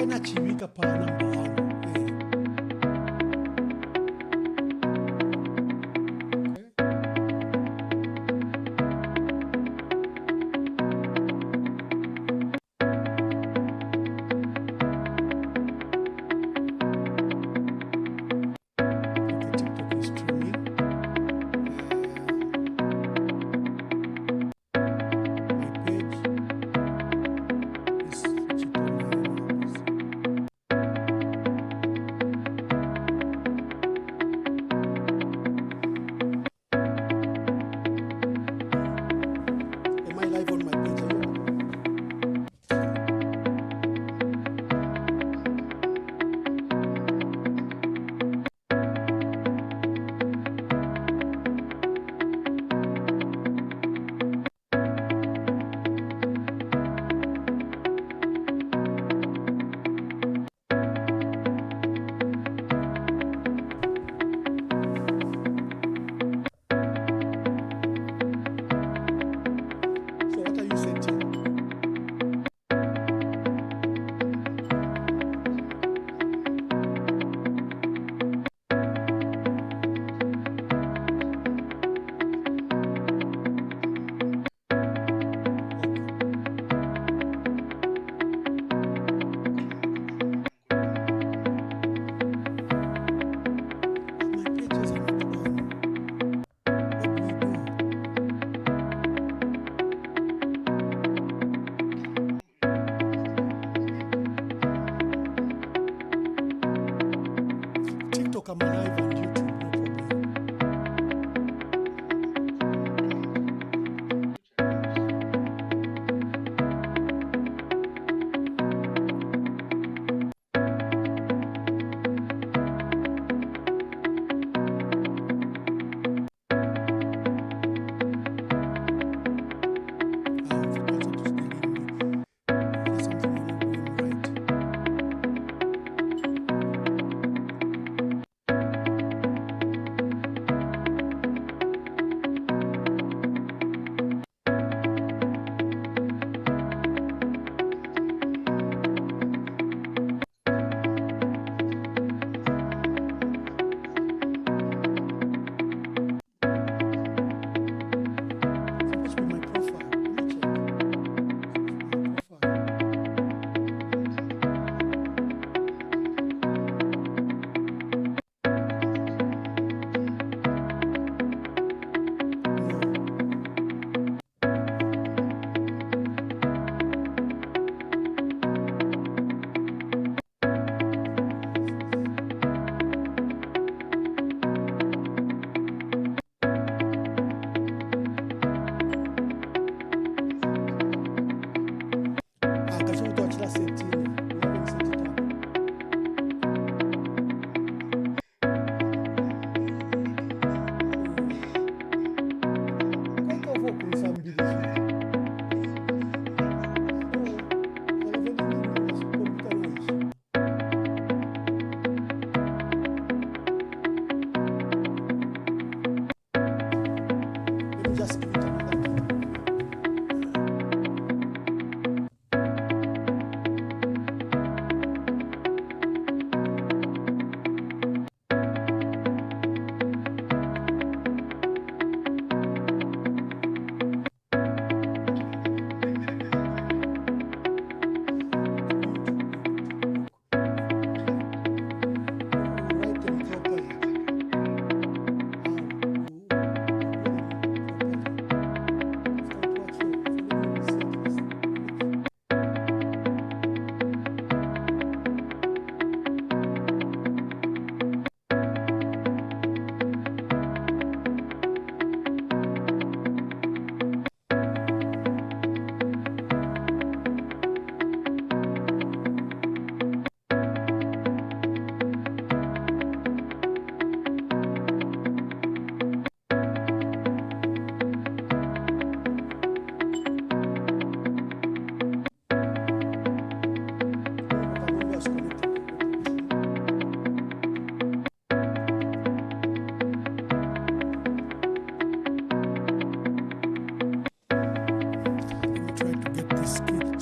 haina chiwika pa namba wangu. I'm live on YouTube,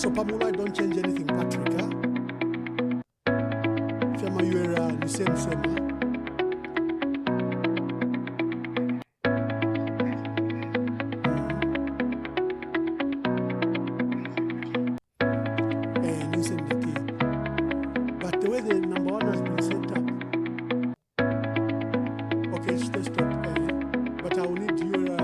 So Pamela, don't change anything, Patrick. Huh? same. Using the key. But the way the number one has been set up, okay, it's just stop. But I will need your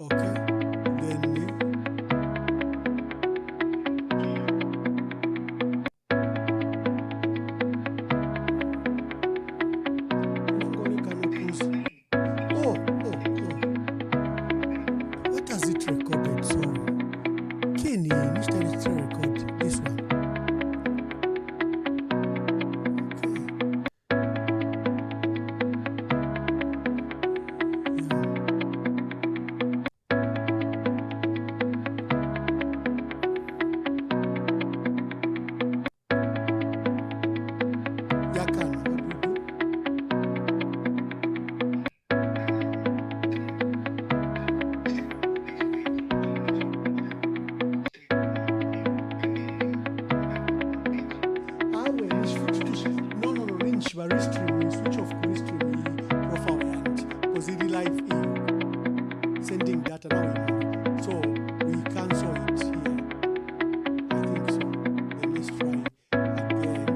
okay, then what has it recorded? So Kenny initially to record this one. Yakan, what do we do? Restream, we switch off restream profile because it live in sending data now, so we cancel it here. I think so. Then let's try again.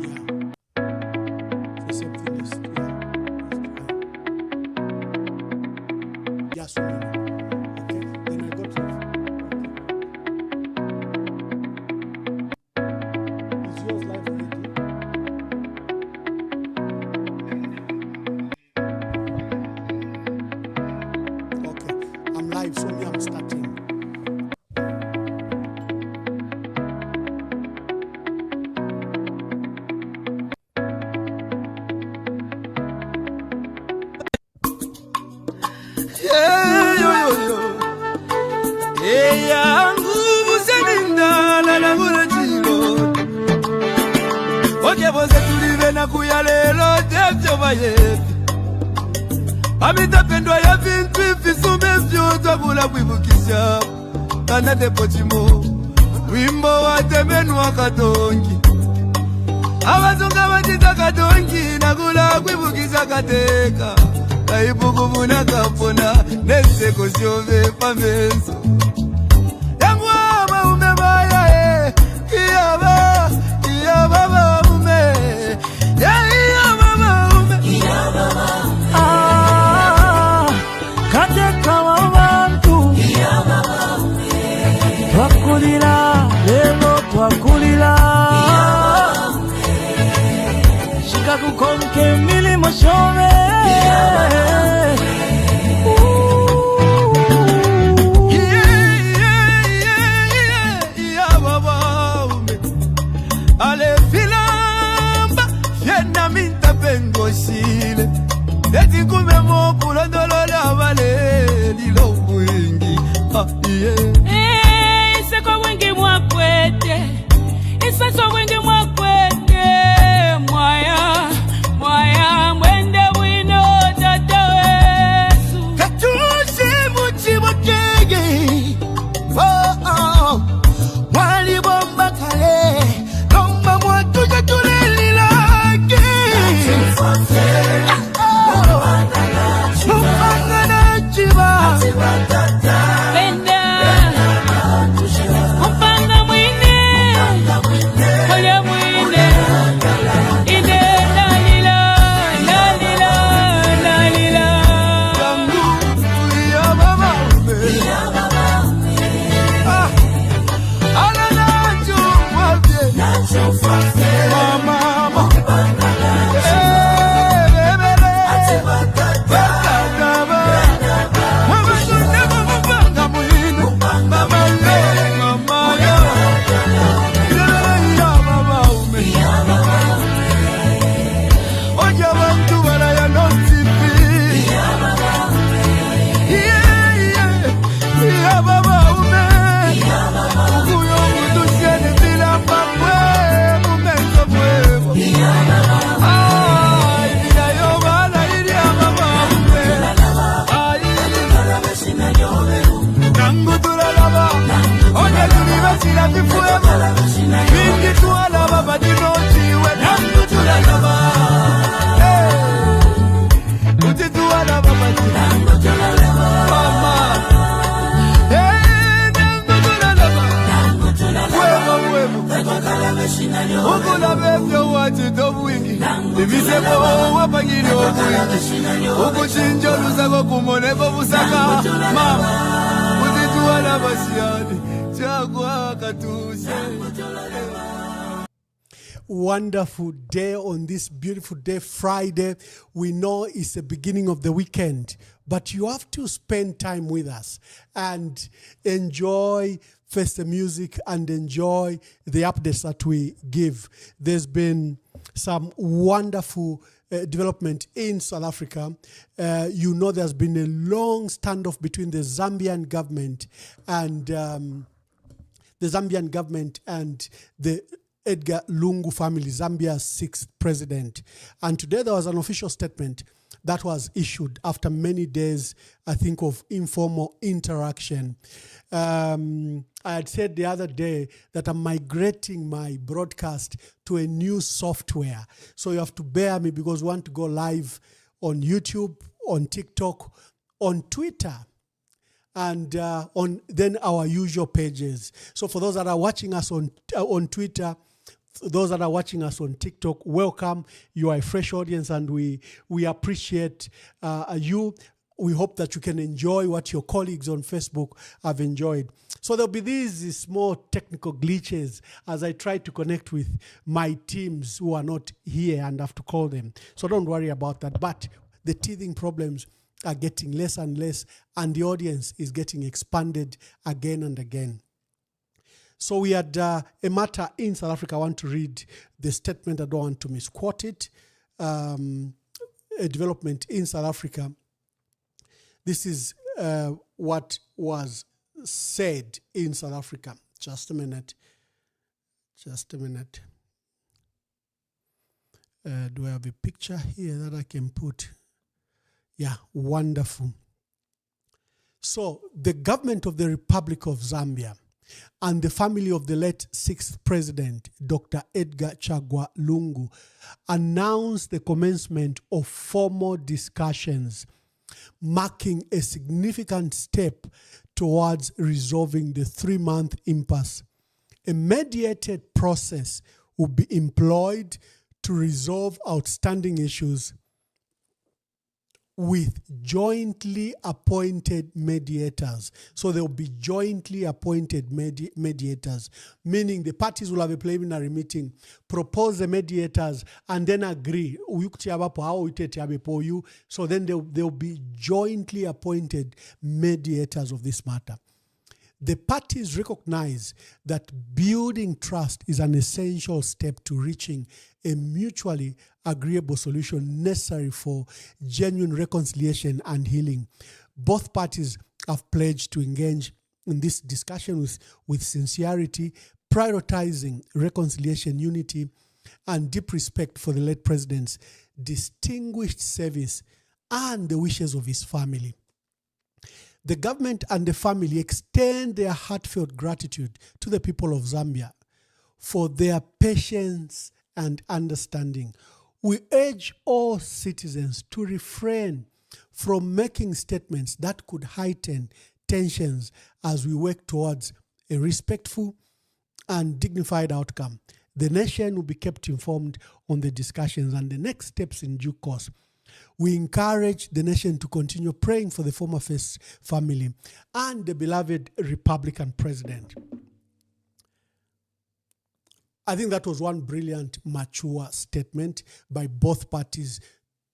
Yeah. So something is yes. Okay. Then I got to. So me, I'm starting. Amitapendwa ya vintu ifisume vyoto kula kuibukisha Kanate pochimo wimbo watemenu wakatongi Awazunga wajita katongi Nakula kuibukisha kateka Kaibuku muna kapona Neseko siove pamenso Yangu ama umebaya Iyaba ume Iyaba ume Twakulila, lelo twakulila Shika kukonke milimo shove Ale filamba, fiena minta pengo sile Eti kume mo kulondolo la vale Lilo mwingi, Iseko wengi mwakwete Iseso wengi mwakwete Mwaya mwende wino tata wesu Katushi muchi wakege Wali bomba kale Lomba mwatuja tuleli lake Mupanga chiba bupangiri obwingi okukinja olusago kumoneko busaka mama kuzituwala basiyani kyagwa katuse. Wonderful day on this beautiful day, Friday. We know it's the beginning of the weekend, but you have to spend time with us and enjoy first the music and enjoy the updates that we give. There's been some wonderful development in South Africa. You know, there's been a long standoff between the Zambian government and the Edgar Lungu family, Zambia's 6th president. And today there was an official statement that was issued after many days, I think, of informal interaction. I had said the other day that I'm migrating my broadcast to a new software. So you have to bear me because we want to go live on YouTube, on TikTok, on Twitter, and on then our usual pages. So for those that are watching us on Twitter, those that are watching us on TikTok, welcome. You are a fresh audience, and we appreciate you. We hope that you can enjoy what your colleagues on Facebook have enjoyed. So there'll be these small technical glitches as I try to connect with my teams who are not here and have to call them. So don't worry about that. But the teething problems are getting less and less, and the audience is getting expanded again and again. So we had a matter in South Africa. I want to read the statement. I don't want to misquote it. A development in South Africa. This is what was said in South Africa. Just a minute. Do I have a picture here that I can put? Yeah, wonderful. So the government of the Republic of Zambia and the family of the late 6th president, Dr. Edgar Chagwa Lungu, announced the commencement of formal discussions, marking a significant step towards resolving the 3-month impasse. A mediated process will be employed to resolve outstanding issues with jointly appointed mediators. So there will be jointly appointed mediators, meaning the parties will have a preliminary meeting, propose the mediators, and then agree. So then there will be jointly appointed mediators of this matter. The parties recognize that building trust is an essential step to reaching a mutually agreeable solution necessary for genuine reconciliation and healing. Both parties have pledged to engage in this discussion with sincerity, prioritizing reconciliation, unity, and deep respect for the late president's distinguished service and the wishes of his family. The government and the family extend their heartfelt gratitude to the people of Zambia for their patience and understanding. We urge all citizens to refrain from making statements that could heighten tensions as we work towards a respectful and dignified outcome. The nation will be kept informed on the discussions and the next steps in due course. We encourage the nation to continue praying for the former first family and the beloved Republican president. I think that was one brilliant, mature statement by both parties.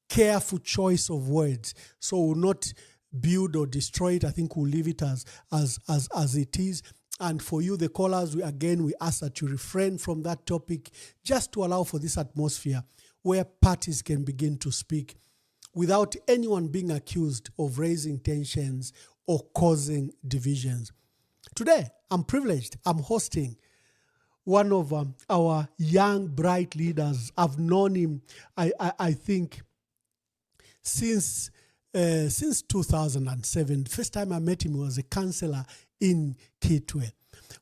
Careful choice of words. So we'll not build or destroy it. I think we'll leave it as it is. And for you, the callers, we ask that you refrain from that topic just to allow for this atmosphere where parties can begin to speak without anyone being accused of raising tensions or causing divisions. Today, I'm privileged. I'm hosting one of our young, bright leaders. I've known him, I think, since 2007. First time I met him, he was a councillor in Kitwe.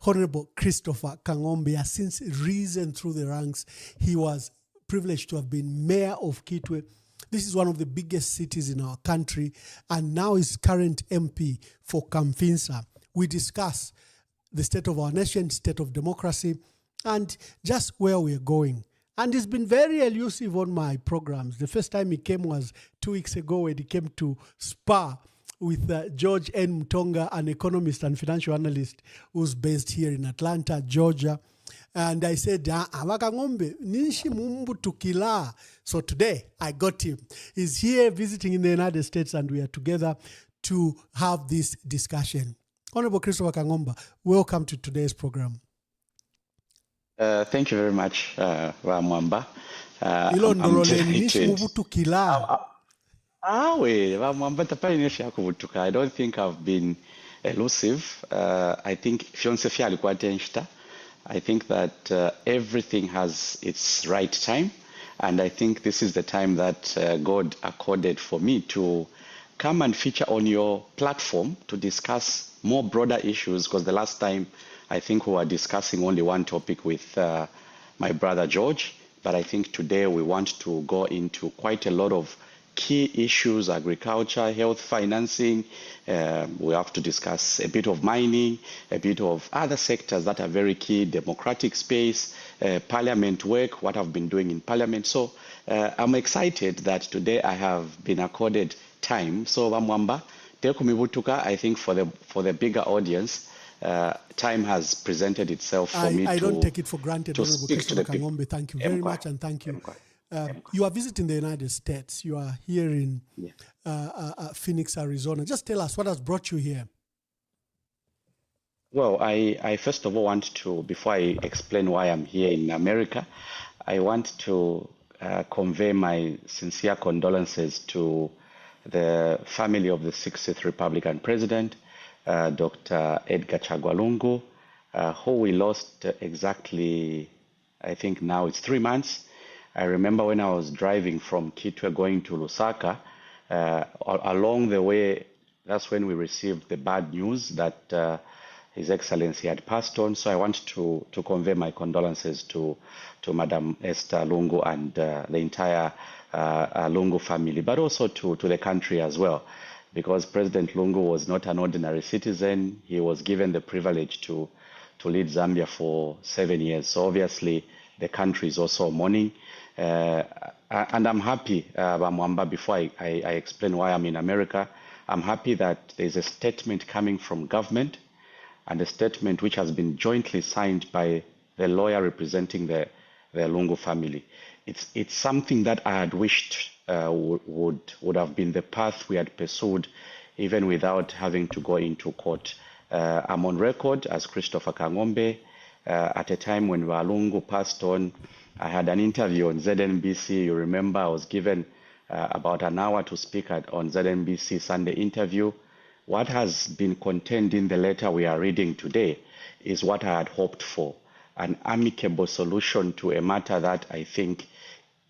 Honorable Christopher Kang'ombe has since risen through the ranks. He was privileged to have been mayor of Kitwe. This is one of the biggest cities in our country, and now is current MP for Kamfisa. We discuss the state of our nation, state of democracy, and just where we're going. And he's been very elusive on my programs. The first time he came was 2 weeks ago when he came to Spa with George N. Mtonga, an economist and financial analyst who's based here in Atlanta, Georgia. And I said, Kang'ombe, nishi mumbu tukila. So today I got him. He's here visiting in the United States and we are together to have this discussion. Honorable Christopher Kang'ombe, welcome to today's program. Thank you very much, Mwamba. I don't think I've been elusive. I think I think that everything has its right time, and I think this is the time that God accorded for me to come and feature on your platform to discuss more broader issues, because the last time I think we were discussing only one topic with my brother George, but I think today we want to go into quite a lot of key issues: agriculture, health, financing. We have to discuss a bit of mining, a bit of other sectors that are very key, democratic space, parliament work, what I've been doing in parliament. So I'm excited that today I have been accorded time. So Mwamba, I think for the bigger audience, time has presented itself for me. I don't take it for granted, Honorable Christopher Kang'ombe. Thank you very much, and thank you. You are visiting the United States. You are here in Phoenix, Arizona. Just tell us what has brought you here. Well, I first of all want to, before I explain why I'm here in America, I want to convey my sincere condolences to the family of the 60th Republican President, Dr. Edgar Chagwa Lungu, who we lost exactly, I think now it's 3 months. I remember when I was driving from Kitwe going to Lusaka, along the way, that's when we received the bad news that His Excellency had passed on. So I want to convey my condolences to Madam Esther Lungu and the entire Lungu family, but also to the country as well, because President Lungu was not an ordinary citizen. He was given the privilege to lead Zambia for 7 years. So obviously the country is also mourning. And I'm happy, Mwamba, before I explain why I'm in America, I'm happy that there's a statement coming from government, and a statement which has been jointly signed by the lawyer representing the Lungu family. It's something that I had wished would have been the path we had pursued, even without having to go into court. I'm on record as Christopher Kang'ombe. At a time when Walungu passed on, I had an interview on ZNBC. You remember I was given about an hour to speak on ZNBC Sunday interview. What has been contained in the letter we are reading today is what I had hoped for: an amicable solution to a matter that I think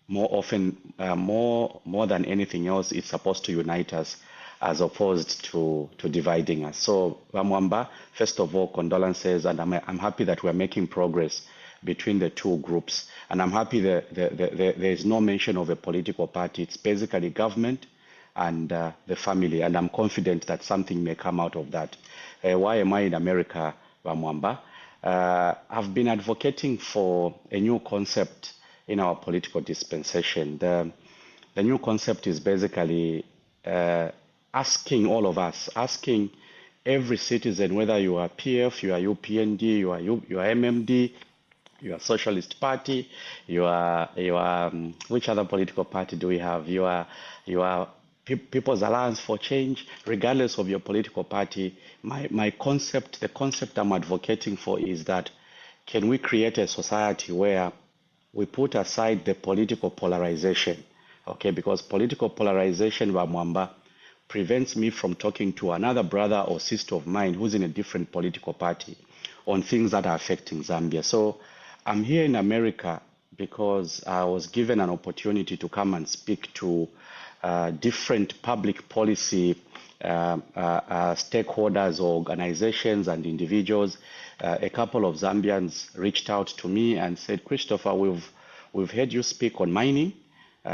more often, more than anything else, is supposed to unite us as opposed to dividing us. So, Mwamba, first of all, condolences, and I'm happy that we're making progress between the two groups. And I'm happy that there is no mention of a political party. It's basically government and the family, and I'm confident that something may come out of that. Why am I in America, Mwamba? I've been advocating for a new concept in our political dispensation. The new concept is basically asking all of us, asking every citizen, whether you are PF, you are UPND, you are MMD, you are Socialist Party, you are which other political party do we have? You are People's Alliance for Change. Regardless of your political party, my concept, the concept I'm advocating for is that, can we create a society where we put aside the political polarization? Okay, because political polarization, Mwamba, prevents me from talking to another brother or sister of mine who's in a different political party on things that are affecting Zambia. So I'm here in America because I was given an opportunity to come and speak to different public policy stakeholders, organizations, and individuals. A couple of Zambians reached out to me and said, Christopher, we've heard you speak on mining.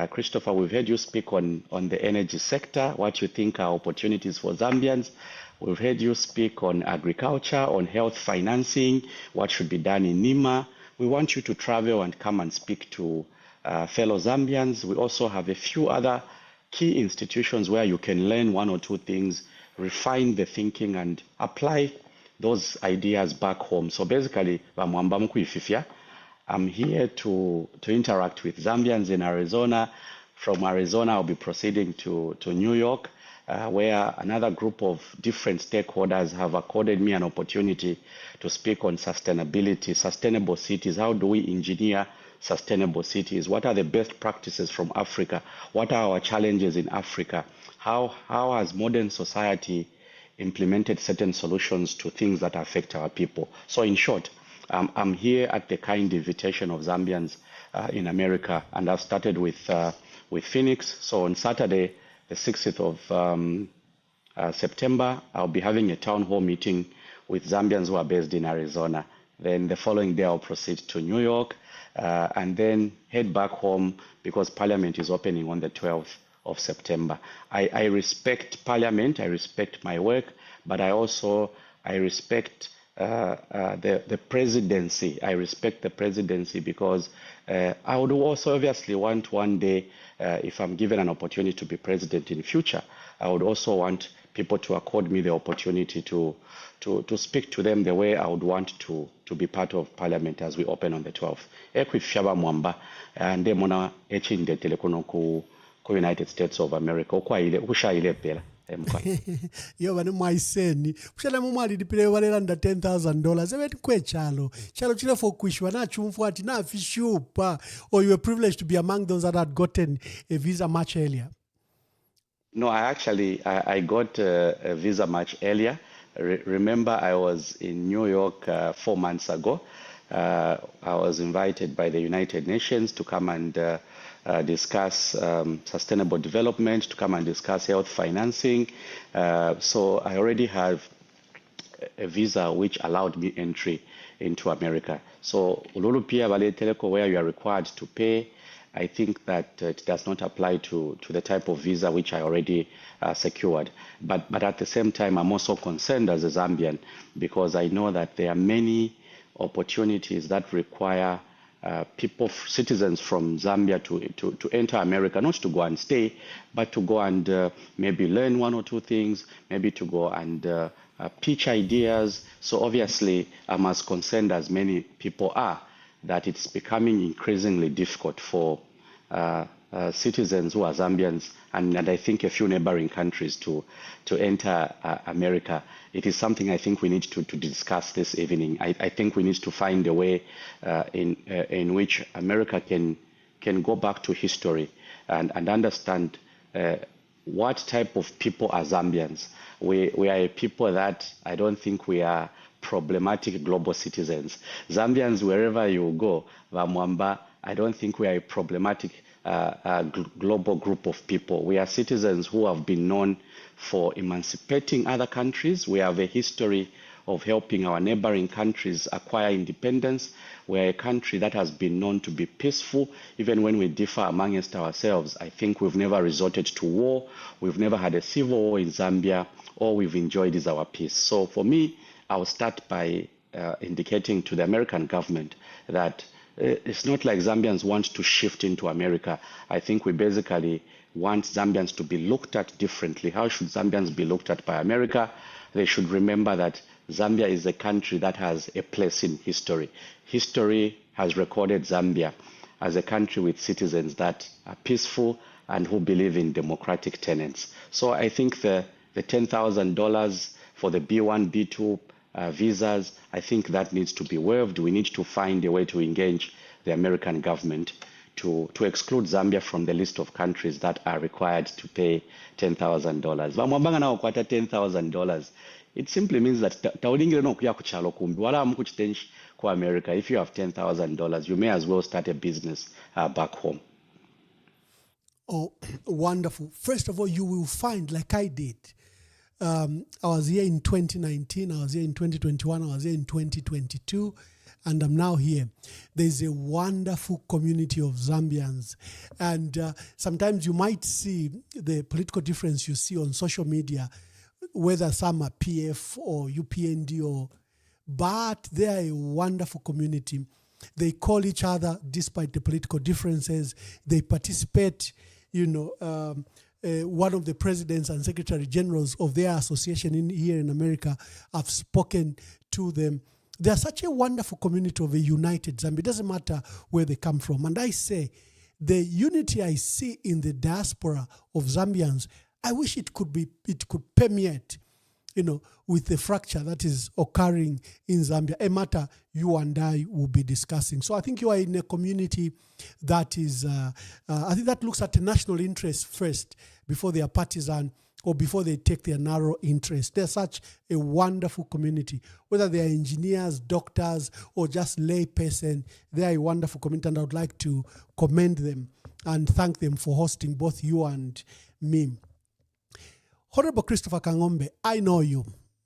Christopher, we've heard you speak on the energy sector, what you think are opportunities for Zambians. We've heard you speak on agriculture, on health financing, what should be done in Nima. We want you to travel and come and speak to fellow Zambians. We also have a few other key institutions where you can learn one or two things, refine the thinking, and apply those ideas back home. So basically, Mwamba Mkuififia, I'm here to interact with Zambians in Arizona. From Arizona, I'll be proceeding to New York, where another group of different stakeholders have accorded me an opportunity to speak on sustainability, sustainable cities. How do we engineer sustainable cities? What are the best practices from Africa? What are our challenges in Africa? How has modern society implemented certain solutions to things that affect our people? So in short, I'm here at the kind invitation of Zambians in America, and I've started with Phoenix. So on Saturday, the 6th of September, I'll be having a town hall meeting with Zambians who are based in Arizona. Then the following day, I'll proceed to New York and then head back home because Parliament is opening on the 12th of September. I respect Parliament, I respect my work, but I respect the presidency. I respect the presidency because I would also obviously want one day, if I'm given an opportunity to be president in future, I would also want people to accord me the opportunity to speak to them the way I would want to be part of Parliament as we open on the 12th. Ekwifyaba Mwamba and mona echindetele kuno ku United States of America ukushayile phela. Yo bane mwaiseni kushala mumali dipile walera nda $10,000 ebeti kwe chalo chile for kuishwa na chumfu ati na fishupa, or you were privileged to be among those that had gotten a visa much earlier? No, I got a visa much earlier. Remember, I was in New York 4 months ago. I was invited by the United Nations to come and discuss sustainable development, to come and discuss health financing. So I already have a visa which allowed me entry into America. So Ululu Pia Vale Teleco, where you are required to pay, I think that it does not apply to the type of visa which I already secured. But at the same time, I'm also concerned as a Zambian because I know that there are many opportunities that require citizens from Zambia to enter America, not to go and stay, but to go and maybe learn one or two things, maybe to go and pitch ideas. So obviously, I'm as concerned as many people are that it's becoming increasingly difficult for citizens who are Zambians and I think a few neighboring countries to enter America. It is something I think we need to discuss this evening. I think we need to find a way in which America can go back to history and understand what type of people are Zambians. We are a people that I don't think we are problematic global citizens. Zambians, wherever you go, Mwamba, I don't think we are a problematic global group of people. We are citizens who have been known for emancipating other countries. We have a history of helping our neighboring countries acquire independence. We're a country that has been known to be peaceful, even when we differ amongst ourselves. I think we've never resorted to war. We've never had a civil war in Zambia. All we've enjoyed is our peace. So for me, I'll start by indicating to the American government that it's not like Zambians want to shift into America. I think we basically want Zambians to be looked at differently. How should Zambians be looked at by America? They should remember that Zambia is a country that has a place in history. History has recorded Zambia as a country with citizens that are peaceful and who believe in democratic tenets. So I think the $10,000 for the B1, B2 visas, I think that needs to be waived. We need to find a way to engage the American government to exclude Zambia from the list of countries that are required to pay $10,000. Vamwambanga na wakwata $10,000. It simply means that taulingire no kuya kuchalo kumbi wala mkuchitenshi kwa America. If you have $10,000, you may as well start a business back home. Oh, wonderful. First of all, you will find, like I did, I was here in 2019, I was here in 2021, I was here in 2022, and I'm now here. There's a wonderful community of Zambians. And sometimes you might see the political difference you see on social media, whether some are PF or UPND, but they are a wonderful community. They call each other despite the political differences. They participate, one of the presidents and secretary generals of their association here in America have spoken to them. They are such a wonderful community of a united Zambia. It doesn't matter where they come from. And I say, the unity I see in the diaspora of Zambians, I wish it could permeate, with the fracture that is occurring in Zambia, a matter you and I will be discussing. So I think you are in a community that is, I think that looks at the national interest first before they are partisan or before they take their narrow interest. They're such a wonderful community. Whether they are engineers, doctors, or just lay person, they are a wonderful community, and I would like to commend them and thank them for hosting both you and me. Honorable Christopher Kang'ombe, I know you,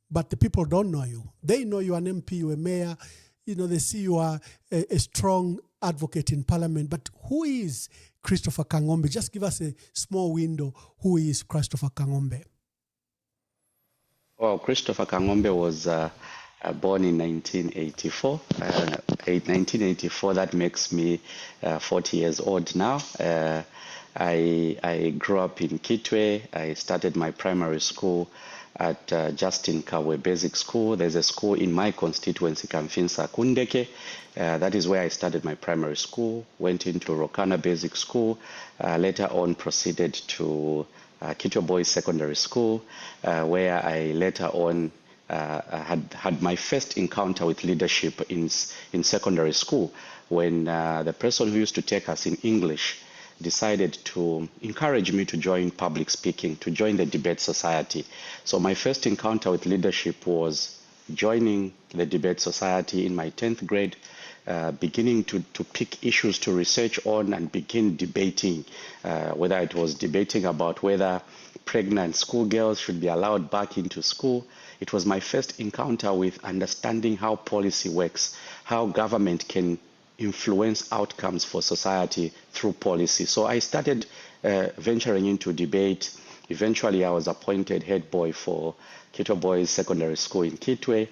but the people don't know you. They know you are an MP, you are a mayor, they see you are a strong advocate in parliament, but who is Christopher Kang'ombe? Just give us a small window. Who is Christopher Kang'ombe? Well, Christopher Kang'ombe was born in 1984. 1984, that makes me 40 years old now. I grew up in Kitwe. I started my primary school at Justin Kawe Basic School. There's a school in my constituency, Kamfisa Constituency. That is where I started my primary school, went into Rokana Basic School, later on proceeded to Kitwe Boys Secondary School, where I later on had my first encounter with leadership in secondary school when the person who used to take us in English decided to encourage me to join public speaking, to join the debate society. So my first encounter with leadership was joining the debate society in my 10th grade, beginning to pick issues to research on and begin debating, whether it was debating about whether pregnant schoolgirls should be allowed back into school. It was my first encounter with understanding how policy works, how government can influence outcomes for society through policy. So I started venturing into debate. Eventually, I was appointed head boy for Kitwe Boys Secondary School in Kitwe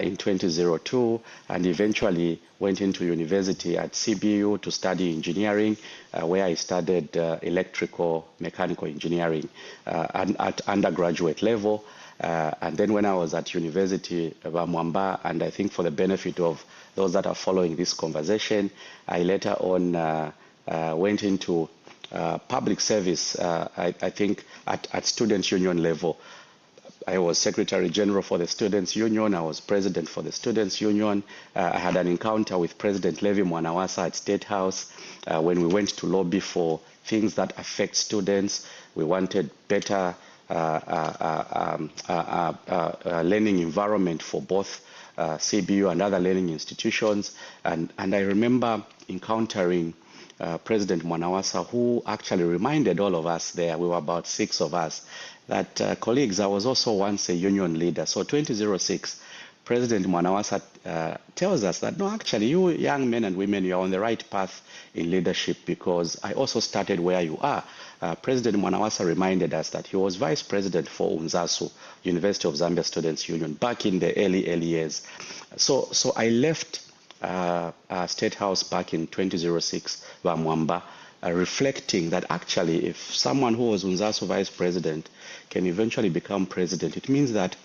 in 2002, and eventually went into university at CBU to study engineering, where I studied electrical mechanical engineering at undergraduate level. And then when I was at university, Mwamba, and I think for the benefit of those that are following this conversation, I later on went into public service, I think at Students' Union level. I was Secretary General for the Students' Union. I was President for the Students' Union. I had an encounter with President Levi Mwanawasa at State House when we went to lobby for things that affect students. We wanted better learning environment for both CBU and other learning institutions. And I remember encountering President Mwanawasa, who actually reminded all of us there, we were about 6 of us, that colleagues, I was also once a union leader. So 2006, President Mwanawasa tells us that, no, actually, you young men and women, you are on the right path in leadership, because I also started where you are. President Mwanawasa reminded us that he was vice president for UNZASU, University of Zambia Students' Union, back in the early years. So I left State House back in 2006, Mwamba, reflecting that actually if someone who was UNZASU vice president can eventually become president, it means that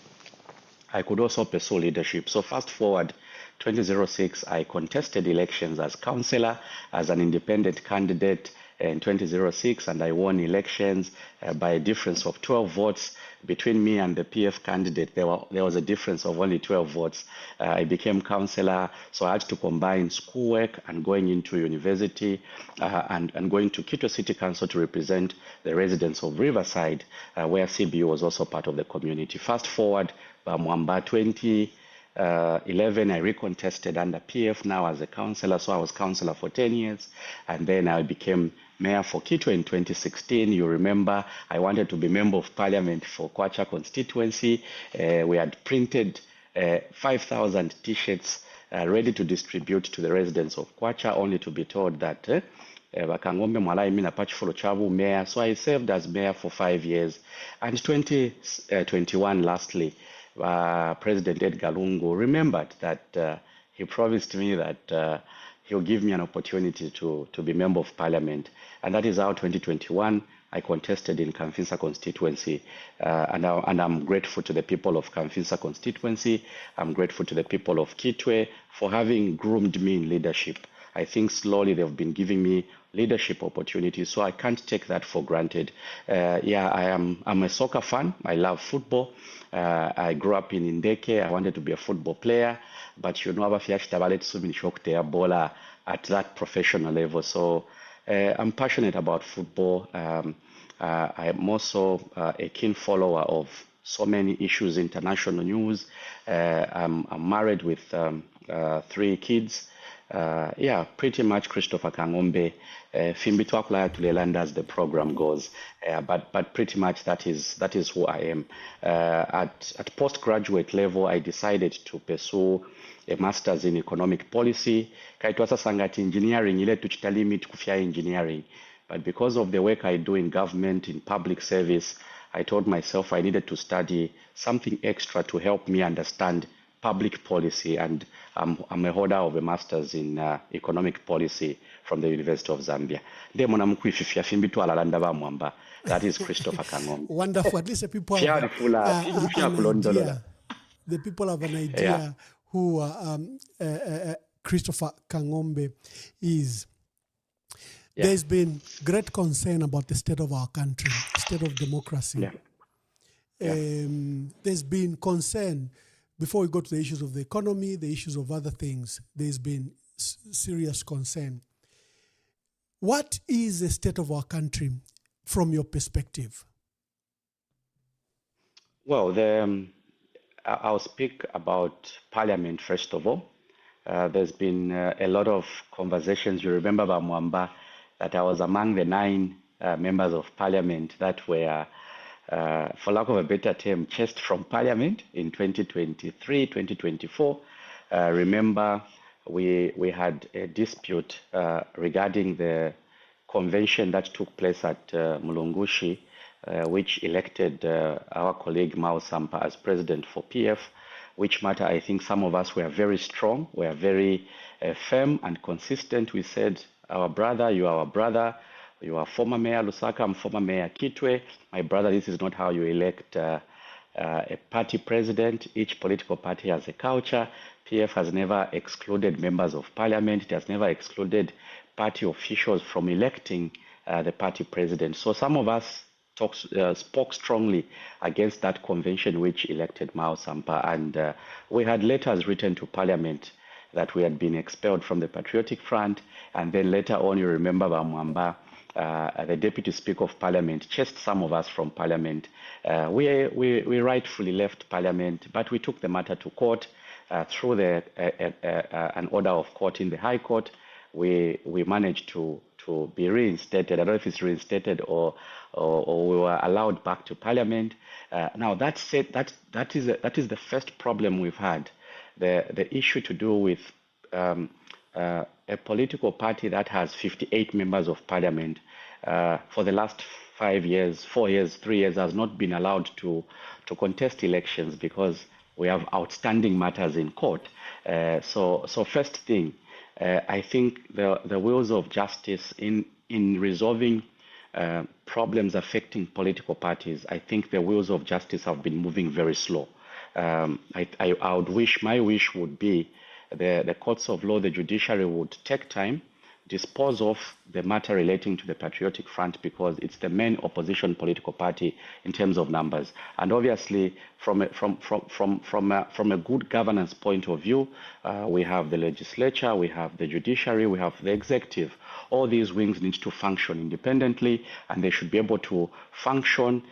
I could also pursue leadership. So fast forward, 2006, I contested elections as councillor, as an independent candidate in 2006, and I won elections by a difference of 12 votes. Between me and the PF candidate, there was a difference of only 12 votes. I became councillor, so I had to combine schoolwork and going into university and going to Kitwe City Council to represent the residents of Riverside, where CBU was also part of the community. Fast forward, Mwamba 2011, I recontested under PF now as a councillor, so I was councillor for 10 years, and then I became mayor for Kitwe in 2016. You remember, I wanted to be member of parliament for Kamfisa Constituency. We had printed 5,000 t-shirts ready to distribute to the residents of Kamfisa, only to be told that Kangombe mwala imina pachifulo chabu mayor. So I served as mayor for 5 years. And 2021, lastly, President Edgar Lungu remembered that he promised me that he'll give me an opportunity to be member of parliament. And that is how 2021 I contested in Kamfisa Constituency. And I'm grateful to the people of Kamfisa Constituency. I'm grateful to the people of Kitwe for having groomed me in leadership. I think slowly they've been giving me leadership opportunities, so I can't take that for granted. I'm a soccer fan. I love football. I grew up in Ndeke. I wanted to be a football player, but you know, at that professional level. So I'm passionate about football. I am also a keen follower of so many issues, international news. I'm married with 3 kids. Pretty much Christopher Kang'ombe. Fimbi twakulaya tulelanda as the program goes. But pretty much that is who I am. At postgraduate level, I decided to pursue a master's in economic policy. Kaitwasa sangati engineering ile tuchitalimit kufia engineering. But because of the work I do in government, in public service, I told myself I needed to study something extra to help me understand public policy, and I'm a holder of a master's in economic policy from the University of Zambia. That is Christopher Kang'ombe. Wonderful. At least the people have an idea. The people have an idea who Christopher Kang'ombe is. Yeah. There's been great concern about the state of our country, state of democracy. There's been concern. Before we go to the issues of the economy, the issues of other things, there's been serious concern. What is the state of our country from your perspective? Well, I'll speak about Parliament first of all. There's been a lot of conversations. You remember, Mwamba, that I was among the 9 members of Parliament that were for lack of a better term, chased from Parliament in 2023, 2024. Remember, we had a dispute regarding the convention that took place at Mulungushi, which elected our colleague Mao Sampa as president for PF, which matter I think some of us were very strong, were very firm and consistent. We said, our brother, you are our brother. You are former Mayor Lusaka, I'm former Mayor Kitwe. My brother, this is not how you elect a party president. Each political party has a culture. PF has never excluded members of parliament. It has never excluded party officials from electing the party president. So some of us spoke strongly against that convention which elected Mao Sampa. And we had letters written to parliament that we had been expelled from the Patriotic Front. And then later on, you remember Mwamba, the Deputy Speaker of Parliament chased some of us from Parliament. We rightfully left Parliament, but we took the matter to court through an order of court in the High Court. We managed to be reinstated. I don't know if it's reinstated or we were allowed back to Parliament. Now that said, that is the first problem we've had. The issue to do with a political party that has 58 members of parliament for the last 5 years, 4 years, 3 years has not been allowed to contest elections because we have outstanding matters in court. So first thing, I think the wheels of justice in resolving problems affecting political parties, I think the wheels of justice have been moving very slow. I would wish, my wish would be the courts of law, the judiciary would take time, dispose of the matter relating to the Patriotic Front because it's the main opposition political party in terms of numbers. And obviously, from a good governance point of view, we have the legislature, we have the judiciary, we have the executive. All these wings need to function independently, and they should be able to function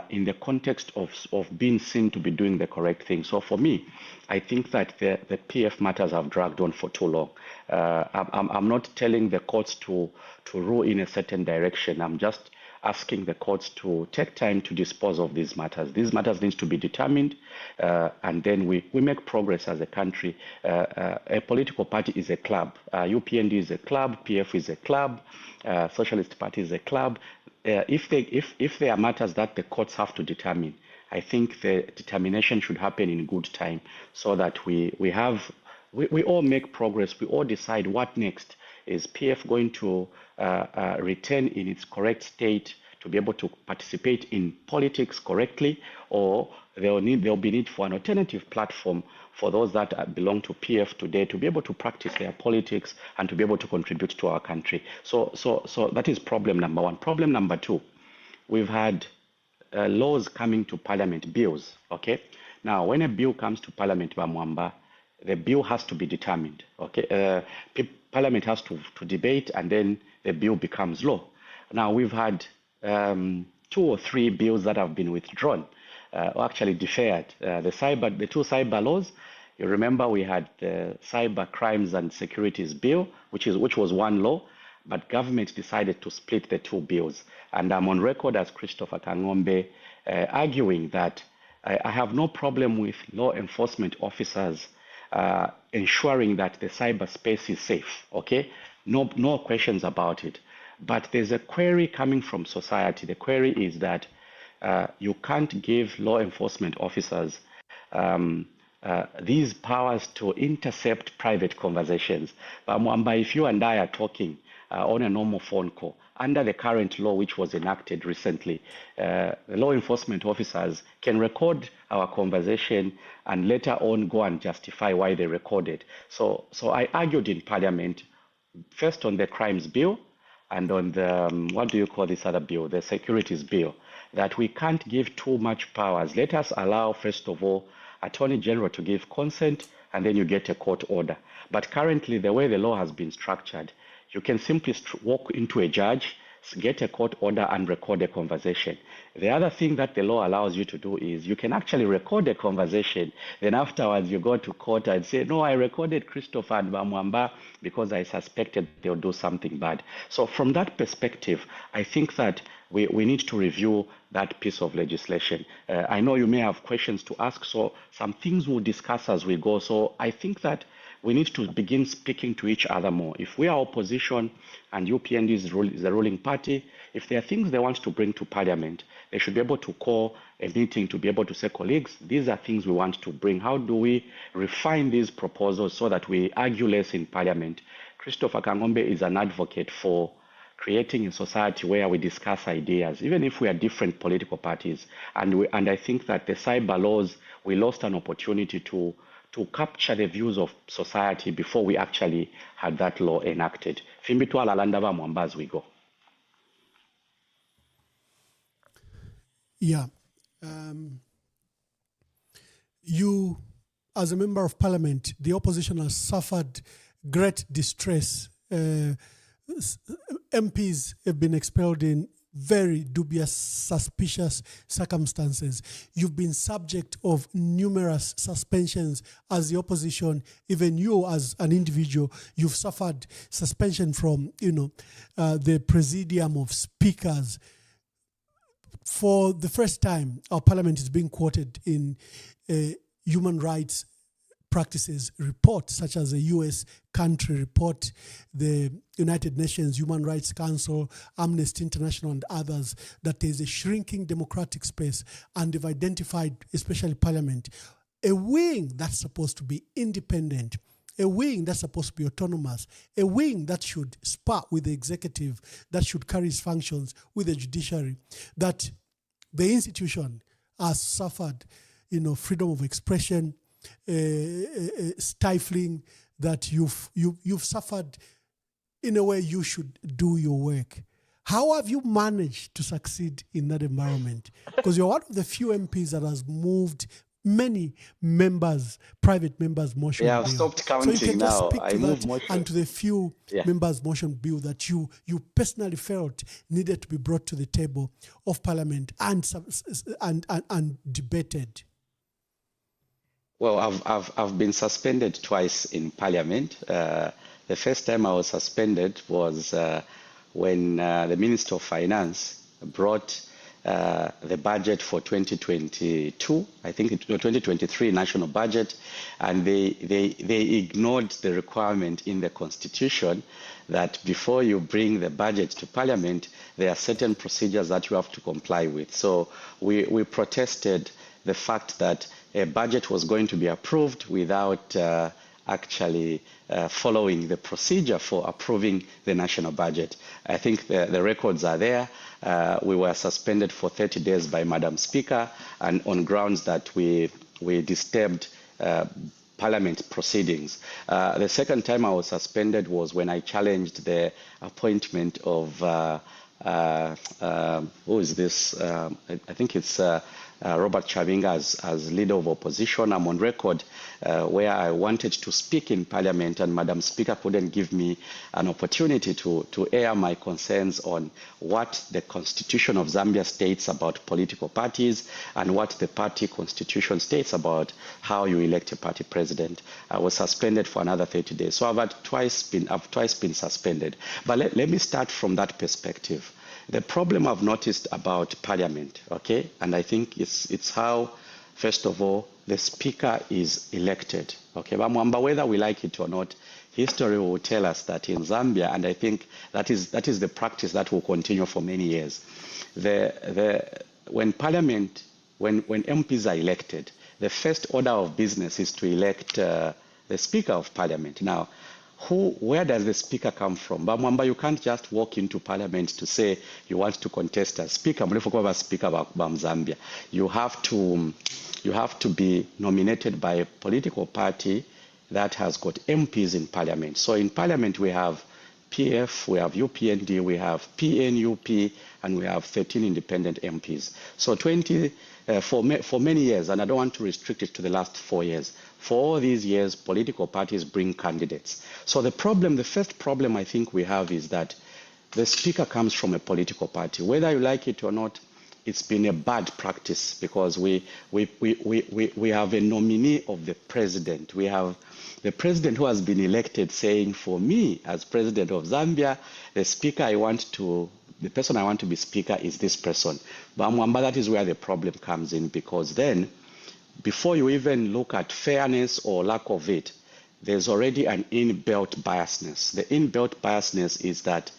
in the context of being seen to be doing the correct thing. So for me, I think that the PF matters have dragged on for too long. I'm not telling the courts to rule in a certain direction. I'm just asking the courts to take time to dispose of these matters. These matters need to be determined, and then we make progress as a country. A political party is a club. UPND is a club. PF is a club. Socialist Party is a club. If there are matters that the courts have to determine, I think the determination should happen in good time so that we have we all make progress. We all decide what next. Is PF going to return in its correct state to be able to participate in politics correctly, or there'll be need for an alternative platform for those that belong to PF today to be able to practice their politics and to be able to contribute to our country. So that is problem number one. Problem number two, we've had laws coming to Parliament, bills. Okay, now when a bill comes to Parliament, Mwamba, the bill has to be determined. Okay, Parliament has to debate, and then the bill becomes law. Now we've had 2 or 3 bills that have been withdrawn, or actually deferred. The two cyber laws. You remember we had the Cyber Crimes and Securities Bill, which was one law, but government decided to split the 2 bills. And I'm on record as Christopher Kang'ombe arguing that I have no problem with law enforcement officers ensuring that the cyberspace is safe. Okay, no questions about it. But there's a query coming from society. The query is that you can't give law enforcement officers these powers to intercept private conversations. But Mwamba, if you and I are talking on a normal phone call, under the current law which was enacted recently, the law enforcement officers can record our conversation and later on go and justify why they recorded. So I argued in Parliament, first on the crimes bill, and on the, what do you call this other bill, the securities bill, that we can't give too much powers. Let us allow, first of all, Attorney General to give consent, and then you get a court order. But currently, the way the law has been structured, you can simply walk into a judge, get a court order, and record a conversation. The other thing that the law allows you to do is you can actually record a conversation. Then afterwards, you go to court and say, no, I recorded Christopher and Mwamba because I suspected they'll do something bad. So from that perspective, I think that we need to review that piece of legislation. I know you may have questions to ask, so some things we'll discuss as we go. So I think that we need to begin speaking to each other more. If we are opposition and UPND is the ruling party, if there are things they want to bring to Parliament, they should be able to call a meeting to be able to say, colleagues, these are things we want to bring. How do we refine these proposals so that we argue less in Parliament? Christopher Kang'ombe is an advocate for creating a society where we discuss ideas, even if we are different political parties. And I think that the cyber laws, we lost an opportunity to capture the views of society before we actually had that law enacted. Fimbi twalalandaba Mwamba as we go. Yeah. You, as a member of parliament, the opposition has suffered great distress. MPs have been expelled in very dubious, suspicious circumstances. You've been subject of numerous suspensions as the opposition. Even you as an individual, you've suffered suspension from, the presidium of speakers. For the first time, our parliament is being quoted in human rights practices report, such as the U.S. country report, the United Nations Human Rights Council, Amnesty International, and others, that there is a shrinking democratic space, and they've identified, especially Parliament, a wing that's supposed to be independent, a wing that's supposed to be autonomous, a wing that should spar with the executive, that should carry its functions with the judiciary, that the institution has suffered, freedom of expression, stifling, that you've suffered in a way you should do your work. How have you managed to succeed in that environment? Because you're one of the few MPs that has moved many members, private members' motion bill. I've stopped counting so you can just now. speak I to move that motion. and to the few members' motion bill that you personally felt needed to be brought to the table of Parliament and debated. Well, I've been suspended twice in Parliament. The first time I was suspended was when the Minister of Finance brought the budget for 2022, I think 2023 national budget, and they ignored the requirement in the Constitution that before you bring the budget to Parliament, there are certain procedures that you have to comply with. So we protested the fact that a budget was going to be approved without actually following the procedure for approving the national budget. I think the records are there. We were suspended for 30 days by Madam Speaker, and on grounds that we disturbed Parliament proceedings. The second time I was suspended was when I challenged the appointment of who is this? I think it's Robert Chavinga as leader of opposition. I'm on record where I wanted to speak in Parliament, and Madam Speaker couldn't give me an opportunity to air my concerns on what the Constitution of Zambia states about political parties and what the party constitution states about how you elect a party president. I was suspended for another 30 days. So I've twice been suspended. But let me start from that perspective. The problem I've noticed about Parliament, okay, and I think it's how, first of all, the Speaker is elected. Okay, Mwamba, whether we like it or not, history will tell us that in Zambia, and I think that is the practice that will continue for many years. When Parliament, when MPs are elected, the first order of business is to elect the Speaker of Parliament. Now, where does the Speaker come from? Mwamba, you can't just walk into Parliament to say you want to contest as Speaker. Speaker Zambia. You have to be nominated by a political party that has got MPs in Parliament. So in Parliament we have PF, we have UPND, we have PNUP, and we have 13 independent MPs. So for many years, and I don't want to restrict it to the last 4 years, for all these years, political parties bring candidates. So the first problem I think we have is that the Speaker comes from a political party. Whether you like it or not, it's been a bad practice because we have a nominee of the president. We have the president who has been elected saying, for me as president of Zambia, the person I want to be Speaker is this person. But that is where the problem comes in, because then, before you even look at fairness or lack of it, there's already an inbuilt biasness. The inbuilt biasness is that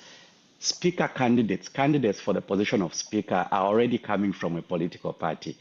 Speaker candidates for the position of Speaker are already coming from a political party.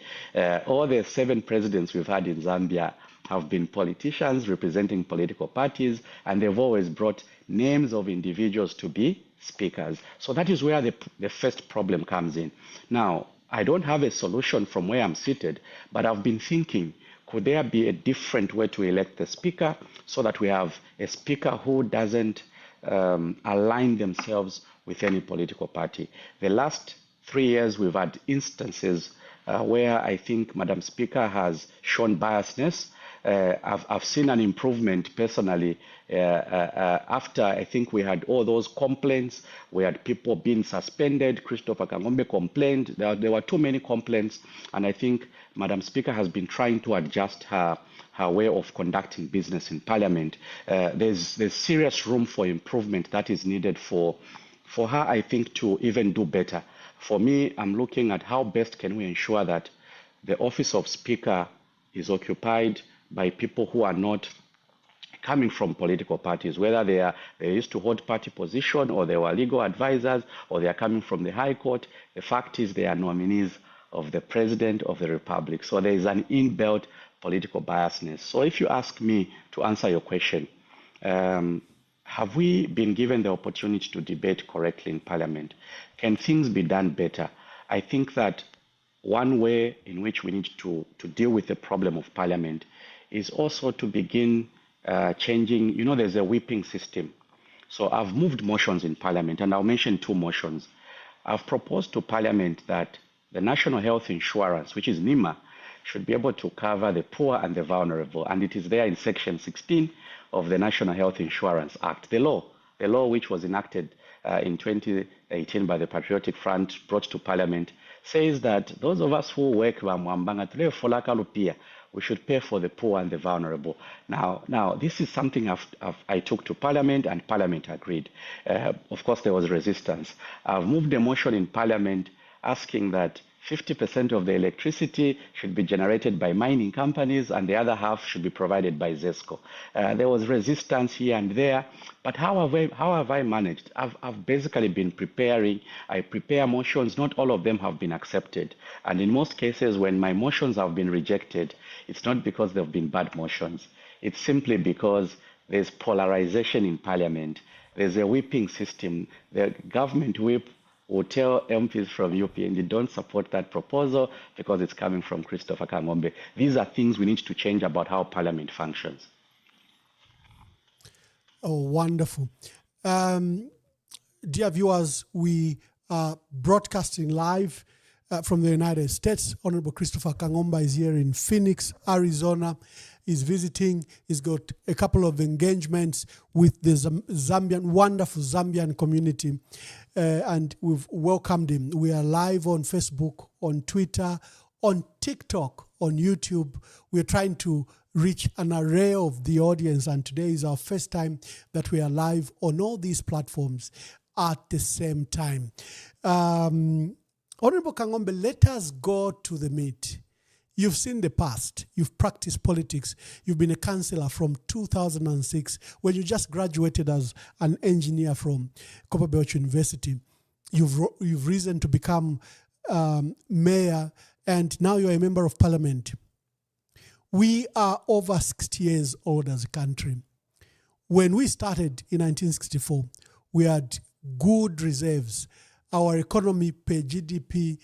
All the 7 presidents we've had in Zambia have been politicians representing political parties, and they've always brought names of individuals to be speakers. So that is where the first problem comes in. Now, I don't have a solution from where I'm seated, but I've been thinking, could there be a different way to elect the Speaker so that we have a Speaker who doesn't align themselves with any political party? The last 3 years, we've had instances where I think Madam Speaker has shown biasness. I've seen an improvement personally after I think we had all those complaints. We had people being suspended. Christopher Kangombe complained. There were too many complaints, and I think Madam Speaker has been trying to adjust her way of conducting business in Parliament. There's serious room for improvement that is needed for her, I think, to even do better. For me, I'm looking at how best can we ensure that the office of Speaker is occupied by people who are not coming from political parties, whether they used to hold party position, or they were legal advisors, or they are coming from the High Court. The fact is they are nominees of the President of the Republic. So there is an inbuilt political biasness. So if you ask me to answer your question, have we been given the opportunity to debate correctly in Parliament? Can things be done better? I think that one way in which we need to deal with the problem of Parliament is also to begin changing, there's a whipping system. So I've moved motions in Parliament, and I'll mention 2 motions. I've proposed to Parliament that the National Health Insurance, which is NIMA, should be able to cover the poor and the vulnerable. And it is there in Section 16 of the National Health Insurance Act. The law which was enacted in 2018 by the Patriotic Front, brought to Parliament, says that those of us who work, we should pay for the poor and the vulnerable. Now, this is something I took to Parliament, and Parliament agreed. Of course, there was resistance. I've moved a motion in Parliament asking that 50% of the electricity should be generated by mining companies, and the other half should be provided by ZESCO. There was resistance here and there, but how have I managed? I've basically been preparing. I prepare motions. Not all of them have been accepted, and in most cases, when my motions have been rejected, it's not because they've been bad motions. It's simply because there's polarization in parliament. There's a whipping system. The government whip will tell MPs from UPND, don't support that proposal because it's coming from Christopher Kang'ombe. These are things we need to change about how parliament functions. Oh, wonderful. Dear viewers, we are broadcasting live from the United States. Honorable Christopher Kang'ombe is here in Phoenix, Arizona. He's visiting. He's got a couple of engagements with the wonderful Zambian community, and we've welcomed him. We are live on Facebook, on Twitter, on TikTok, on YouTube. We're trying to reach an array of the audience, and today is our first time that we are live on all these platforms at the same time. Honorable Kang'ombe, let us go to the meat. You've seen the past. You've practiced politics. You've been a councillor from 2006 when you just graduated as an engineer from Copperbelt University. You've risen to become mayor, and now you're a member of parliament. We are over 60 years old as a country. When we started in 1964, we had good reserves. Our economy per GDP,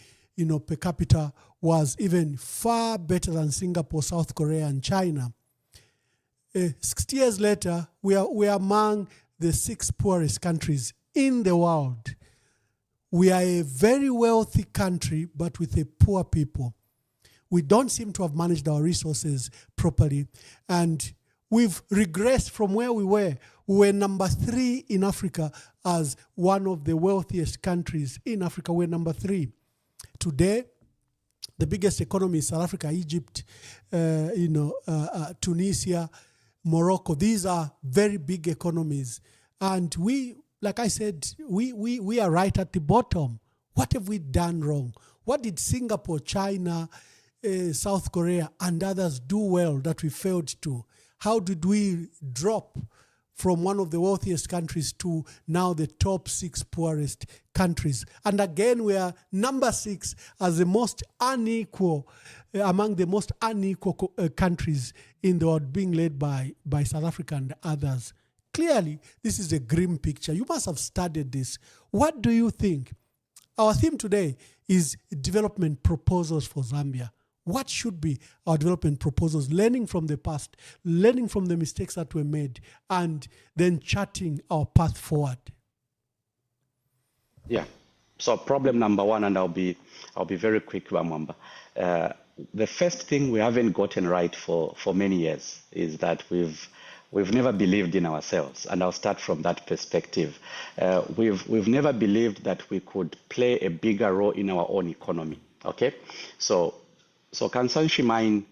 per capita was even far better than Singapore, South Korea, and China. 60 years later, we are among the 6 poorest countries in the world. We are a very wealthy country, but with a poor people. We don't seem to have managed our resources properly, and we've regressed from where we were. We were number 3 in Africa as one of the wealthiest countries in Africa. We're number 3. Today, the biggest economy is South Africa, Egypt, Tunisia, Morocco. These are very big economies. And we, like I said, we are right at the bottom. What have we done wrong? What did Singapore, China, South Korea, and others do well that we failed to? How did we drop from one of the wealthiest countries to now the top 6 poorest countries? And again, we are number 6 as the most unequal, among the most unequal countries in the world, being led by South Africa and others. Clearly, this is a grim picture. You must have studied this. What do you think? Our theme today is development proposals for Zambia. What should be our development proposals? Learning from the past, learning from the mistakes that were made, and then charting our path forward. Yeah. So problem number 1, and I'll be very quick, Mwamba. The first thing we haven't gotten right for many years is that we've never believed in ourselves, and I'll start from that perspective. We've never believed that we could play a bigger role in our own economy. Okay, so Kansanshi Mine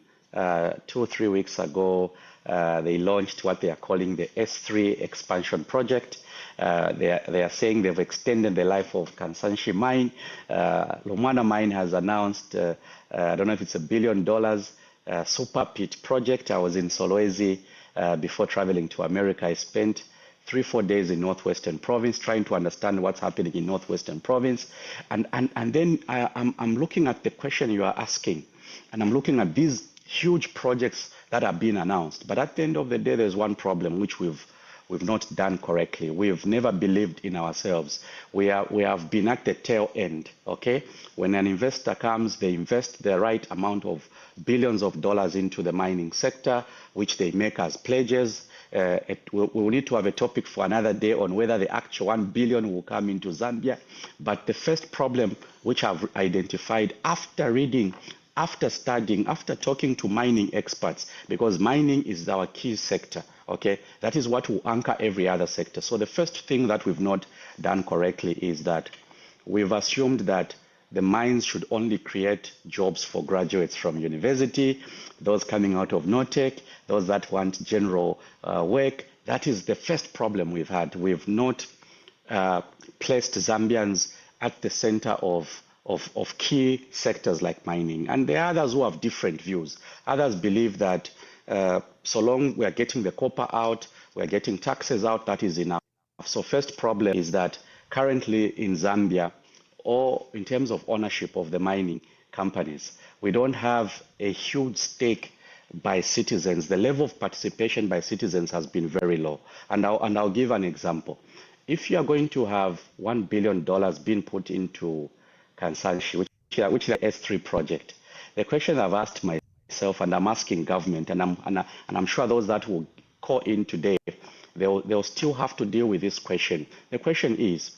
2 or 3 weeks ago, they launched what they are calling the S3 expansion project. They are saying they've extended the life of Kansanshi Mine. Lumwana Mine has announced, I don't know if it's $1 billion super pit project. I was in Solwezi before traveling to America. I spent 3-4 days in Northwestern Province trying to understand what's happening in Northwestern Province. And then I'm looking at the question you are asking, and I'm looking at these huge projects that are being announced. But at the end of the day, there's one problem which we've not done correctly. We've never believed in ourselves. We have been at the tail end, okay? When an investor comes, they invest the right amount of billions of dollars into the mining sector, which they make as pledges. We'll need to have a topic for another day on whether the actual 1 billion will come into Zambia. But the first problem which I've identified after reading, after studying, after talking to mining experts, because mining is our key sector, okay? That is what will anchor every other sector. So the first thing that we've not done correctly is that we've assumed that the mines should only create jobs for graduates from university, those coming out of NOTEC, those that want general work. That is the first problem we've had. We've not placed Zambians at the center of key sectors like mining. And there are others who have different views. Others believe that so long we are getting the copper out, we are getting taxes out, that is enough. So first problem is that currently in Zambia, or in terms of ownership of the mining companies, we don't have a huge stake by citizens, the level of participation by citizens has been very low. And I'll give an example. If you are going to have $1 billion being put into Kansanshi, which is the S3 project, the question I've asked myself, and I'm asking government, and I'm sure those that will call in today, they'll still have to deal with this question. The question is,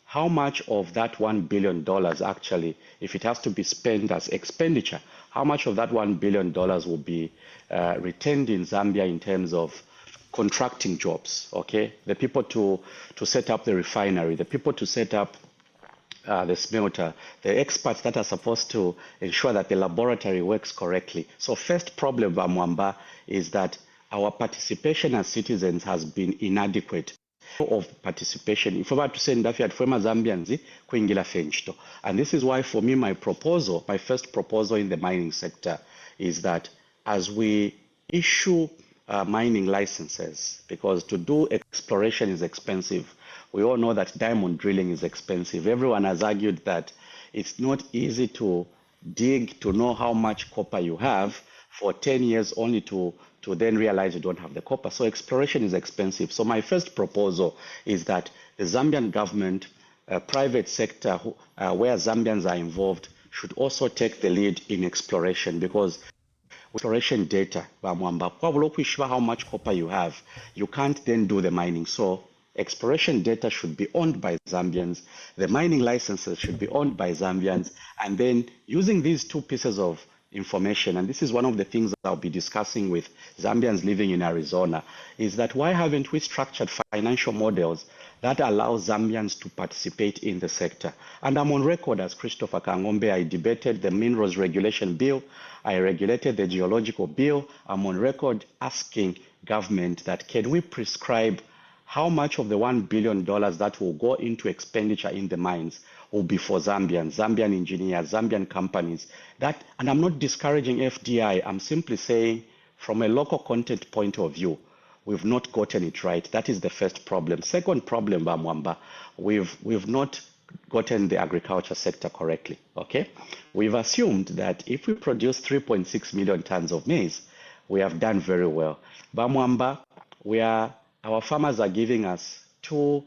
how much of that $1 billion actually, if it has to be spent as expenditure, how much of that $1 billion will be retained in Zambia in terms of contracting jobs, okay? The people to set up the refinery, the people to set up the smelter, the experts that are supposed to ensure that the laboratory works correctly. So first problem, Mwamba, is that our participation as citizens has been inadequate. Of participation, if I were to say Ndafiat Fema Zambians, kuingila fenchito. And this is why for me my first proposal in the mining sector is that as we issue mining licenses, because to do exploration is expensive. We all know that diamond drilling is expensive. Everyone has argued that it's not easy to dig to know how much copper you have for 10 years only to then realize you don't have the copper. So exploration is expensive. So my first proposal is that the Zambian government, private sector, where Zambians are involved, should also take the lead in exploration, because exploration data, how much copper you have, you can't then do the mining. So exploration data should be owned by Zambians, the mining licenses should be owned by Zambians, and then using these two pieces of information, and this is one of the things that I'll be discussing with Zambians living in Arizona, is that why haven't we structured financial models that allow Zambians to participate in the sector? And I'm on record as Christopher Kang'ombe. I debated the minerals regulation bill, I regulated the geological bill. I'm on record asking government that can we prescribe how much of the $1 billion that will go into expenditure in the mines will be for Zambians, Zambian engineers, Zambian companies. That, and I'm not discouraging FDI, I'm simply saying from a local content point of view, we've not gotten it right. That is the first problem. Second problem, Mwamba, we've not gotten the agriculture sector correctly, okay? We've assumed that if we produce 3.6 million tons of maize, we have done very well. Mwamba, our farmers are giving us 2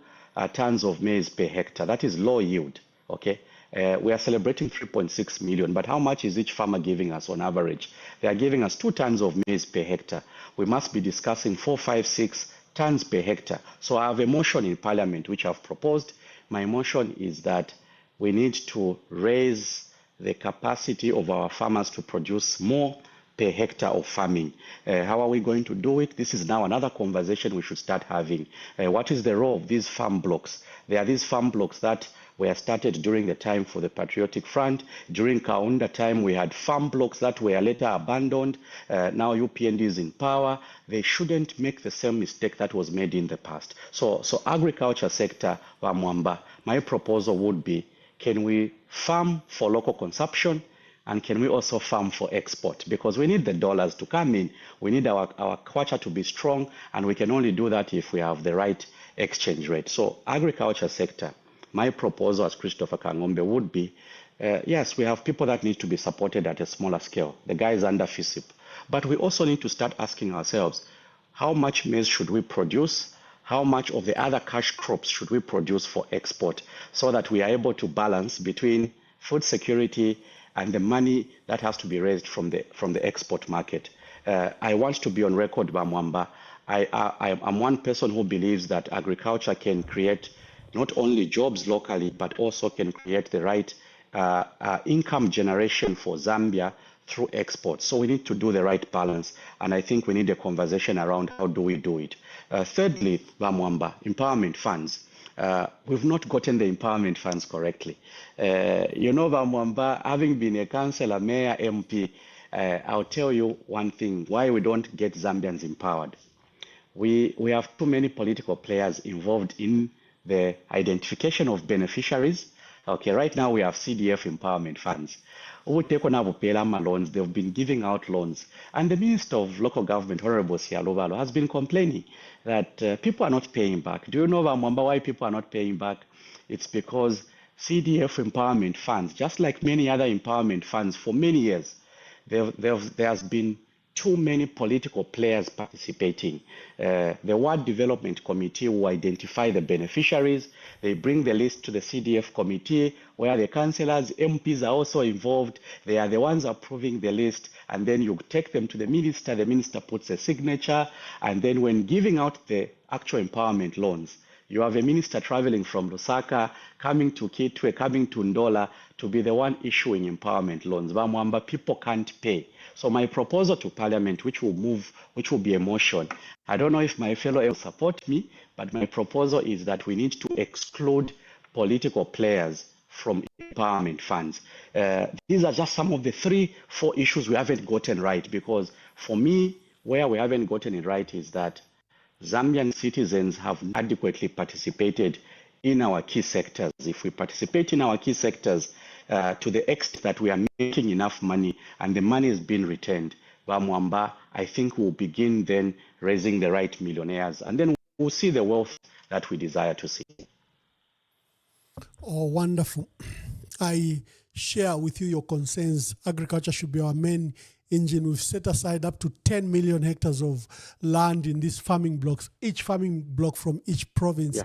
tons of maize per hectare. That is low yield, okay? We are celebrating 3.6 million, but how much is each farmer giving us on average? They are giving us 2 tons of maize per hectare. We must be discussing 4, 5, 6 tons per hectare. So I have a motion in Parliament which I've proposed. My motion is that we need to raise the capacity of our farmers to produce more per hectare of farming. How are we going to do it? This is now another conversation we should start having. What is the role of these farm blocks? There are these farm blocks that were started during the time for the Patriotic Front. During Kaunda time, we had farm blocks that were later abandoned. Now UPND is in power. They shouldn't make the same mistake that was made in the past. So agriculture sector, Mwamba, my proposal would be, can we farm for local consumption? And can we also farm for export? Because we need the dollars to come in. We need our kwacha to be strong, and we can only do that if we have the right exchange rate. So agriculture sector, my proposal as Christopher Kang'ombe would be, yes, we have people that need to be supported at a smaller scale. The guys under FISIP. But we also need to start asking ourselves, how much maize should we produce? How much of the other cash crops should we produce for export, so that we are able to balance between food security and the money that has to be raised from the export market. I want to be on record, Mwamba. I'm one person who believes that agriculture can create not only jobs locally, but also can create the right income generation for Zambia through exports. So we need to do the right balance, and I think we need a conversation around how do we do it. Thirdly, Mwamba, empowerment funds. We've not gotten the empowerment funds correctly. Mwamba, having been a councillor, mayor, MP, I'll tell you one thing, why we don't get Zambians empowered. We have too many political players involved in the identification of beneficiaries. Okay, right now we have CDF empowerment funds. Loans, they've been giving out loans. And the Minister of Local Government, Honorable Sialovalo, has been complaining that people are not paying back. Do you know, Mwamba, why people are not paying back? It's because CDF empowerment funds, just like many other empowerment funds for many years, there has been too many political players participating. The Ward Development Committee will identify the beneficiaries. They bring the list to the CDF committee where the councillors, MPs are also involved. They are the ones approving the list, and then you take them to the minister puts a signature, and then when giving out the actual empowerment loans, you have a minister traveling from Lusaka, coming to Kitwe, coming to Ndola to be the one issuing empowerment loans. Mwamba, people can't pay. So my proposal to Parliament, which will be a motion, I don't know if my fellow will support me, but my proposal is that we need to exclude political players from empowerment funds. These are just some of the 3-4 issues we haven't gotten right, because for me, where we haven't gotten it right is that Zambian citizens have adequately participated in our key sectors. If we participate in our key sectors to the extent that we are making enough money and the money is being returned, Mwamba, I think we'll begin then raising the right millionaires, and then we'll see the wealth that we desire to see. Oh, wonderful. I share with you your concerns. Agriculture should be our main engine. We've set aside up to 10 million hectares of land in these farming blocks. Each farming block from each province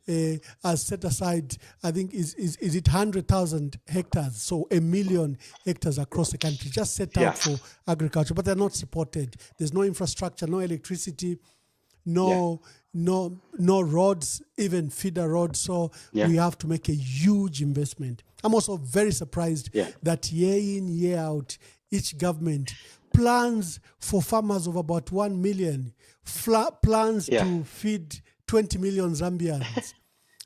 has set aside, I think, is it 100,000 hectares? So 1 million hectares across the country, just set out for agriculture, but they're not supported. There's no infrastructure, no electricity, no roads, even feeder roads. So we have to make a huge investment. I'm also very surprised that year in, year out, each government plans for farmers of about 1 million, plans to feed 20 million Zambians.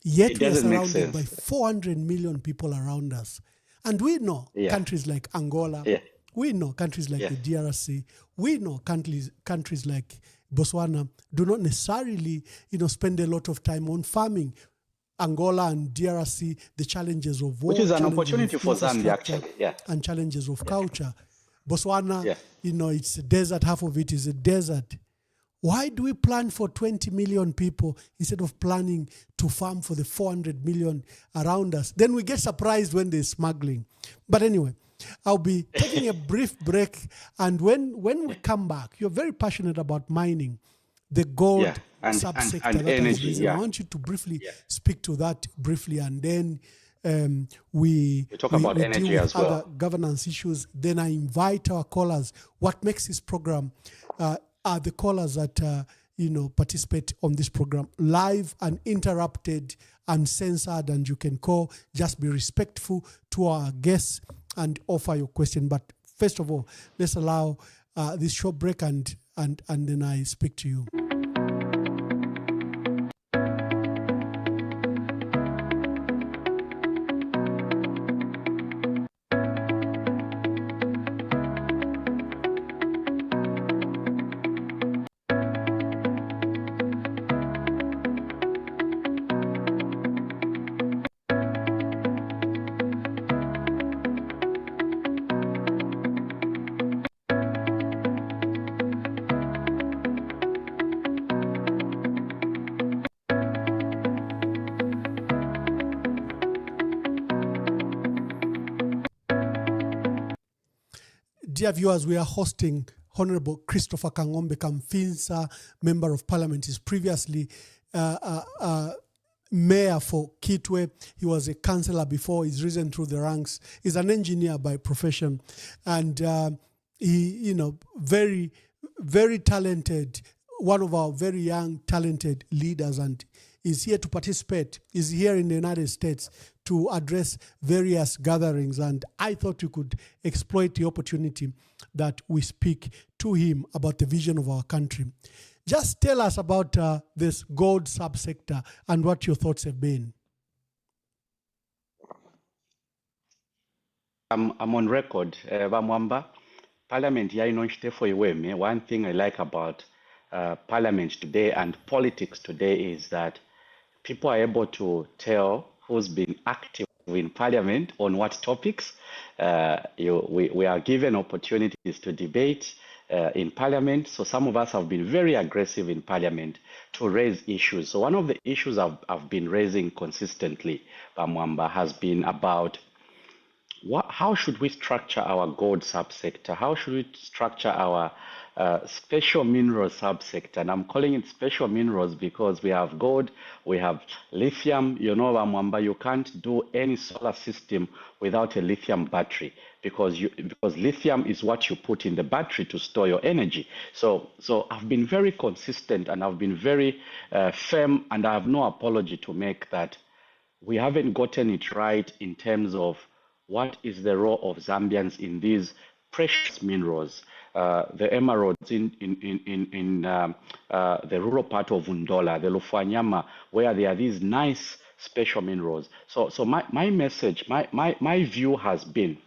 Yet we are surrounded by 400 million people around us. And we know countries like Angola, we know countries like the DRC, we know countries like Botswana do not necessarily, spend a lot of time on farming. Angola and DRC, the challenges of war, which is an opportunity for Zambia, actually, and challenges of culture. Botswana, it's a desert, half of it is a desert. Why do we plan for 20 million people instead of planning to farm for the 400 million around us? Then we get surprised when there's smuggling. But anyway, I'll be taking a brief break, and when we come back, you're very passionate about mining, the gold subsector and energy. I want you to briefly speak to that briefly, and then we talk about energy deal with as well. Other governance issues. Then I invite our callers. What makes this program are the callers that participate on this program live, uninterrupted, uncensored, and you can call. Just be respectful to our guests and offer your question. But first of all, let's allow this short break, and then I speak to you. Dear viewers, we are hosting Honorable Christopher Kang'ombe, Kamfisa Member of Parliament. He's previously mayor for Kitwe. He was a councillor before. He's risen through the ranks. He's an engineer by profession, and he, very, very talented. One of our very young, talented leaders, and is here to participate. Is here in the United States to address various gatherings, and I thought you could exploit the opportunity that we speak to him about the vision of our country. Just tell us about this gold subsector and what your thoughts have been. I'm on record, Mwamba. Parliament one thing I like about Parliament today and politics today is that people are able to tell who's been active in Parliament on what topics. We are given opportunities to debate in Parliament. So some of us have been very aggressive in Parliament to raise issues. So one of the issues I've been raising consistently, Mwamba, has been about how should we structure our gold subsector? How should we structure our special mineral subsector? And I'm calling it special minerals because we have gold, we have lithium. You know, Mwamba, you can't do any solar system without a lithium battery because lithium is what you put in the battery to store your energy. So I've been very consistent and I've been very firm, and I have no apology to make that we haven't gotten it right in terms of what is the role of Zambians in these precious minerals, the emeralds in the rural part of Undola, the Lufwanyama, where there are these nice special minerals. So my message, my view has been,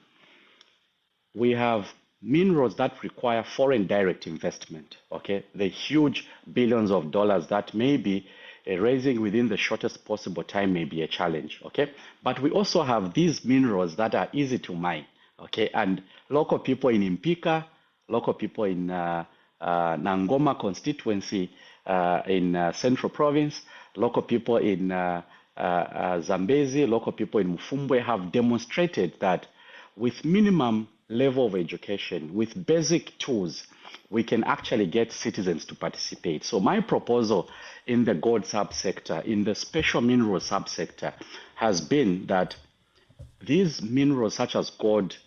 we have minerals that require foreign direct investment, okay? The huge billions of dollars that maybe raising within the shortest possible time may be a challenge, okay? But we also have these minerals that are easy to mine, okay? And local people in Impika, local people in Kangombe constituency in Central Province, local people in Zambezi, local people in Mfumbwe have demonstrated that with minimum level of education, with basic tools, we can actually get citizens to participate. So my proposal in the gold subsector, in the special mineral subsector, has been that these minerals such as gold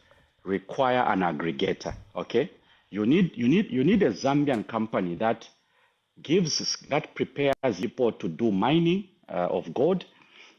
require an aggregator, okay? You need a Zambian company that prepares people to do mining of gold.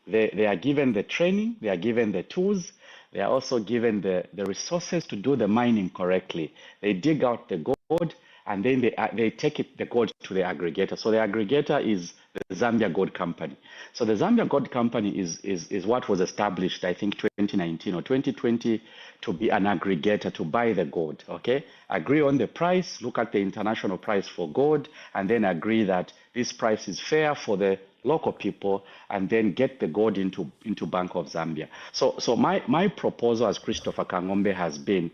They are given the training, they are given the tools, they are also given the resources to do the mining correctly. They dig out the gold and then they take the gold to the aggregator. So the aggregator is the Zambia Gold Company. So the Zambia Gold Company is what was established, I think, 2019 or 2020 to be an aggregator to buy the gold, okay? Agree on the price, look at the international price for gold, and then agree that this price is fair for the local people, and then get the gold into Bank of Zambia. So my proposal as Christopher Kang'ombe has been,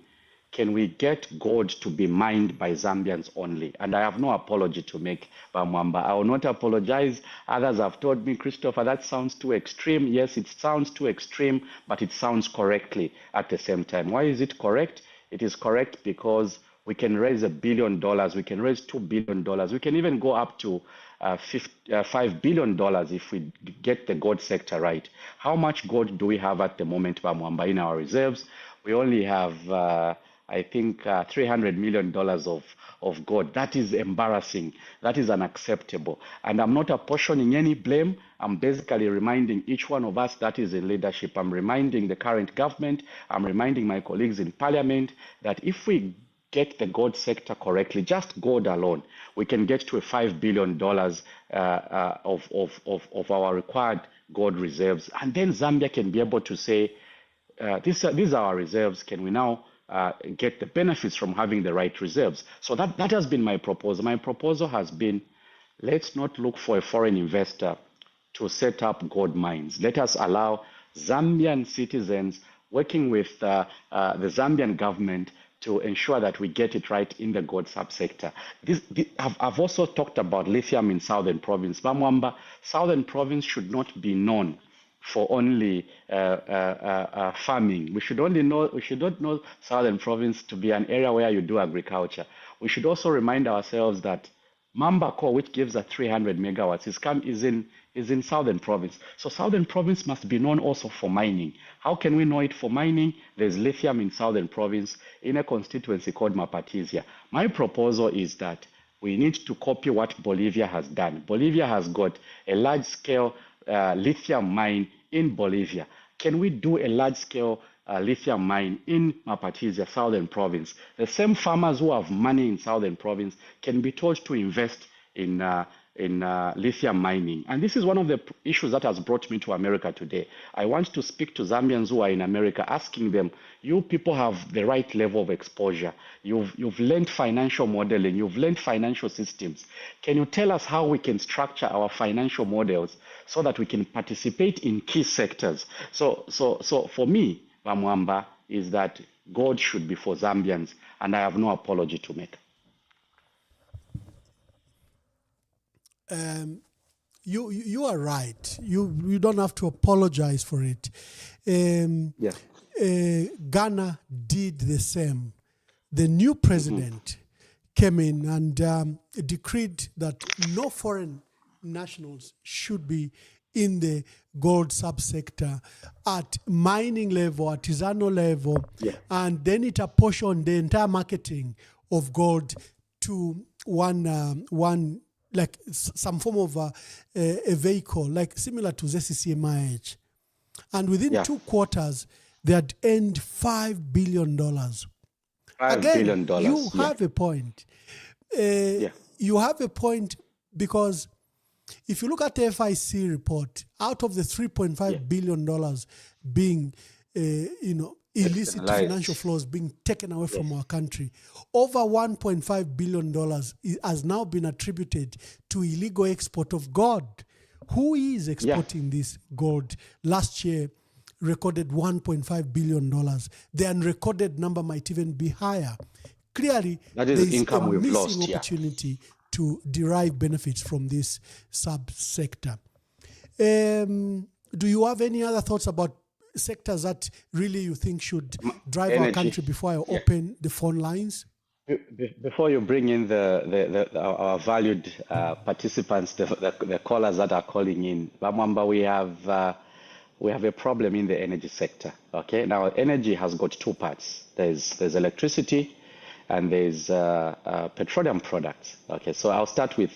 can we get gold to be mined by Zambians only? And I have no apology to make, Mwamba. I will not apologize. Others have told me, Christopher, that sounds too extreme. Yes, it sounds too extreme, but it sounds correctly at the same time. Why is it correct? It is correct because we can raise $1 billion, we can raise $2 billion, we can even go up to $5 billion if we get the gold sector right. How much gold do we have at the moment, Mwamba, in our reserves? We only have, I think, $300 million of gold. That is embarrassing. That is unacceptable. And I'm not apportioning any blame. I'm basically reminding each one of us that is in leadership. I'm reminding the current government. I'm reminding my colleagues in parliament that if we get the gold sector correctly, just gold alone, we can get to a $5 billion of our required gold reserves. And then Zambia can be able to say, these are our reserves. Can we now get the benefits from having the right reserves? So that has been my proposal. My proposal has been, let's not look for a foreign investor to set up gold mines. Let us allow Zambian citizens working with the Zambian government to ensure that we get it right in the gold subsector. I've also talked about lithium in Southern Province. Mwamba, Southern Province should not be known for only farming. We should not know Southern Province to be an area where you do agriculture. We should also remind ourselves that Mamba Core, which gives us 300 megawatts, is in Southern Province. So Southern Province must be known also for mining. How can we know it for mining? There's lithium in Southern Province in a constituency called Mapatizia. My proposal is that we need to copy what Bolivia has done. Bolivia has got a large-scale lithium mine in Bolivia. Can we do a large-scale lithium mine in Mapatizia, Southern Province? The same farmers who have money in Southern Province can be told to invest in lithium mining. And this is one of the issues that has brought me to America today. I want to speak to Zambians who are in America, asking them, you people have the right level of exposure. You've learned financial modeling. You've learned financial systems. Can you tell us how we can structure our financial models so that we can participate in key sectors? So for me, Mwamba, is that gold should be for Zambians, and I have no apology to make. You are right. You don't have to apologize for it. Yes. Ghana did the same. The new president came in and decreed that no foreign nationals should be in the gold subsector at mining level, artisanal level, and then it apportioned the entire marketing of gold to one like some form of a vehicle, like similar to ZCCMIH. And within 2 quarters, they had earned $5 billion. Again, you have a point. You have a point because if you look at the FIC report, out of the $3.5 billion being, illicit financial flows being taken away from our country, over $1.5 billion has now been attributed to illegal export of gold. Who is exporting this gold? Last year, recorded $1.5 billion. The unrecorded number might even be higher. Clearly, that is there is income a we've missing lost, opportunity to derive benefits from this subsector. Do you have any other thoughts about sectors that really you think should drive our country before I open the phone lines? Before you bring in our valued participants, the callers that are calling in, Mwamba, we have a problem in the energy sector. Okay, now energy has got 2 parts. There's electricity, and there's petroleum products. Okay, so I'll start with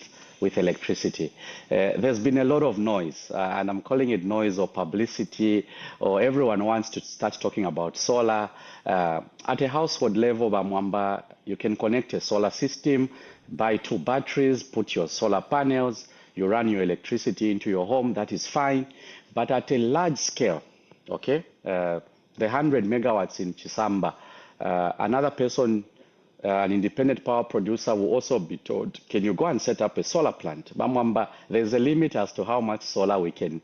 electricity. There's been a lot of noise, and I'm calling it noise or publicity, or everyone wants to start talking about solar. At a household level, Mwamba, you can connect a solar system, buy 2 batteries, put your solar panels, you run your electricity into your home, that is fine. But at a large scale, okay, the 100 megawatts in Chisamba, another person, an independent power producer, will also be told, can you go and set up a solar plant? Bamwamba, there's a limit as to how much solar we can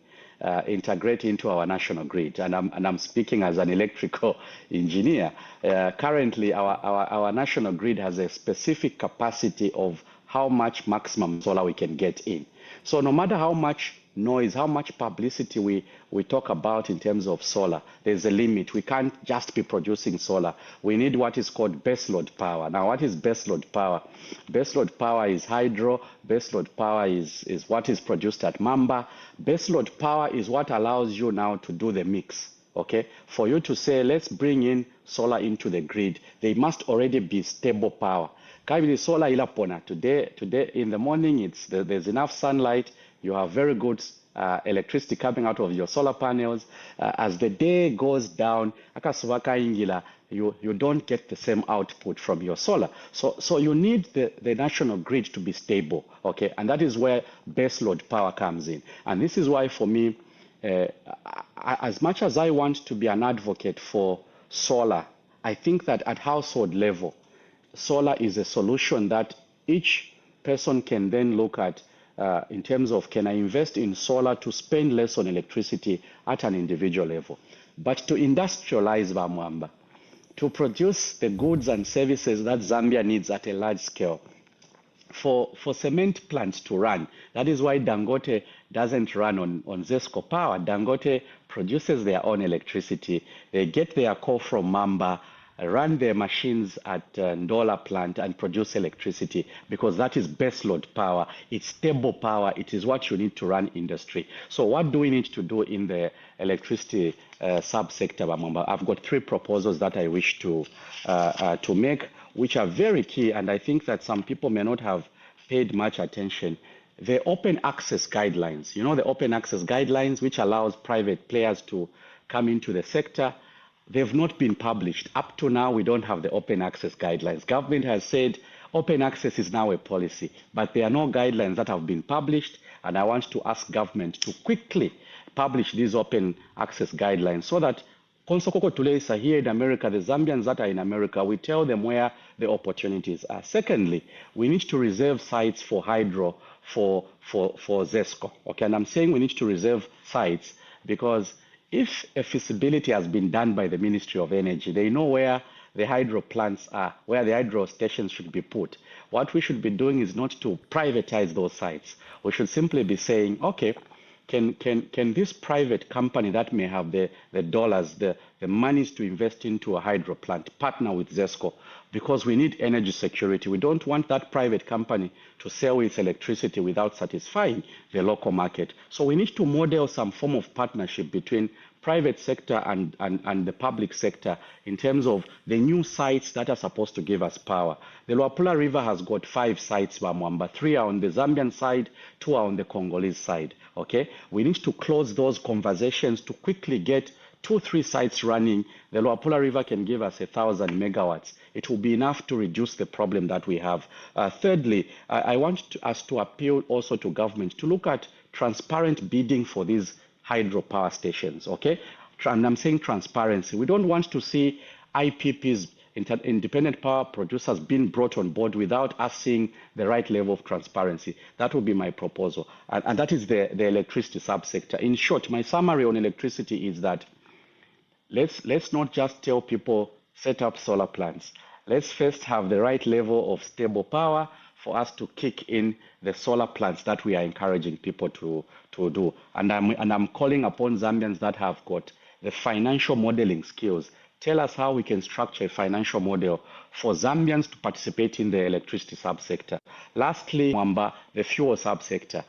integrate into our national grid. And I'm speaking as an electrical engineer. Currently, our national grid has a specific capacity of how much maximum solar we can get in. So no matter how much noise, how much publicity we talk about in terms of solar, there's a limit. We can't just be producing solar. We need what is called baseload power. Now, what is baseload power? Baseload power is hydro. Baseload power is what is produced at Mamba. Baseload power is what allows you now to do the mix. Okay, for you to say, let's bring in solar into the grid, they must already be stable power. Kabili solar ilapona. Today in the morning, there's enough sunlight. You have very good electricity coming out of your solar panels. As the day goes down, you don't get the same output from your solar. So you need the national grid to be stable, okay? And that is where baseload power comes in. And this is why, for me, as much as I want to be an advocate for solar, I think that at household level, solar is a solution that each person can then look at in terms of, can I invest in solar to spend less on electricity at an individual level? But to industrialize Mwamba, to produce the goods and services that Zambia needs at a large scale, for cement plants to run. That is why Dangote doesn't run on Zesco power. Dangote produces their own electricity. They get their coal from Mamba, run their machines at Ndola plant and produce electricity, because that is baseload power. It's stable power. It is what you need to run industry. So what do we need to do in the electricity subsector? I've got 3 proposals that I wish to make, which are very key, and I think that some people may not have paid much attention. The open access guidelines, the open access guidelines, which allows private players to come into the sector, they've not been published. Up to now, we don't have the open access guidelines. Government has said open access is now a policy, but there are no guidelines that have been published, and I want to ask government to quickly publish these open access guidelines so that Konsokoko Tulesa here in America, the Zambians that are in America, we tell them where the opportunities are. Secondly, we need to reserve sites for hydro for Zesco. Okay, and I'm saying we need to reserve sites because if a feasibility has been done by the Ministry of Energy, they know where the hydro plants are, where the hydro stations should be put. What we should be doing is not to privatize those sites. We should simply be saying, okay, can this private company that may have the dollars, the monies to invest into a hydro plant partner with ZESCO? Because we need energy security. We don't want that private company to sell its electricity without satisfying the local market. So we need to model some form of partnership between private sector and the public sector in terms of the new sites that are supposed to give us power. The Luapula River has got 5 sites, Mwamba. 3 are on the Zambian side, 2 are on the Congolese side. Okay, we need to close those conversations to quickly get 2-3 sites running. The Luapula River can give us 1,000 megawatts. It will be enough to reduce the problem that we have. Thirdly, I want us to appeal also to government to look at transparent bidding for these hydropower stations, okay? And I'm saying transparency. We don't want to see IPPs, independent power producers, being brought on board without us seeing the right level of transparency. That would be my proposal. And that is the electricity subsector. In short, my summary on electricity is that let's not just tell people set up solar plants. Let's first have the right level of stable power for us to kick in the solar plants that we are encouraging people to do. And I'm calling upon Zambians that have got the financial modeling skills. Tell us how we can structure a financial model for Zambians to participate in the electricity subsector. Lastly, Mwamba, the fuel subsector.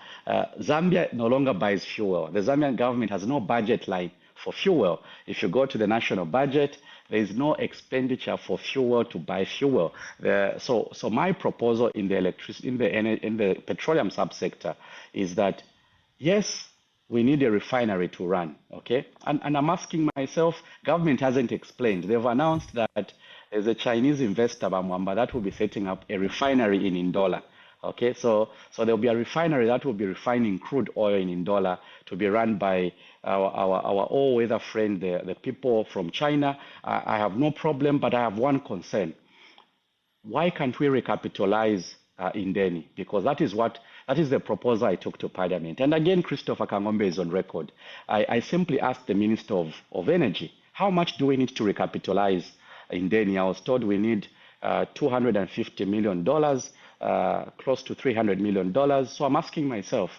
Zambia no longer buys fuel. The Zambian government has no budget line for fuel. If you go to the national budget, there is no expenditure for fuel to buy fuel. So my proposal in the electricity, in the petroleum subsector, is that yes, we need a refinery to run. Okay, and I'm asking myself, government hasn't explained. They've announced that there's a Chinese investor, Mwamba, that will be setting up a refinery in Ndola. Okay, so there'll be a refinery that will be refining crude oil in Ndola to be run by our all-weather friend, the people from China. I have no problem, but I have one concern. Why can't we recapitalize Indeni? Because that is the proposal I took to Parliament. And again, Christopher Kang'ombe is on record. I simply asked the Minister of Energy, how much do we need to recapitalize Indeni? I was told we need $250 million. Close to $300 million. So I'm asking myself,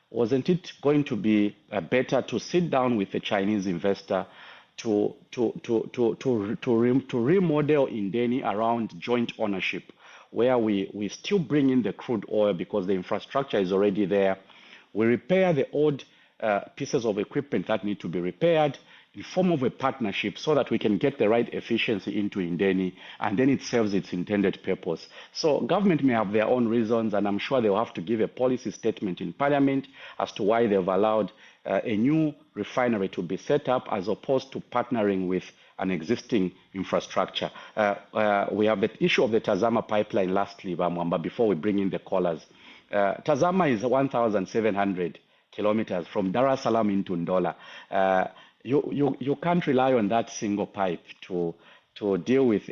wasn't it going to be better to sit down with a Chinese investor to remodel Indeni around joint ownership, where we still bring in the crude oil because the infrastructure is already there. We repair the old pieces of equipment that need to be repaired in form of a partnership so that we can get the right efficiency into Indeni, and then it serves its intended purpose. So government may have their own reasons, and I'm sure they'll have to give a policy statement in Parliament as to why they've allowed a new refinery to be set up as opposed to partnering with an existing infrastructure. We have the issue of the Tazama pipeline lastly, Mwamba, before we bring in the callers. Tazama is 1,700 kilometers from Dar es Salaam into Ndola. You can't rely on that single pipe to deal with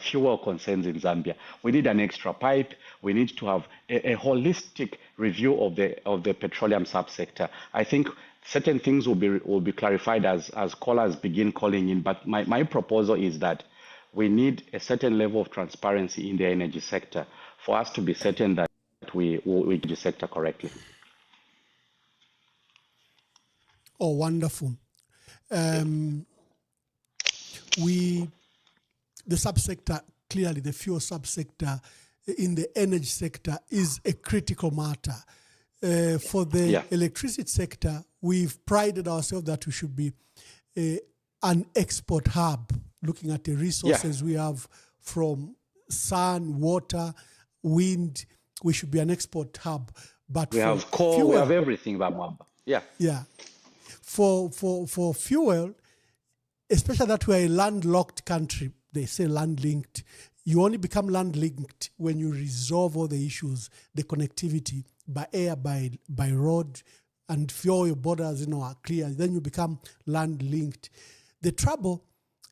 fuel concerns in Zambia. We need an extra pipe. We need to have a holistic review of the petroleum subsector. I think certain things will be clarified as callers begin calling in. But my proposal is that we need a certain level of transparency in the energy sector for us to be certain that we do the sector correctly. Oh, wonderful. The subsector, clearly the fuel subsector in the energy sector is a critical matter. For the electricity sector, we've prided ourselves that we should be an export hub, looking at the resources we have from sun, water, wind. We should be an export hub. But we have coal, fuel, we have everything, Mwamba. Yeah. For fuel, especially that we're a landlocked country, they say land-linked. You only become land-linked when you resolve all the issues, the connectivity by air, by road, and if all your borders are clear, then you become land-linked. The trouble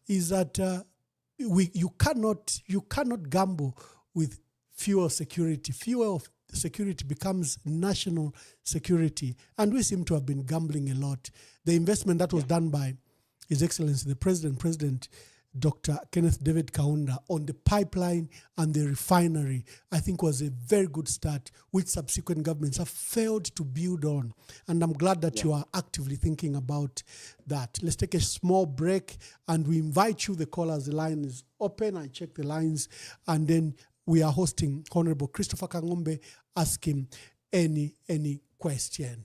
is that you cannot gamble with fuel security. Fuel security becomes national security, and we seem to have been gambling a lot. The investment that was done by His Excellency the President Dr. Kenneth David Kaunda on the pipeline and the refinery, I think was a very good start, which subsequent governments have failed to build on. And I'm glad that you are actively thinking about that. Let's take a small break and we invite you, the callers. The line is open. I check the lines. And then we are hosting Honorable Christopher Kang'ombe, ask him any question.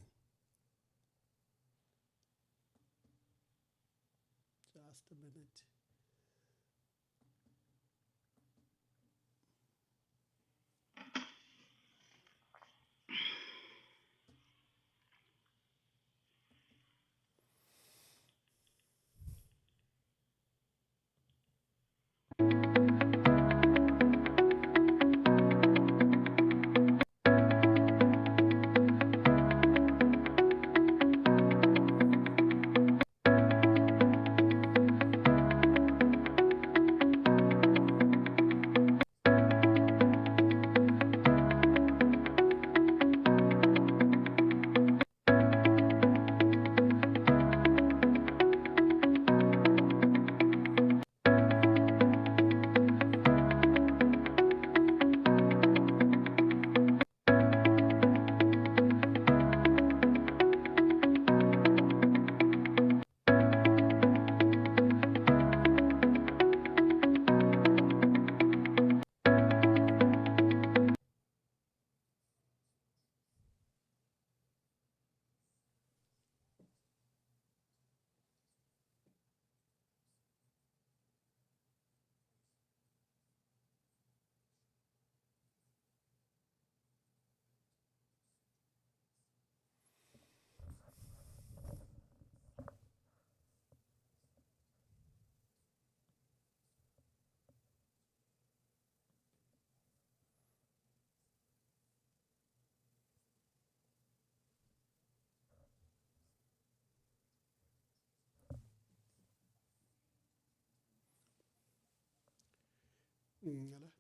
Just a minute.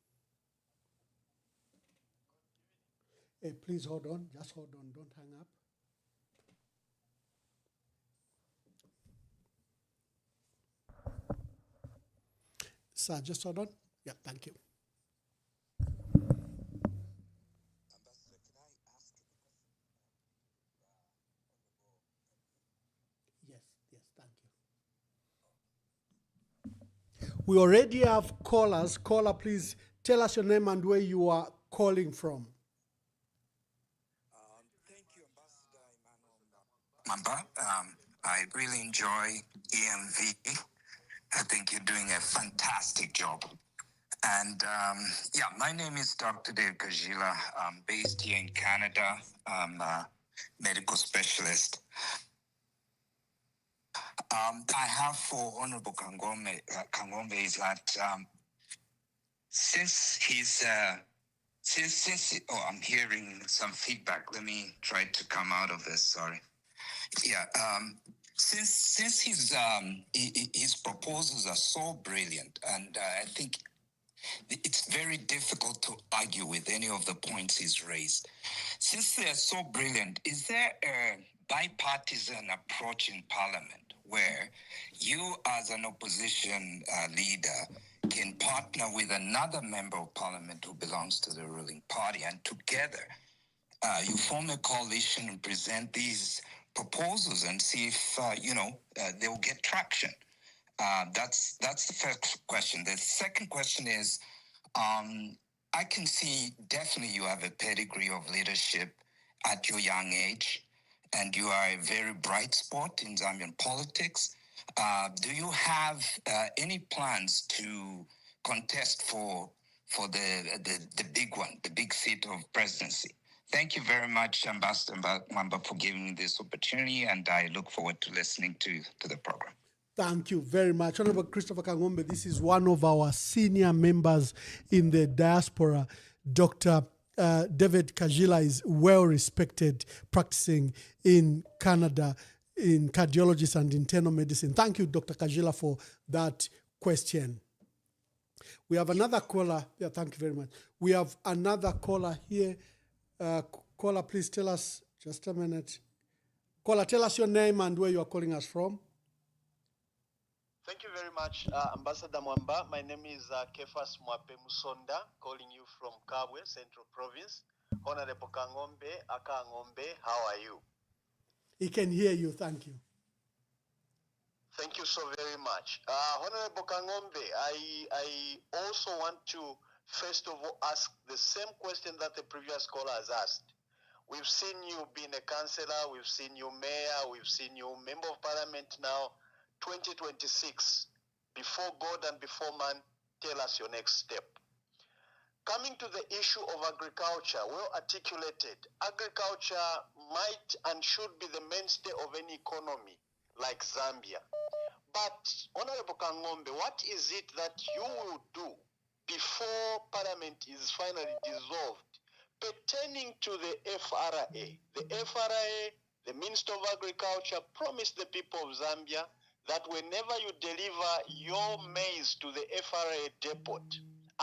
Hey, please hold on. Just hold on. Don't hang up. Sir, just hold on. Yeah, thank you. Yes, thank you. We already have callers. Caller, please tell us your name and where you are calling from. Thank you, Ambassador Emmanuel Mwamba. I really enjoy EMV. I think you're doing a fantastic job. And my name is Dr. Dave Kajila. I'm based here in Canada. I'm a medical specialist. I have for Honorable Kangombe is that I'm hearing some feedback. Let me try to come out of this. Sorry. Yeah. Since his proposals are so brilliant, and I think it's very difficult to argue with any of the points he's raised. Since they're so brilliant, is there a bipartisan approach in Parliament where you, as an opposition leader, can partner with another member of Parliament who belongs to the ruling party, and together you form a coalition and present these proposals and see if they will get traction? That's the first question. The second question is, I can see definitely you have a pedigree of leadership at your young age, and you are a very bright spot in Zambian politics. Do you have any plans to contest for the big one, the big seat of presidency? Thank you very much, Ambassador Mwamba, for giving me this opportunity, and I look forward to listening to the program. Thank you very much. Honorable Christopher Kang'ombe, this is one of our senior members in the diaspora. Dr. David Kajila is well respected, practicing in Canada in cardiology and internal medicine. Thank you, Dr. Kajila, for that question. We have another caller. Yeah, thank you very much. We have another caller here. Caller, please tell us, just a minute. Caller, tell us your name and where you are calling us from. Thank you very much, Ambassador Mwamba. My name is Kefas Mwape Musonda, calling you from Kabwe, Central Province. Honorable Kang'ombe, Kang'ombe, how are you? He can hear you. Thank you. Thank you so very much. Honorable Kang'ombe, I also want to, first of all, ask the same question that the previous caller has asked. We've seen you being a councillor, we've seen you mayor, we've seen you member of parliament now, 2026. Before God and before man, tell us your next step. Coming to the issue of agriculture, well articulated, agriculture might and should be the mainstay of any economy like Zambia. But, Honorable Kang'ombe, what is it that you will do before Parliament is finally dissolved pertaining to the FRA? The FRA, the Minister of Agriculture, promised the people of Zambia that whenever you deliver your maize to the FRA depot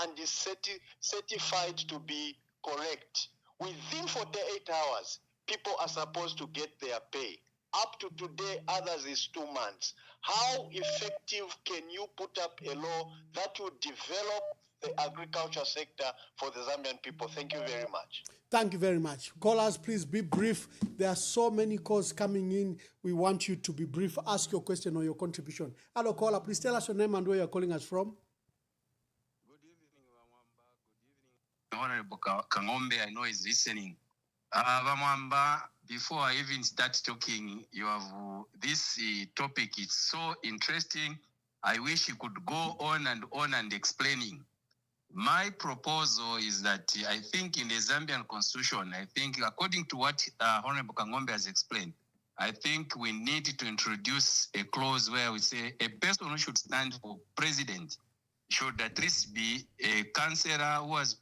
and is certified to be correct, within 48 hours, people are supposed to get their pay. Up to today, others is 2 months. How effective can you put up a law that will develop the agriculture sector for the Zambian people? Thank you very much. Thank you very much. Callers, please be brief. There are so many calls coming in. We want you to be brief. Ask your question or your contribution. Hello, caller. Please tell us your name and where you're calling us from. Good evening, Mwamba. Good evening. Honorable Kang'ombe, I know is listening. Mwamba, before I even start talking, you have this topic is so interesting. I wish you could go on and explaining. My proposal is that I think in the Zambian constitution, I think according to what Honorable Kang'ombe has explained, I think we need to introduce a clause where we say a person who should stand for president should at least be a councillor who has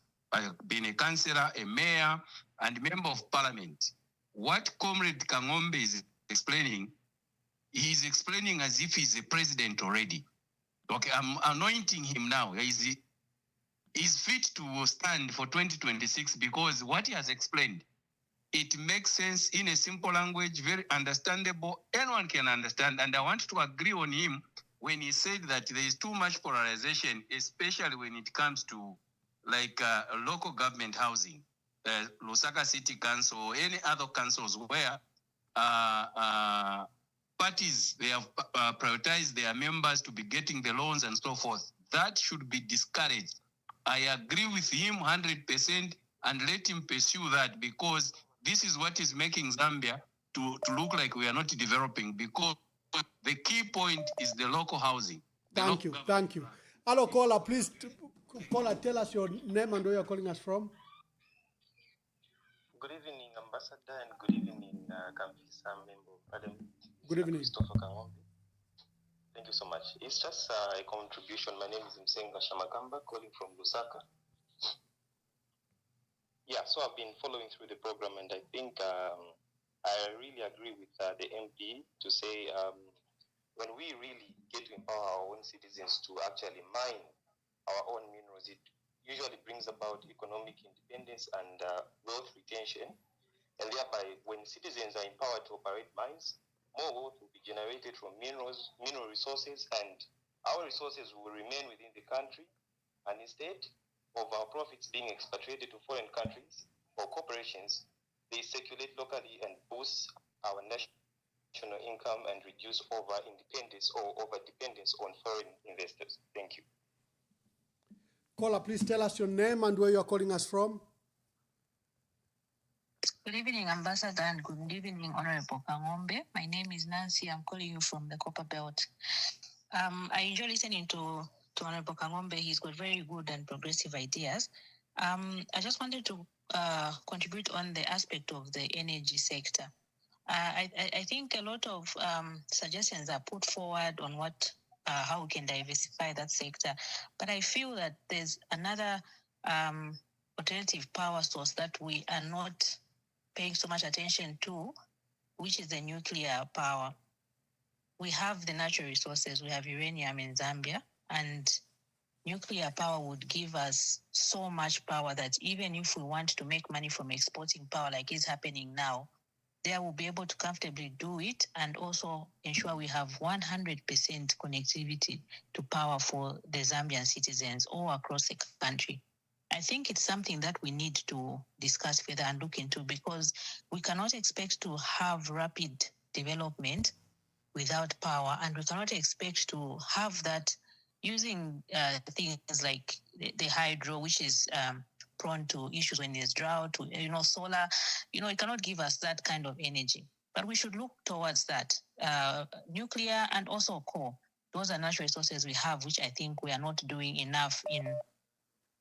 been a councillor, a mayor, and member of parliament. What Comrade Kang'ombe is explaining, he's explaining as if he's a president already. Okay, I'm anointing him now. He's fit to stand for 2026 because what he has explained, it makes sense in a simple language, very understandable. Anyone can understand. And I want to agree on him when he said that there is too much polarization, especially when it comes to like local government housing, Lusaka City Council, or any other councils where parties, they have prioritized their members to be getting the loans and so forth. That should be discouraged. I agree with him 100% and let him pursue that because this is what is making Zambia to look like we are not developing because the key point is the local housing. Thank you. Hello, caller. Please, caller, tell us your name and where you're calling us from. Good evening, Ambassador, and good evening, Kamfisa member of Parliament. Good evening. Kang'ombe. Thank you so much. It's just a contribution. My name is Msenga Shamakamba, calling from Lusaka. Yeah, so I've been following through the program, and I think I really agree with the MP to say when we really get to empower our own citizens to actually mine our own minerals, it usually brings about economic independence and wealth retention. And thereby, when citizens are empowered to operate mines, more wealth will be generated from mineral resources, and our resources will remain within the country. And instead of our profits being expatriated to foreign countries or corporations, they circulate locally and boost our national income and reduce over-independence or over-dependence on foreign investors. Thank you. Caller, please tell us your name and where you are calling us from. Good evening, Ambassador, and good evening, Honorable Kang'ombe. My name is Nancy. I'm calling you from the Copper Belt. I enjoy listening to Honorable Kang'ombe. He's got very good and progressive ideas. I just wanted to contribute on the aspect of the energy sector. I think a lot of suggestions are put forward on how we can diversify that sector. But I feel that there's another alternative power source that we are not paying so much attention to, which is the nuclear power. We have the natural resources. We have uranium in Zambia, and nuclear power would give us so much power that even if we want to make money from exporting power like is happening now, there will be able to comfortably do it and also ensure we have 100% connectivity to power for the Zambian citizens all across the country. I think it's something that we need to discuss further and look into, because we cannot expect to have rapid development without power, and we cannot expect to have that using things like the hydro, which is prone to issues when there's drought, solar, it cannot give us that kind of energy. But we should look towards that. Nuclear and also coal, those are natural resources we have, which I think we are not doing enough in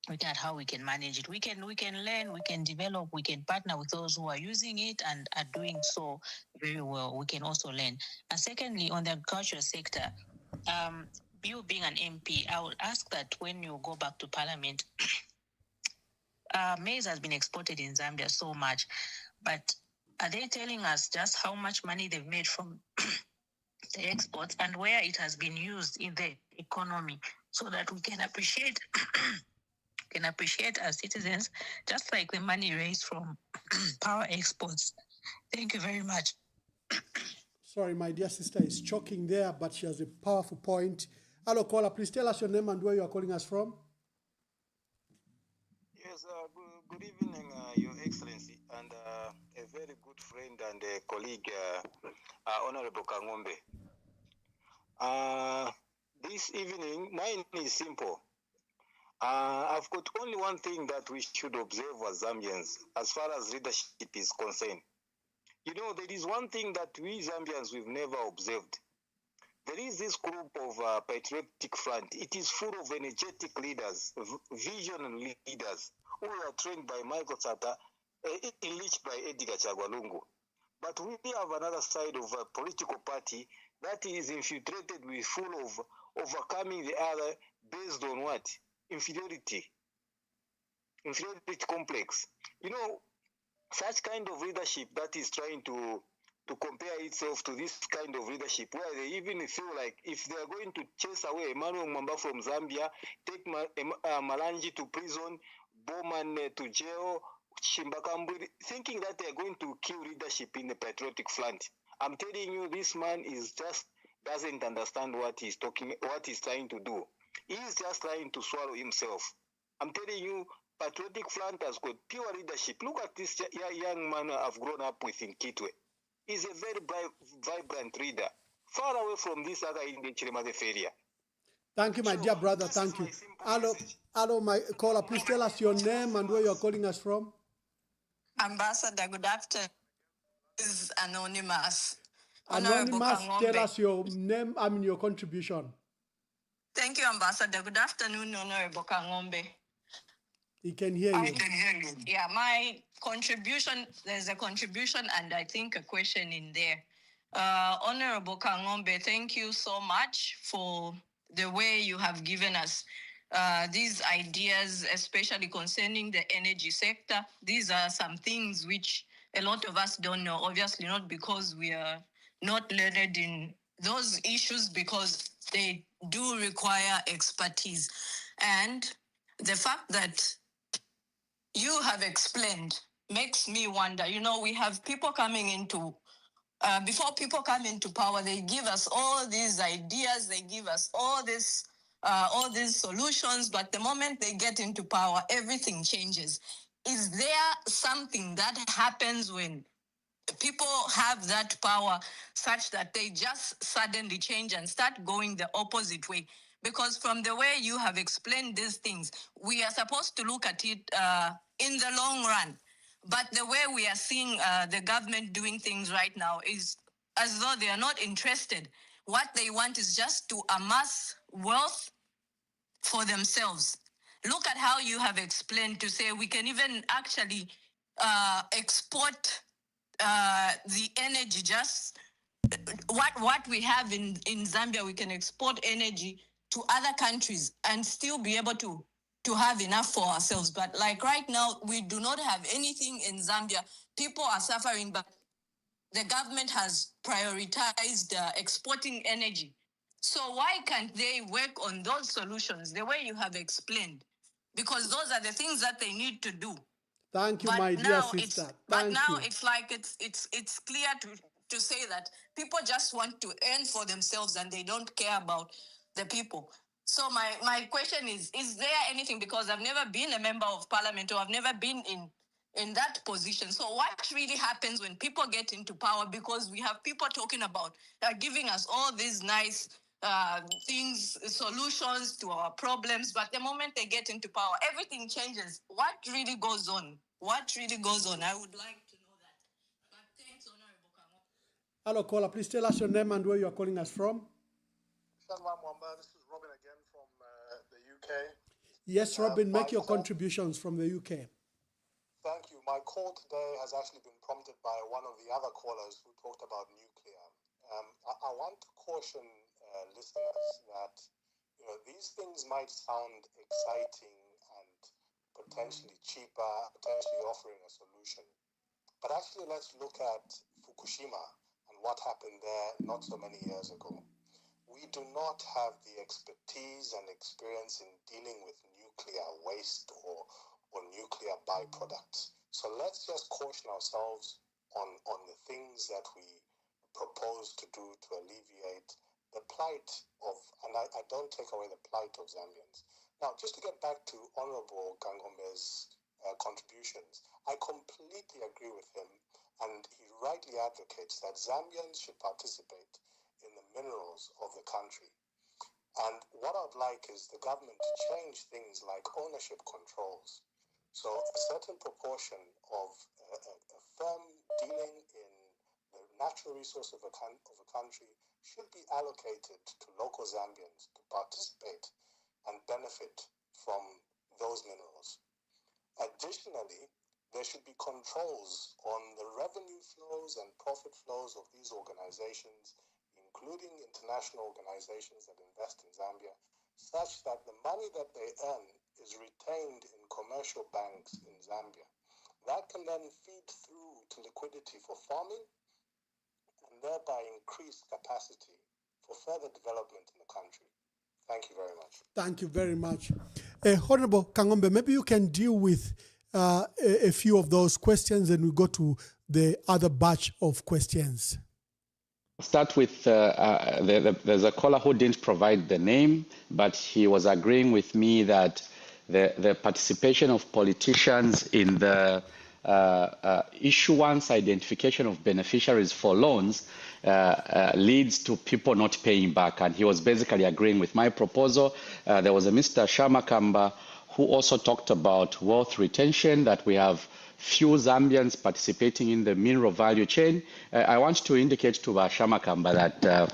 looking at how we can manage it. We can learn, we can develop, we can partner with those who are using it and are doing so very well. We can also learn. And secondly, on the agricultural sector, you being an MP, I would ask that when you go back to Parliament, maize has been exported in Zambia so much, but are they telling us just how much money they've made from the exports and where it has been used in the economy, so that we can appreciate as citizens, just like the money raised from power exports? Thank you very much. Sorry, my dear sister is choking there, but she has a powerful point. Hello, caller. Please tell us your name and where you are calling us from. Yes, good evening, Your Excellency, and a very good friend and a colleague, Honorable Kang'ombe. This evening, mine is simple. I've got only one thing that we should observe as Zambians as far as leadership is concerned. There is one thing that we Zambians, we've never observed. There is this group of patriotic front. It is full of energetic leaders, visionary leaders, who are trained by Michael Sata, enriched by Edgar Chagwalungu. But we have another side of a political party that is infiltrated with full of overcoming the other based on what? Inferiority complex. Such kind of leadership that is trying to compare itself to this kind of leadership, where they even feel like if they are going to chase away Emmanuel Mwamba from Zambia, take Malanji to prison, Bowman to jail, Chimbakamburi, thinking that they are going to kill leadership in the patriotic front. I'm telling you, this man is just doesn't understand what he's trying to do. He's just trying to swallow himself. I'm telling you, patriotic front has got pure leadership. Look at this young man I've grown up with in Kitwe. He's a very vibrant leader, far away from this other Indian Chilemade failure. Thank you, my dear brother. Thank you. Hello, my caller. Please tell us your name and where you are calling us from. Ambassador, good afternoon. This is Anonymous. Anonymous, tell us your name, your contribution. Thank you, Ambassador. Good afternoon, Honorable Kang'ombe. He can hear you. Yeah, my contribution, there's a contribution and I think a question in there. Honorable Kang'ombe, thank you so much for the way you have given us these ideas, especially concerning the energy sector. These are some things which a lot of us don't know, obviously not because we are not learned in those issues, because they do require expertise. And the fact that you have explained makes me wonder, we have people coming into, before people come into power, they give us all these ideas, they give us all these solutions, but the moment they get into power, everything changes. Is there something that happens when people have that power such that they just suddenly change and start going the opposite way? Because from the way you have explained these things, we are supposed to look at it in the long run. But the way we are seeing the government doing things right now is as though they are not interested. What they want is just to amass wealth for themselves. Look at how you have explained to say we can even actually export the energy, just what we have in Zambia, we can export energy to other countries and still be able to have enough for ourselves. But like right now, we do not have anything in Zambia. People are suffering, but the government has prioritized exporting energy. So why can't they work on those solutions the way you have explained? Because those are the things that they need to do. Thank you, But my dear now sister. but Thank now you. it's like it's clear to say that people just want to earn for themselves and they don't care about the people. So my question is there anything, because I've never been a member of parliament, or I've never been in that position. So what really happens when people get into power? Because we have people talking about giving us all these nice things, solutions to our problems, but the moment they get into power, everything changes. What really goes on? What really goes on? I would like to know that. But thanks, Honorable Kang'ombe. Hello, caller. Please tell us your name and where you are calling us from. Emmanuel Mwamba, this is Robin again from the UK. Yes, Robin, make your contributions from the UK. Thank you. My call today has actually been prompted by one of the other callers who talked about nuclear. I want to caution listeners that these things might sound exciting and potentially cheaper, potentially offering a solution. But actually, let's look at Fukushima and what happened there not so many years ago. We do not have the expertise and experience in dealing with nuclear waste or nuclear byproducts. So let's just caution ourselves on the things that we propose to do to alleviate the plight of, and I don't take away the plight of Zambians. Now, just to get back to Honorable Kangombe's contributions, I completely agree with him, and he rightly advocates that Zambians should participate in the minerals of the country. And what I'd like is the government to change things like ownership controls. So a certain proportion of a firm dealing in the natural resource of a country should be allocated to local Zambians to participate and benefit from those minerals. Additionally, there should be controls on the revenue flows and profit flows of these organizations, including international organizations that invest in Zambia, such that the money that they earn is retained in commercial banks in Zambia. That can then feed through to liquidity for farming and thereby increase capacity for further development in the country. Thank you very much. Thank you very much. Honorable Kang'ombe, maybe you can deal with a few of those questions and we go to the other batch of questions. Start with, there's a caller who didn't provide the name, but he was agreeing with me that the participation of politicians in the issuance, identification of beneficiaries for loans leads to people not paying back. And he was basically agreeing with my proposal. There was a Mr. Shamakamba who also talked about wealth retention, that we have few Zambians participating in the mineral value chain. I want to indicate to Shamakamba that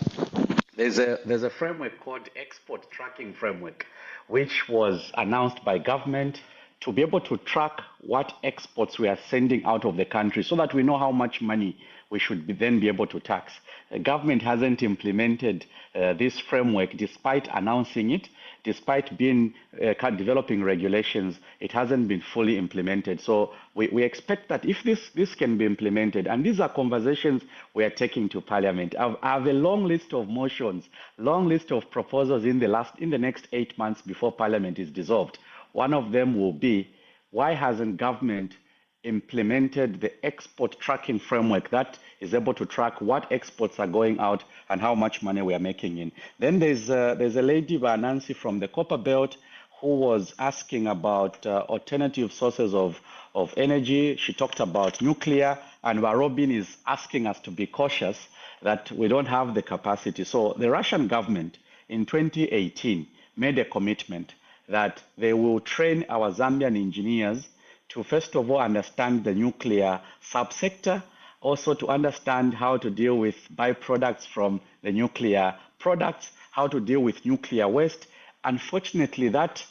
there's a framework called Export Tracking Framework, which was announced by government to be able to track what exports we are sending out of the country so that we know how much money we should then be able to tax. The government hasn't implemented this framework despite announcing it, despite being developing regulations. It hasn't been fully implemented. So we expect that if this can be implemented, and these are conversations we are taking to Parliament. I have a long list of motions, long list of proposals in the next 8 months before Parliament is dissolved. One of them will be, why hasn't government implemented the export tracking framework that is able to track what exports are going out and how much money we are making in? Then there's a lady, Nancy, from the Copper Belt, who was asking about alternative sources of energy. She talked about nuclear, and Robin is asking us to be cautious that we don't have the capacity. So the Russian government in 2018 made a commitment that they will train our Zambian engineers to, first of all, understand the nuclear subsector, also to understand how to deal with byproducts from the nuclear products, how to deal with nuclear waste. Unfortunately, that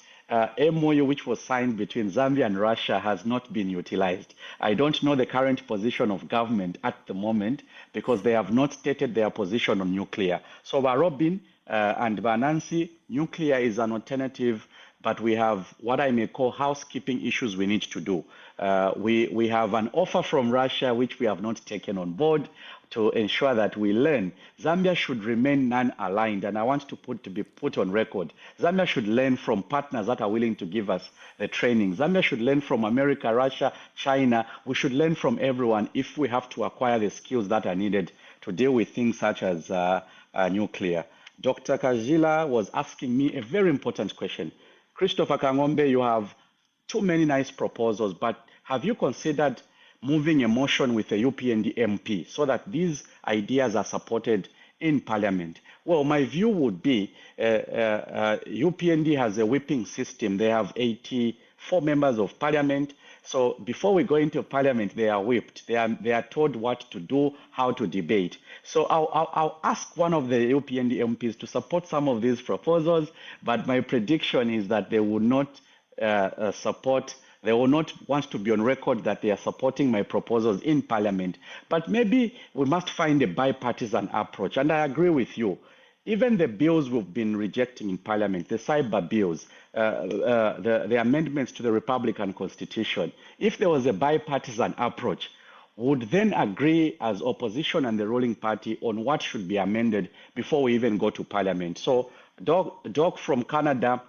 MOU which was signed between Zambia and Russia has not been utilized. I don't know the current position of government at the moment because they have not stated their position on nuclear. So Robin and Nancy, nuclear is an alternative but we have what I may call housekeeping issues we need to do. We have an offer from Russia which we have not taken on board to ensure that we learn. Zambia should remain non-aligned, and I want to be put on record. Zambia should learn from partners that are willing to give us the training. Zambia should learn from America, Russia, China. We should learn from everyone if we have to acquire the skills that are needed to deal with things such as nuclear. Dr. Kajila was asking me a very important question. Christopher Kang'ombe, you have too many nice proposals, but have you considered moving a motion with a UPND MP so that these ideas are supported in Parliament? Well, my view would be UPND has a whipping system. They have 84 members of Parliament. So before we go into Parliament, they are whipped. They are told what to do, how to debate. So I'll ask one of the UPND MPs to support some of these proposals, but my prediction is that they will not support. They will not want to be on record that they are supporting my proposals in Parliament. But maybe we must find a bipartisan approach. And I agree with you. Even the bills we've been rejecting in Parliament, the cyber bills, the amendments to the Republican Constitution, if there was a bipartisan approach, would then agree as opposition and the ruling party on what should be amended before we even go to Parliament. So, Doc from Canada,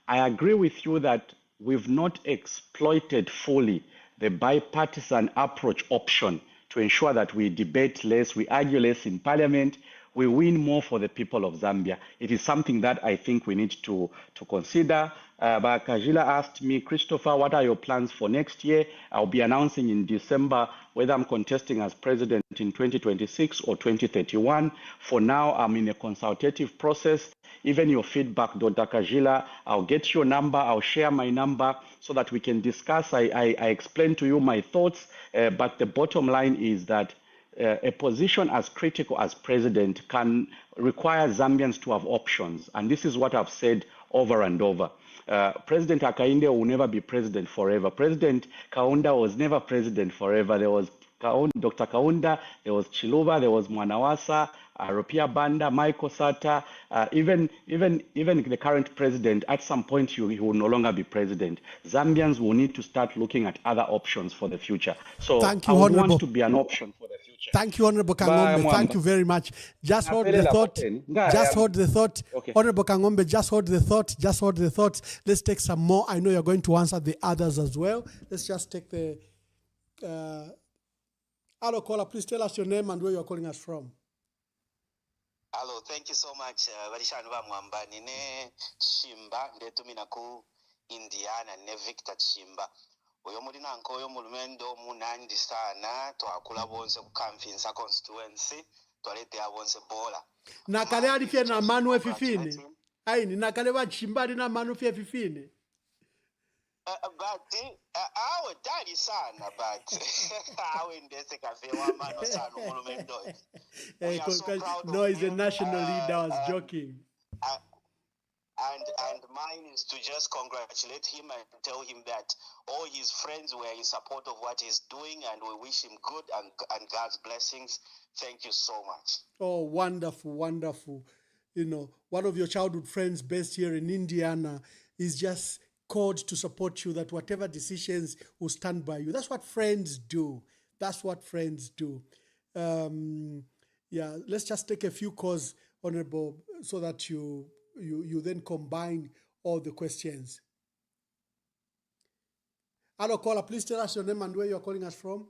I agree with you that we've not exploited fully the bipartisan approach option to ensure that we debate less, we argue less in Parliament, we win more for the people of Zambia. It is something that I think we need to consider. But Kajila asked me, Christopher, what are your plans for next year? I'll be announcing in December whether I'm contesting as president in 2026 or 2031. For now, I'm in a consultative process. Even your feedback, Dr. Kajila, I'll get your number, I'll share my number so that we can discuss. I explain to you my thoughts, but the bottom line is that a position as critical as president can require Zambians to have options. And this is what I've said over and over. President Hakainde will never be president forever. President Kaunda was never president forever. There was Dr. Kaunda, there was Chiluba, there was Mwanawasa, Rupia Banda, Michael Sata, even the current president, at some point he will no longer be president. Zambians will need to start looking at other options for the future. So Thank you, I would Honorable. want to be an option for the future. Thank you, Honorable Kang'ombe. Thank you very much. Just hold the thought. Just hold the thought. Okay. Honorable Kang'ombe, just hold the thought. Just hold the thought. Let's take some more. I know you're going to answer the others as well. Let's just take the... hello, caller. Please tell us your name and where you're calling us from. Hello, thank you so much. Emmanuel Mwamba nine Chimba ndetumina ku Indiana ne Victor Chimba. Oyo mulina nkoyo mulumendo munandi sana twakula bonse ku Kamfisa Constituency twalete abonse bola. Nakale alifye na manu efifine. Aini nakale wa Chimba na manu efifine. But awe dali sana but awe ndese kafe wa mano sana mulumendo. No, he's a national leader. I was joking. And mine is to just congratulate him and tell him that all his friends were in support of what he's doing, and we wish him good and God's blessings. Thank you so much. Oh, wonderful, wonderful. You know, one of your childhood friends based here in Indiana is just called to support you, that whatever decisions will stand by you. That's what friends do. That's what friends do. Yeah, let's just take a few calls, Honorable, so that you then combine all the questions. Hello, caller. Please tell us your name and where you're calling us from.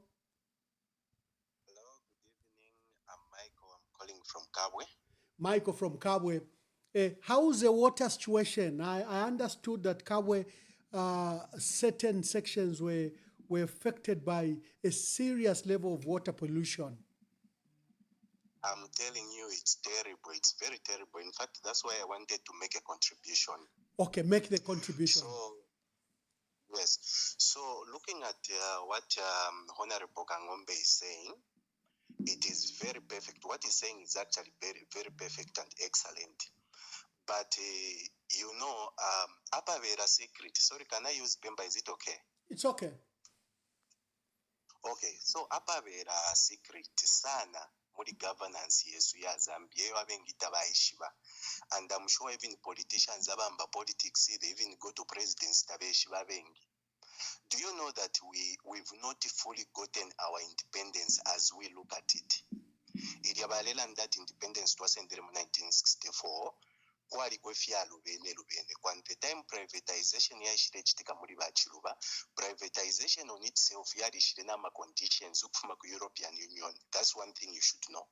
Hello, good evening. I'm Michael. I'm calling from Kabwe. Michael from Kabwe. How's the water situation? I understood that Kabwe, certain sections were affected by a serious level of water pollution. I'm telling you, it's terrible. It's very terrible. In fact, that's why I wanted to make a contribution. Okay, make the contribution. So, yes. So, looking at what Honorable Kang'ombe is saying, it is very perfect. What he's saying is actually very, very perfect and excellent. But, you know, Apavera secret. Sorry, can I use Bemba? Is it okay? It's okay. Okay, so Apavera secret sana muri governance yesu ya Zambia eyo abengita bayishiba. And I'm sure even politicians abamba politics, they even go to presidents tabeshiba bengi. Do you know that we've not fully gotten our independence as we look at it? Iliabalela that independence was in 1964. Kwali kwefya lubene. When the time privatization yashire chitika muri bachiruba, privatization on itself yarishire nama conditions ukufuma ku European Union. That's one thing you should know.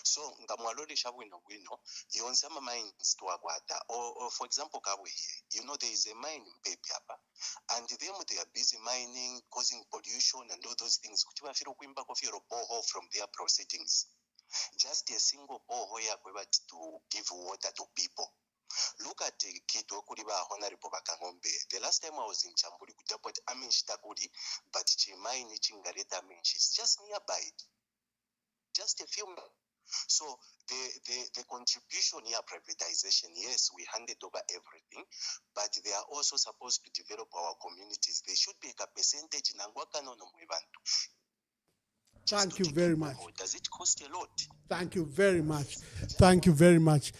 So ngamwalolisha bwino yonse ama mines twakwata or for example kabwe here, there is a mine in Pepiapa and they are busy mining, causing pollution and all those things. Kuti bafiro kuimba kofiro borehole from their proceedings. Just a single borehole to give water to people. Look at the Kito Kuriba Honorable Kang'ombe. The last time I was in Chamburi Kutapot Aminchitakuri, but Chimaini Chingareta Minch is just nearby. Just a few. So the contribution here, privatization, yes, we handed over everything, but they are also supposed to develop our communities. They should be a percentage in Angwakano no Mwibantu. Thank you very much. Does it cost a lot? Thank you very much. Thank you very much.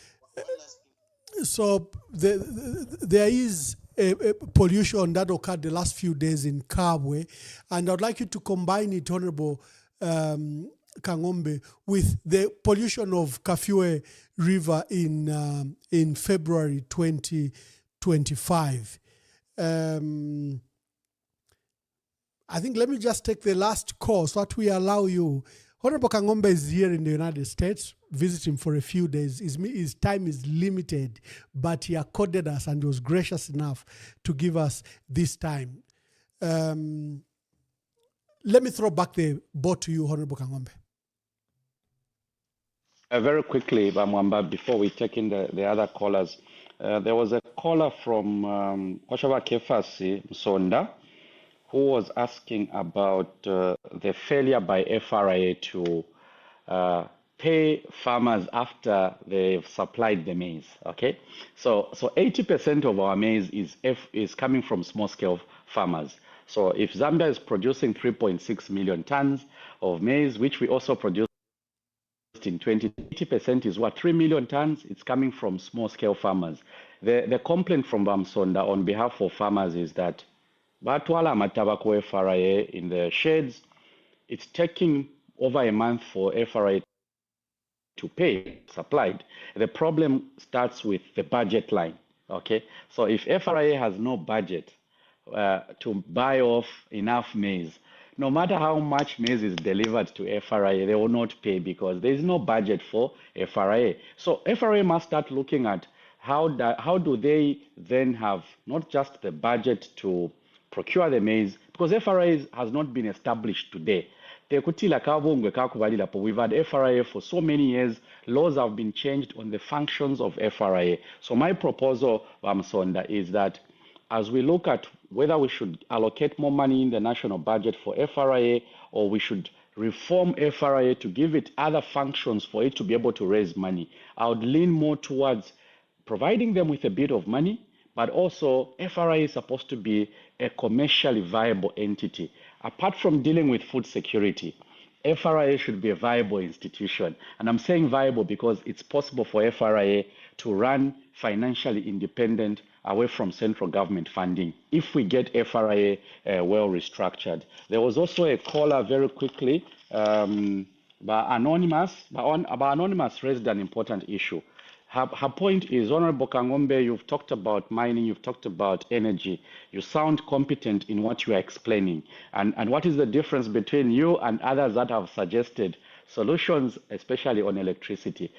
So there is a pollution that occurred the last few days in Kabwe, and I'd like you to combine it, Honorable Kang'ombe, with the pollution of Kafue River in February 2025. I think let me just take the last call so that we allow you. Honorable Kang'ombe is here in the United States, visiting for a few days. His time is limited, but he accorded us and was gracious enough to give us this time. Let me throw back the ball to you, Honorable Kang'ombe. Very quickly, Mwamba, before we take in the other callers, there was a caller from Koshava Kefasi, Msonda, who was asking about the failure by FRA to pay farmers after they've supplied the maize. Okay, so 80% of our maize is coming from small-scale farmers. So if Zambia is producing 3.6 million tons of maize, which we also produce in 80% is what, 3 million tons? It's coming from small-scale farmers. The complaint from Bamsonda on behalf of farmers is that Batwala Matabako FRA in the sheds, it's taking over a month for FRA to pay supplied. The problem starts with the budget line. Okay, so if FRA has no budget to buy off enough maize, no matter how much maize is delivered to FRA, they will not pay because there is no budget for FRA. So FRA must start looking at how do they then have not just the budget to procure the maize, because FRA has not been established today. We've had FRA for so many years. Laws have been changed on the functions of FRA. So my proposal, Bamsonda, is that as we look at whether we should allocate more money in the national budget for FRA or we should reform FRA to give it other functions for it to be able to raise money, I would lean more towards providing them with a bit of money, but also FRA is supposed to be a commercially viable entity. Apart from dealing with food security, FRA should be a viable institution. And I'm saying viable because it's possible for FRA to run financially independent away from central government funding if we get FRA well restructured. There was also a caller very quickly by Anonymous. Anonymous raised an important issue. Her point is, Honorable Kang'ombe, you've talked about mining, you've talked about energy. You sound competent in what you are explaining. And what is the difference between you and others that have suggested solutions, especially on electricity?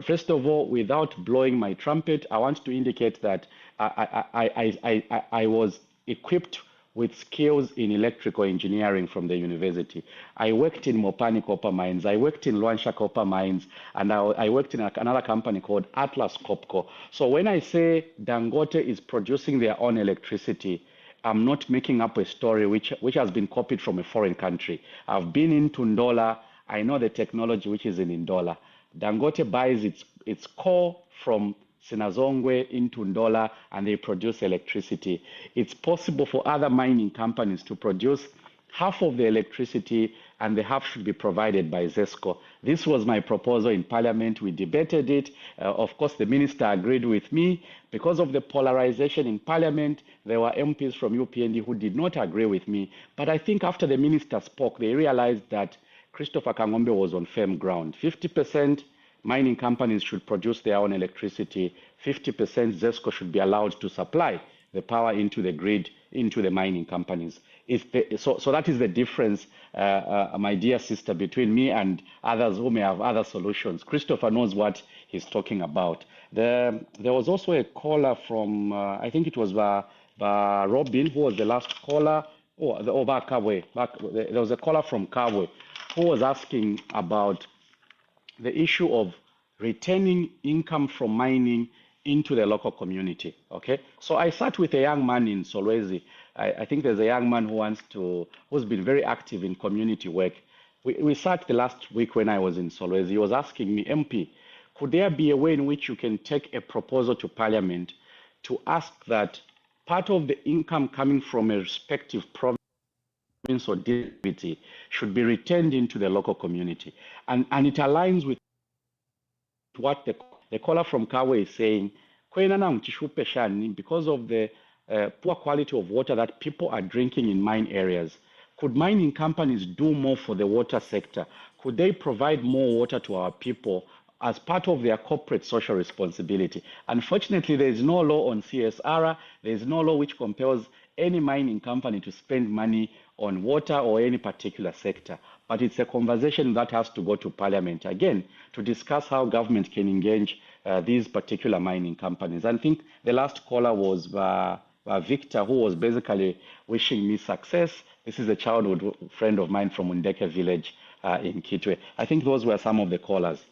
First of all, without blowing my trumpet, I want to indicate that I was equipped with skills in electrical engineering from the university. I worked in Mopani copper mines, I worked in Luansha copper mines, and I worked in another company called Atlas Copco. So when I say Dangote is producing their own electricity, I'm not making up a story which has been copied from a foreign country. I've been in Tundola, I know the technology which is in Ndola. Dangote buys its coal from Sinazongwe into Ndola, and they produce electricity. It's possible for other mining companies to produce half of the electricity and the half should be provided by ZESCO. This was my proposal in Parliament. We debated it. Of course, the minister agreed with me. Because of the polarization in Parliament, there were MPs from UPND who did not agree with me. But I think after the minister spoke, they realized that Christopher Kang'ombe was on firm ground. 50% mining companies should produce their own electricity. 50% ZESCO should be allowed to supply the power into the grid, into the mining companies. So that is the difference, my dear sister, between me and others who may have other solutions. Christopher knows what he's talking about. There was also a caller from, I think it was Robin, who was the last caller. There was a caller from Kabwe who was asking about the issue of returning income from mining into the local community. Okay, so I sat with a young man in Solwezi. I think there's a young man who's been very active in community work. We sat the last week when I was in Solwezi. He was asking me, MP, could there be a way in which you can take a proposal to Parliament to ask that part of the income coming from a respective province or district should be returned into the local community? And it aligns with what the caller from Kawe is saying. Because of the poor quality of water that people are drinking in mine areas, could mining companies do more for the water sector? Could they provide more water to our people as part of their corporate social responsibility? Unfortunately, there is no law on CSR. There is no law which compels any mining company to spend money on water or any particular sector. But it's a conversation that has to go to Parliament again to discuss how government can engage these particular mining companies. I think the last caller was Victor, who was basically wishing me success. This is a childhood friend of mine from Undeke village in Kitwe. I think those were some of the callers.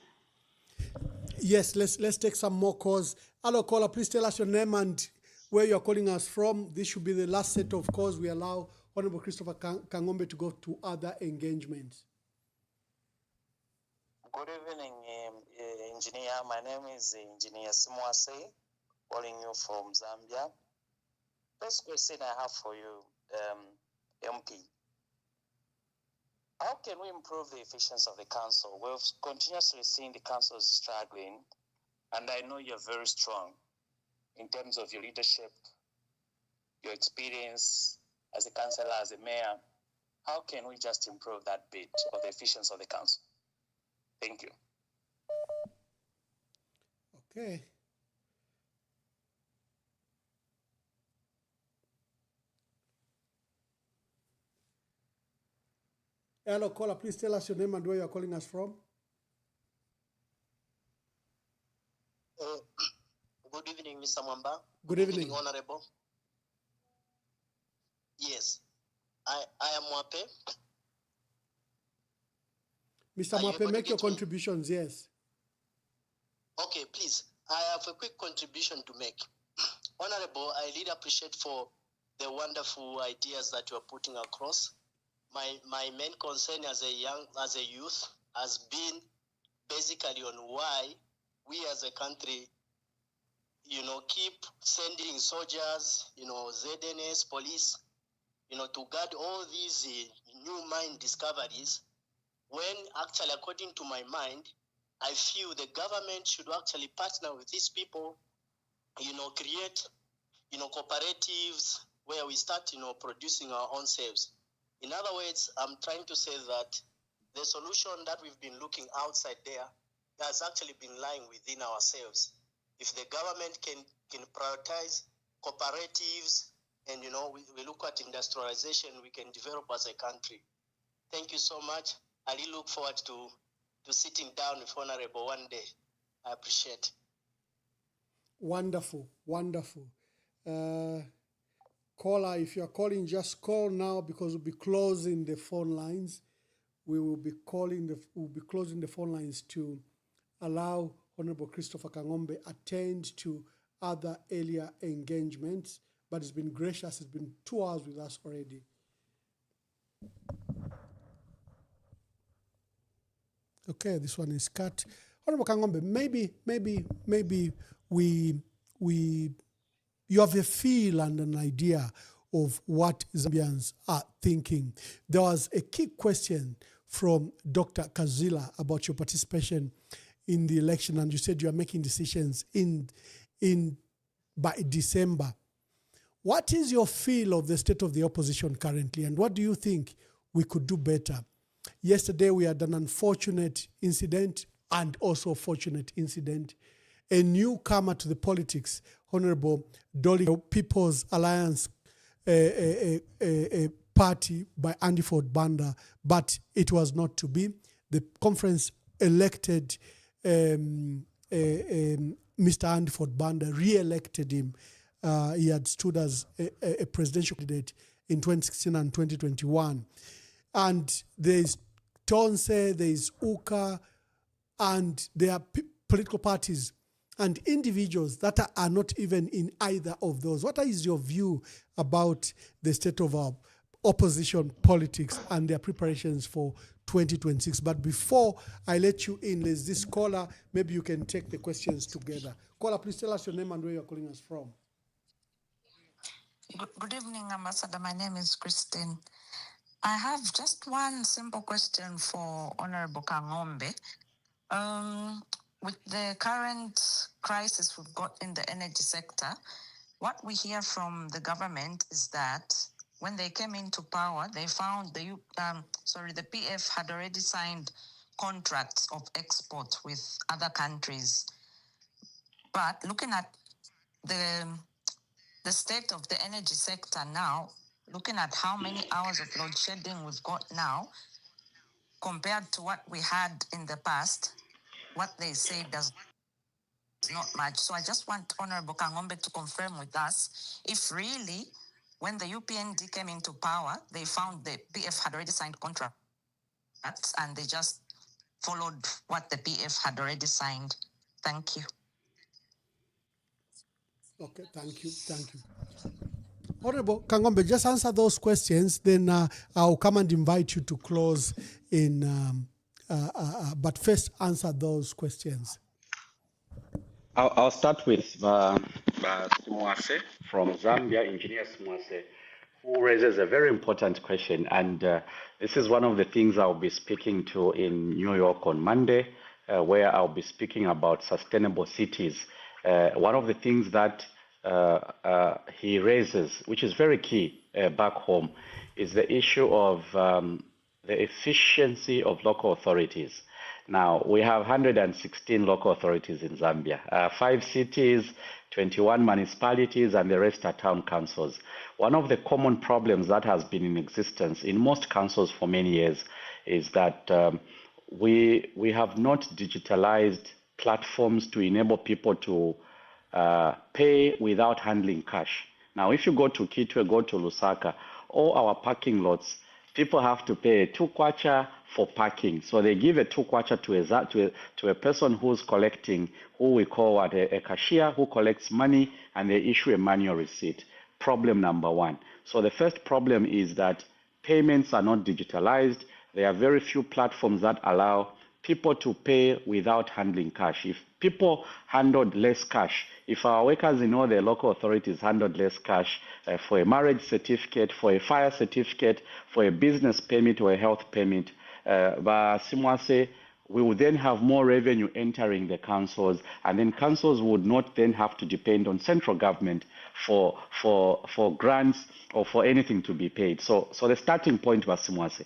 Yes, let's take some more calls. Hello, caller, please tell us your name and where you're calling us from. This should be the last set of calls. We allow Honorable Christopher Kang'ombe to go to other engagements. Good evening, Engineer. My name is Engineer Simwase, calling you from Zambia. First question I have for you, MP. How can we improve the efficiency of the council? We've continuously seen the council struggling, and I know you're very strong in terms of your leadership, your experience as a councillor, as a mayor. How can we just improve that bit of the efficiency of the council? Thank you. Okay. Hello, caller, please tell us your name and where you're calling us from. Good evening, Mr. Mwamba. Good evening. Honorable. Yes, I am Mwape. Mr. Mwape, make your contributions, yes. Okay, please. I have a quick contribution to make. Honorable, I really appreciate for the wonderful ideas that you are putting across. My main concern as a youth has been basically on why we as a country, keep sending soldiers, ZNS, police, to guard all these new mine discoveries, when actually, according to my mind, I feel the government should actually partner with these people, create, cooperatives where we start, producing our own selves. In other words, I'm trying to say that the solution that we've been looking outside there has actually been lying within ourselves. If the government can prioritize cooperatives and, we look at industrialization, we can develop as a country. Thank you so much. I really look forward to sitting down with Honorable one day. I appreciate. Wonderful, wonderful. Caller, if you're calling, just call now because we'll be closing the phone lines. We'll be closing the phone lines to allow Honorable Christopher Kang'ombe attend to other earlier engagements, but it's been gracious. It's been 2 hours with us already. Okay, this one is cut. Honorable Kang'ombe, maybe you have a feel and an idea of what Zambians are thinking. There was a key question from Dr. Kazila about your participation in the election, and you said you are making decisions by December. What is your feel of the state of the opposition currently, and what do you think we could do better? Yesterday we had an unfortunate incident and also a fortunate incident. A newcomer to the politics, Honorable Dolly, People's Alliance a party by Andy Ford Banda, but it was not to be. The conference elected Mr. Andy Ford Banda, re-elected him. He had stood as a presidential candidate in 2016 and 2021. And there's Tonse, there's UKA, and there are political parties and individuals that are not even in either of those. What is your view about the state of our opposition politics and their preparations for 2026? But before I let you in, there's this caller. Maybe you can take the questions together. Caller, please tell us your name and where you're calling us from. Good evening, Ambassador. My name is Christine. I have just one simple question for Honorable Kang'ombe. With the current crisis we've got in the energy sector, what we hear from the government is that when they came into power, they found the PF had already signed contracts of export with other countries. But looking at the state of the energy sector now, looking at how many hours of load shedding we've got now, compared to what we had in the past, what they say does not much. So I just want Honorable Kang'ombe to confirm with us if really, when the UPND came into power, they found the PF had already signed contracts and they just followed what the PF had already signed. Thank you. Okay, thank you. Honorable Kang'ombe, just answer those questions, then I'll come and invite you to close in, but first answer those questions. I'll start with Simwase from Zambia, Engineer Simwase, who raises a very important question. And this is one of the things I'll be speaking to in New York on Monday, where I'll be speaking about sustainable cities. One of the things that he raises, which is very key back home, is the issue of the efficiency of local authorities. Now, we have 116 local authorities in Zambia, 5 cities, 21 municipalities, and the rest are town councils. One of the common problems that has been in existence in most councils for many years is that we have not digitalized platforms to enable people to pay without handling cash. Now, if you go to Kitwe, go to Lusaka, all our parking lots, people have to pay 2 kwacha for parking. So they give a 2 kwacha to a person who's collecting, who we call a cashier, who collects money, and they issue a manual receipt. Problem number 1. So the first problem is that payments are not digitalized. There are very few platforms that allow people to pay without handling cash. If people handled less cash, if our workers in all the local authorities handled less cash for a marriage certificate, for a fire certificate, for a business permit or a health permit, we would then have more revenue entering the councils, and then councils would not then have to depend on central government for grants or for anything to be paid. So the starting point was Simwase.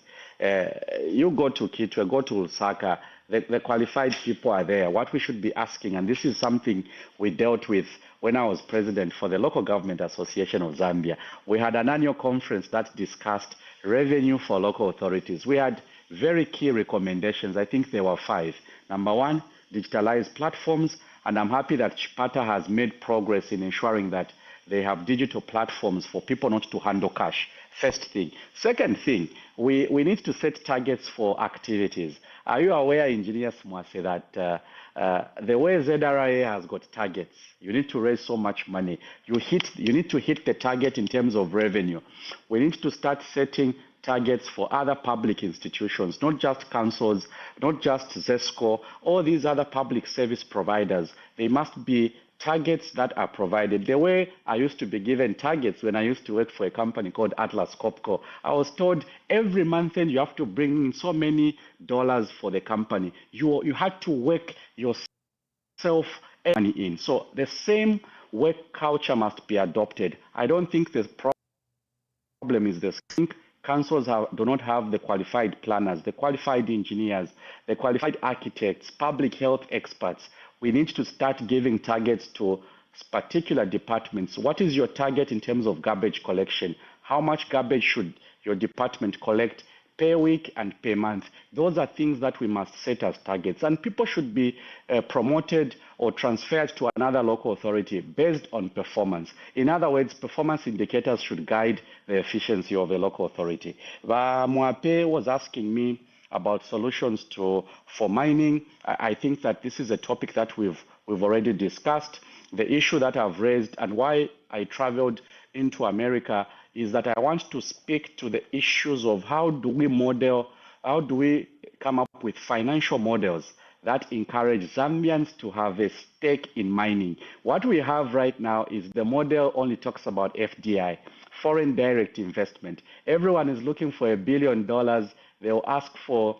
You go to Kitwe, go to Lusaka, the qualified people are there. What we should be asking, and this is something we dealt with when I was president for the Local Government Association of Zambia, we had an annual conference that discussed revenue for local authorities. We had very key recommendations. I think there were 5. Number 1, digitalized platforms, and I'm happy that Chipata has made progress in ensuring that they have digital platforms for people not to handle cash. First thing. Second thing, we need to set targets for activities. Are you aware, Engineer Simwase, that the way ZRA has got targets, you need to raise so much money. You need to hit the target in terms of revenue. We need to start setting targets for other public institutions, not just councils, not just ZESCO, all these other public service providers. They must be targets that are provided. The way I used to be given targets when I used to work for a company called Atlas Copco, I was told every month end you have to bring in so many dollars for the company. You had to work yourself money in. So the same work culture must be adopted. I don't think the problem is this. I think councils do not have the qualified planners, the qualified engineers, the qualified architects, public health experts. We need to start giving targets to particular departments. What is your target in terms of garbage collection? How much garbage should your department collect per week and per month? Those are things that we must set as targets. And people should be promoted or transferred to another local authority based on performance. In other words, performance indicators should guide the efficiency of a local authority. Mwape was asking me about solutions for mining. I think that this is a topic that we've already discussed. The issue that I've raised and why I traveled into America is that I want to speak to the issues of how do we come up with financial models that encourage Zambians to have a stake in mining. What we have right now is the model only talks about FDI, foreign direct investment. Everyone is looking for $1 billion. They'll ask for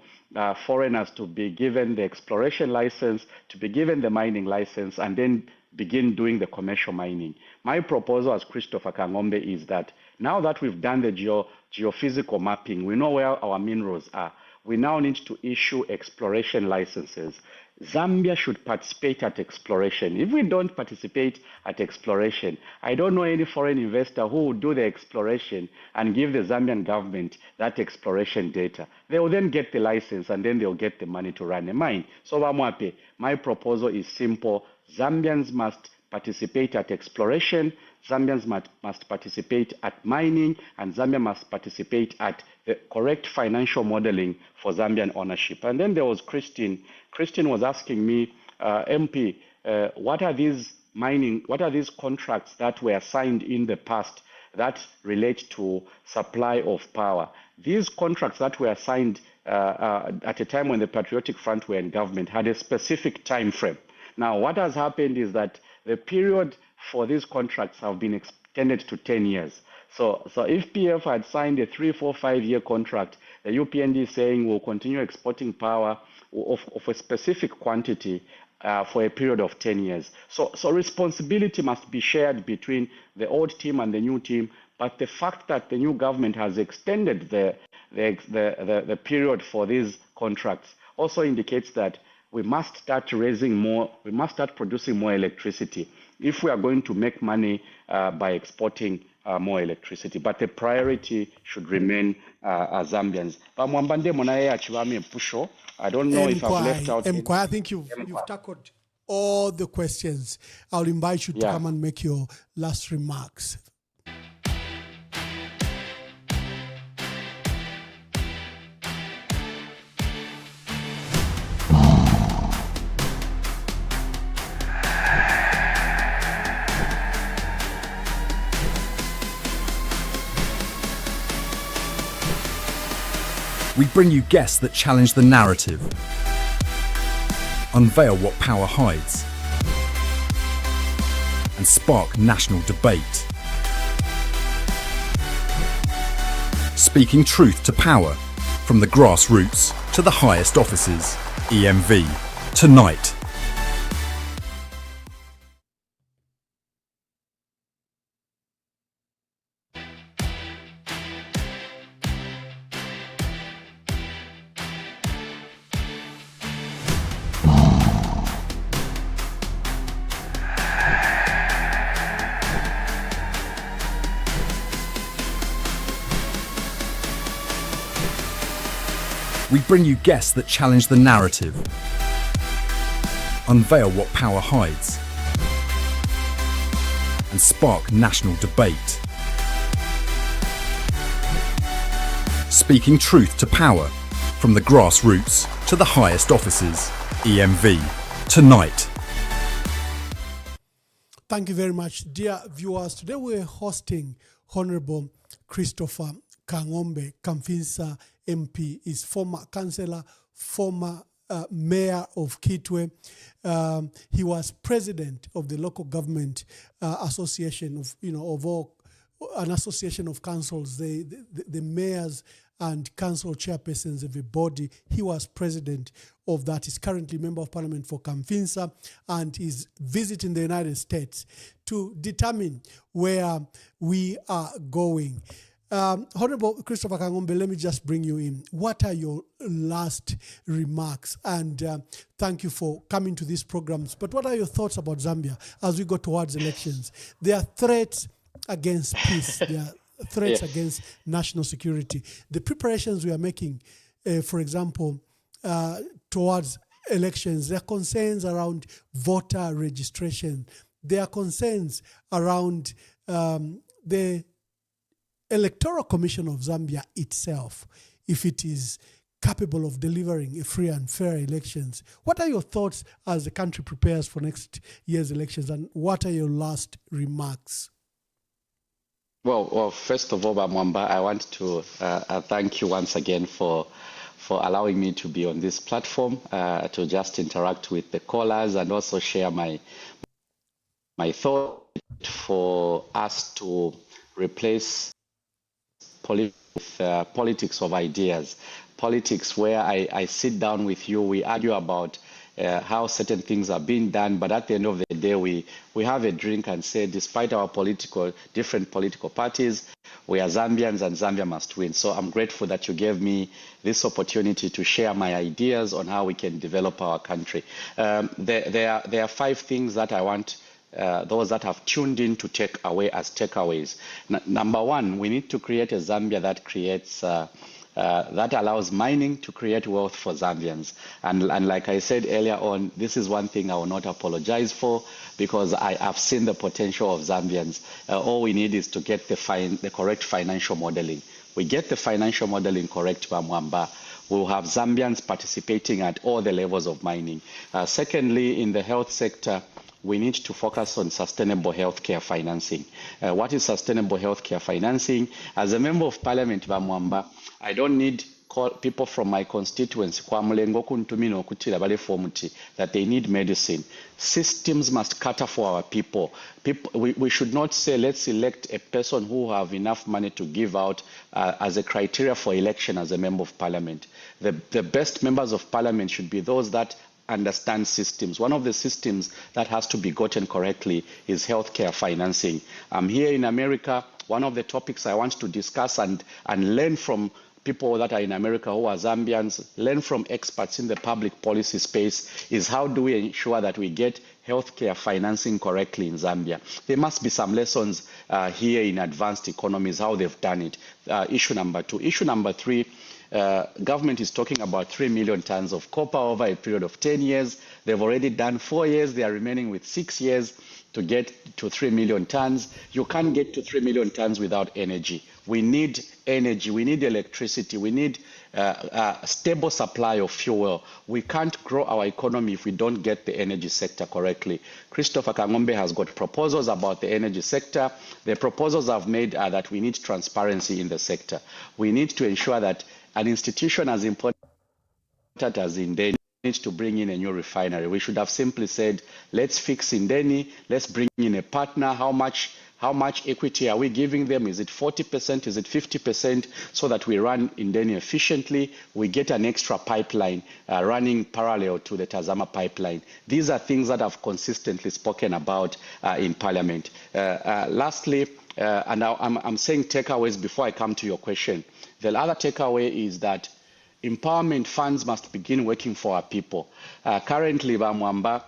foreigners to be given the exploration license, to be given the mining license, and then begin doing the commercial mining. My proposal as Christopher Kang'ombe is that now that we've done the geophysical mapping, we know where our minerals are. We now need to issue exploration licenses. Zambia should participate at exploration. If we don't participate at exploration, I don't know any foreign investor who will do the exploration and give the Zambian government that exploration data. They will then get the license and then they'll get the money to run a mine. So Vamwape, my proposal is simple. Zambians must participate at exploration, Zambians must participate at mining, and Zambia must participate at the correct financial modeling for Zambian ownership. And then there was Christine. Christine was asking me, MP, what are these contracts that were signed in the past that relate to supply of power? These contracts that were signed at a time when the Patriotic Front were in government had a specific time frame. Now, what has happened is that the period for these contracts have been extended to 10 years. So if PF had signed a 3, 4, 5-year contract, the UPND is saying we'll continue exporting power of a specific quantity for a period of 10 years. So responsibility must be shared between the old team and the new team. But the fact that the new government has extended the period for these contracts also indicates that we must start producing more electricity if we are going to make money by exporting more electricity. But the priority should remain Zambians. I don't know if I've left out. I think you've tackled all the questions. I'll invite you to come and make your last remarks. We bring you guests that challenge the narrative, unveil what power hides, and spark national debate. Speaking truth to power, from the grassroots to the highest offices. EMV, tonight. We bring you guests that challenge the narrative, unveil what power hides, and spark national debate. Speaking truth to power, from the grassroots to the highest offices. EMV, tonight. Thank you very much, dear viewers. Today we're hosting Honorable Christopher Kang'ombe, Kamfisa MP, is former councillor, former mayor of Kitwe. He was president of the local government association of all, an association of councils, the mayors and council chairpersons of a body. He was president of that. He's currently member of parliament for Kamfisa, and is visiting the United States to determine where we are going. Honorable Christopher Kang'ombe, let me just bring you in. What are your last remarks? And thank you for coming to these programs. But what are your thoughts about Zambia as we go towards elections? There are threats against peace. There are threats against national security. The preparations we are making, for example, towards elections, there are concerns around voter registration. There are concerns around the Electoral Commission of Zambia itself, if it is capable of delivering a free and fair elections. What are your thoughts as the country prepares for next year's elections, and what are your last remarks? Well, first of all, Mwamba, I want to thank you once again for allowing me to be on this platform to just interact with the callers and also share my thought for us to replace politics of ideas, politics where I sit down with you, we argue about how certain things are being done, but at the end of the day, we have a drink and say, despite our different political parties, we are Zambians and Zambia must win. So I'm grateful that you gave me this opportunity to share my ideas on how we can develop our country. There are 5 things that I want those that have tuned in to take away as takeaways. Number 1, we need to create a Zambia that creates that allows mining to create wealth for Zambians. And like I said earlier on, this is one thing I will not apologize for, because I have seen the potential of Zambians. All we need is to get the correct financial modeling. We get the financial modeling correct, Mwamba, we'll have Zambians participating at all the levels of mining. Secondly, in the health sector, we need to focus on sustainable healthcare financing. What is sustainable healthcare financing? As a member of parliament, Mwamba, I don't need people from my constituency that they need medicine. Systems must cater for our people. We should not say, let's elect a person who have enough money to give out as a criteria for election as a member of parliament. The best members of parliament should be those that understand systems. One of the systems that has to be gotten correctly is healthcare financing. I'm here in America. One of the topics I want to discuss and learn from people that are in America who are Zambians, learn from experts in the public policy space, is how do we ensure that we get healthcare financing correctly in Zambia. There must be some lessons here in advanced economies, how they've done it. Issue number 2. Issue number 3, government is talking about 3 million tons of copper over a period of 10 years. They've already done 4 years. They are remaining with 6 years to get to 3 million tons. You can't get to 3 million tons without energy. We need energy. We need electricity. We need a stable supply of fuel. We can't grow our economy if we don't get the energy sector correctly. Christopher Kang'ombe has got proposals about the energy sector. The proposals I've made are that we need transparency in the sector. We need to ensure that an institution as important as Indeni needs to bring in a new refinery. We should have simply said, let's fix Indeni, let's bring in a partner. How much equity are we giving them? Is it 40%? Is it 50%? So that we run Indeni efficiently, we get an extra pipeline running parallel to the Tazama pipeline. These are things that I've consistently spoken about in Parliament. Lastly, and I'm saying takeaways before I come to your question. The other takeaway is that empowerment funds must begin working for our people. Currently, Mwamba,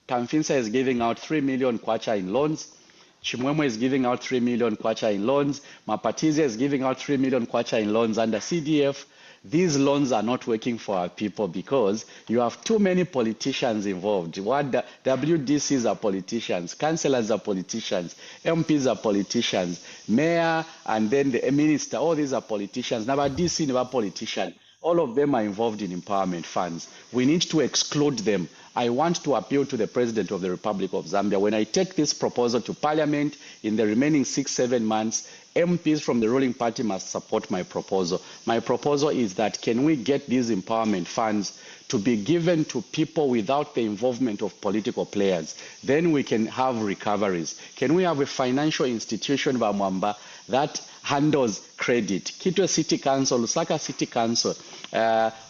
Kamfisa is giving out 3 million kwacha in loans. Chimwemwe is giving out 3 million kwacha in loans. Mapatizia is giving out 3 million kwacha in loans under CDF. These loans are not working for our people because you have too many politicians involved. WDCs are politicians, councillors are politicians, MPs are politicians, mayor, and then the minister, all these are politicians. Now, DC never politician. All of them are involved in empowerment funds. We need to exclude them. I want to appeal to the President of the Republic of Zambia. When I take this proposal to Parliament in the remaining 6-7 months, MPs from the ruling party must support my proposal. My proposal is that can we get these empowerment funds to be given to people without the involvement of political players? Then we can have recoveries. Can we have a financial institution, Mwamba, that handles credit? Kitwe City Council, Lusaka City Council,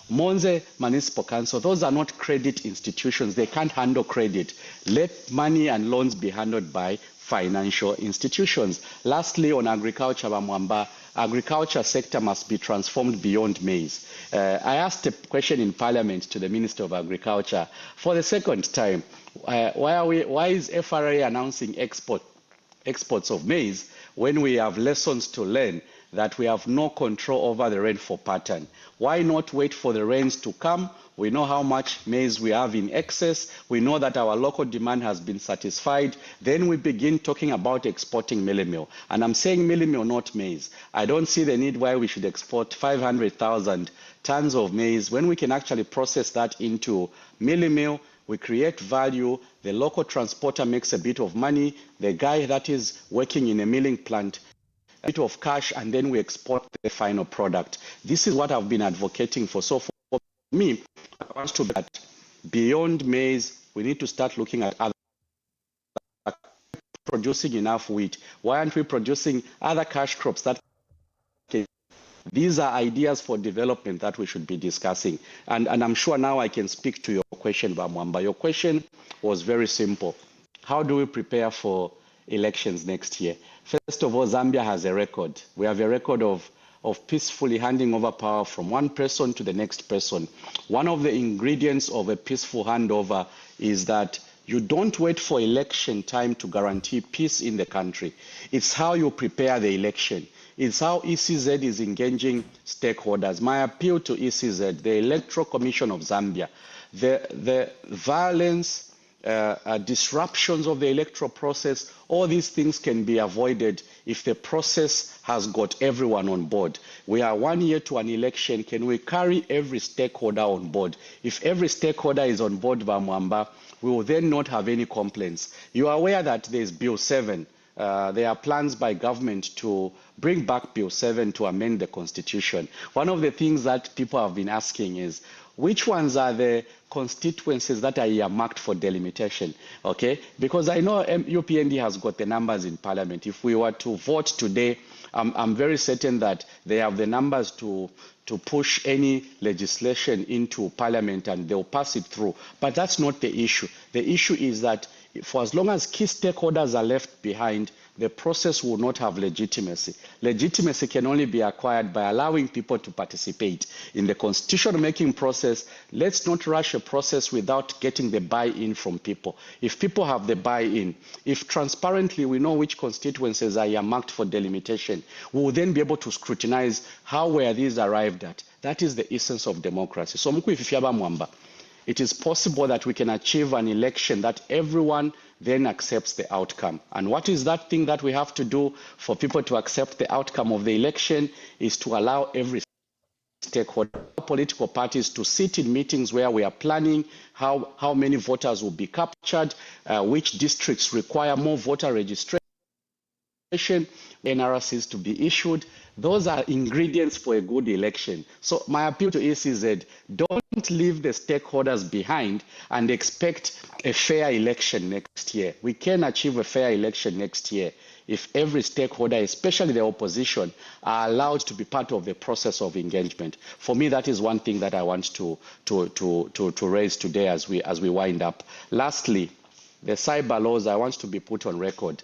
Monze Municipal Council, those are not credit institutions. They can't handle credit. Let money and loans be handled by financial institutions. Lastly, on agriculture, Mwamba, agriculture sector must be transformed beyond maize. I asked a question in Parliament to the Minister of Agriculture for the second time. Why is FRA announcing exports of maize when we have lessons to learn that we have no control over the rainfall pattern? Why not wait for the rains to come? We know how much maize we have in excess. We know that our local demand has been satisfied. Then we begin talking about exporting mealie meal. And I'm saying mealie meal, not maize. I don't see the need why we should export 500,000 tons of maize when we can actually process that into mealie meal. We create value. The local transporter makes a bit of money. The guy that is working in a milling plant, a bit of cash, and then we export the final product. This is what I've been advocating for. So for me, I want to be that beyond maize, we need to start looking at other producing enough wheat. Why aren't we producing other cash crops that these are ideas for development that we should be discussing. And I'm sure now I can speak to your question, Mwamba. Your question was very simple. How do we prepare for elections next year? First of all, Zambia has a record. We have a record of peacefully handing over power from one person to the next person. One of the ingredients of a peaceful handover is that you don't wait for election time to guarantee peace in the country. It's how you prepare the election. It's how ECZ is engaging stakeholders. My appeal to ECZ, the Electoral Commission of Zambia, the violence, disruptions of the electoral process, all these things can be avoided if the process has got everyone on board. We are 1 year to an election. Can we carry every stakeholder on board? If every stakeholder is on board, Mwamba, we will then not have any complaints. You are aware that there is Bill 7. There are plans by government to bring back Bill 7 to amend the Constitution. One of the things that people have been asking is, which ones are the constituencies that are earmarked for delimitation? Okay, because I know UPND has got the numbers in Parliament. If we were to vote today, I'm very certain that they have the numbers to push any legislation into Parliament and they'll pass it through. But that's not the issue. The issue is that for as long as key stakeholders are left behind, the process will not have legitimacy. Legitimacy can only be acquired by allowing people to participate in the constitution-making process. Let's not rush a process without getting the buy-in from people. If people have the buy-in, if transparently we know which constituencies are earmarked for delimitation, we will then be able to scrutinize how were these arrived at. That is the essence of democracy. So, Mwamba, it is possible that we can achieve an election that everyone then accepts the outcome. And what is that thing that we have to do for people to accept the outcome of the election is to allow every stakeholder, political parties to sit in meetings where we are planning how many voters will be captured, which districts require more voter registration, NRCs to be issued. Those are ingredients for a good election. So my appeal to ECZ, don't leave the stakeholders behind and expect a fair election next year. We can achieve a fair election next year if every stakeholder, especially the opposition, are allowed to be part of the process of engagement. For me, that is one thing that I want to raise today as we wind up. Lastly, the cyber laws, I want to be put on record.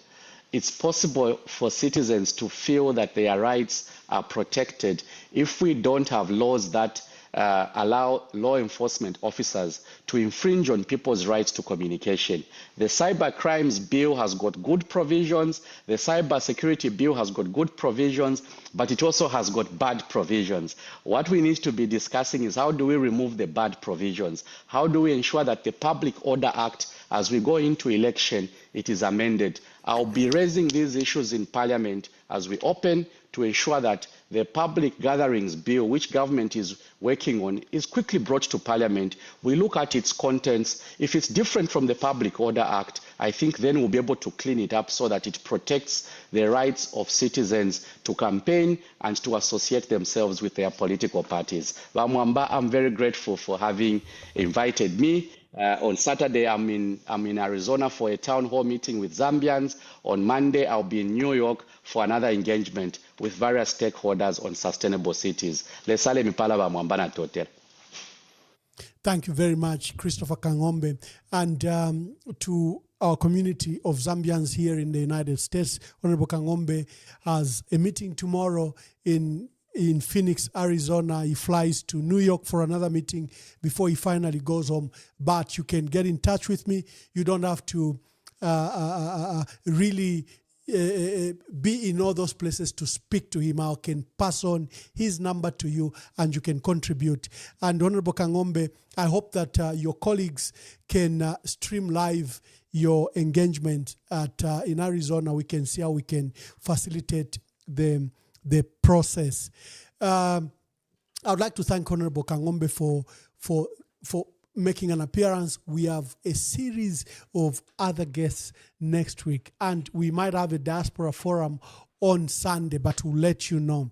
It's possible for citizens to feel that their rights are protected if we don't have laws that allow law enforcement officers to infringe on people's rights to communication. The Cyber Crimes Bill has got good provisions. The Cyber Security Bill has got good provisions, but it also has got bad provisions. What we need to be discussing is how do we remove the bad provisions? How do we ensure that the Public Order Act, as we go into election, it is amended? I'll be raising these issues in Parliament as we open to ensure that the public gatherings bill, which government is working on, is quickly brought to Parliament. We look at its contents. If it's different from the Public Order Act, I think then we'll be able to clean it up so that it protects the rights of citizens to campaign and to associate themselves with their political parties. Mwamba, I'm very grateful for having invited me. On Saturday, I'm in Arizona for a town hall meeting with Zambians. On Monday, I'll be in New York for another engagement with various stakeholders on sustainable cities. Thank you very much, Christopher Kang'ombe. And to our community of Zambians here in the United States, Honorable Kang'ombe has a meeting tomorrow in Phoenix, Arizona. He flies to New York for another meeting before he finally goes home. But you can get in touch with me. You don't have to really be in all those places to speak to him. I can pass on his number to you and you can contribute. And Honorable Kang'ombe, I hope that your colleagues can stream live your engagement in Arizona. We can see how we can facilitate the process. I would like to thank Honorable Kang'ombe for making an appearance. We have a series of other guests next week, and we might have a diaspora forum on Sunday, but we'll let you know.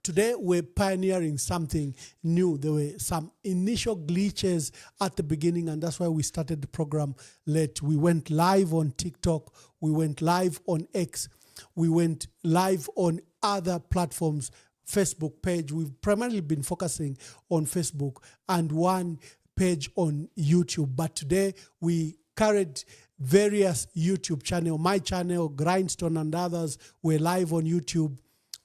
Today, we're pioneering something new. There were some initial glitches at the beginning, and that's why we started the program late. We went live on TikTok. We went live on X. We went live on other platforms, Facebook page. We've primarily been focusing on Facebook and one page on YouTube. But today, we carried various YouTube channels. My channel, Grindstone, and others were live on YouTube,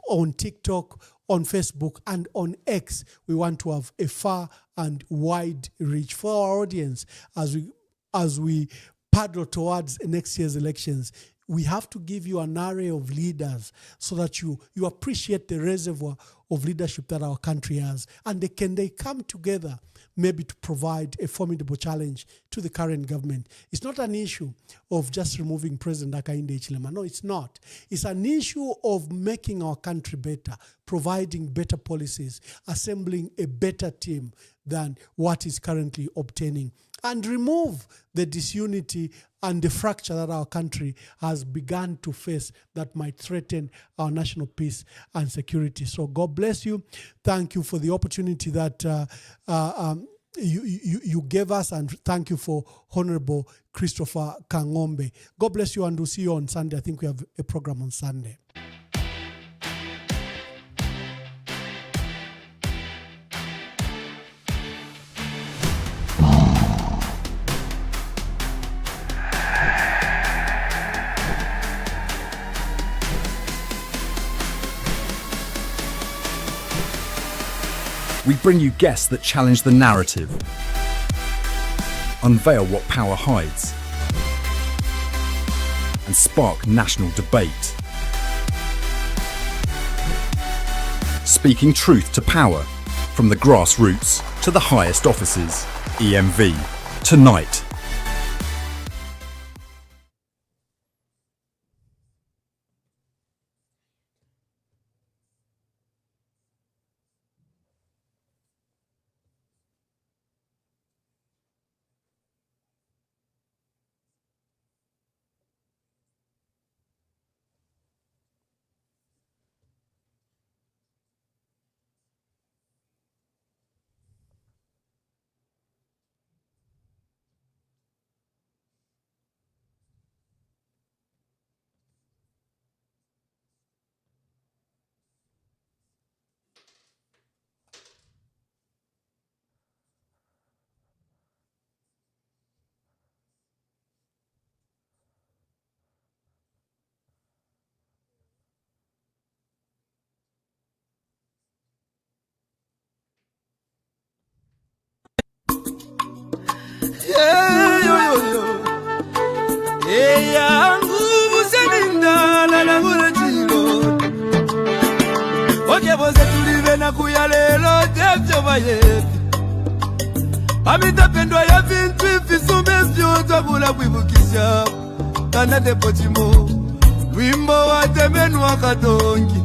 on TikTok, on Facebook, and on X. We want to have a far and wide reach for our audience as we paddle towards next year's elections. We have to give you an array of leaders so that you appreciate the reservoir of leadership that our country has. And they come together maybe to provide a formidable challenge to the current government. It's not an issue of just removing President Hakainde Hichilema. No, it's not. It's an issue of making our country better, providing better policies, assembling a better team than what is currently obtaining, and remove the disunity and the fracture that our country has begun to face that might threaten our national peace and security. So God bless you. Thank you for the opportunity that you gave us, and thank you for Honorable Christopher Kang'ombe. God bless you, and we'll see you on Sunday. I think we have a program on Sunday. We bring you guests that challenge the narrative, unveil what power hides, and spark national debate. Speaking truth to power, from the grassroots to the highest offices. EMV, tonight. Amitapendwa ya vintu ifisume vyote kula kuibukisha Kana depotimo wimbo watemenwa katongi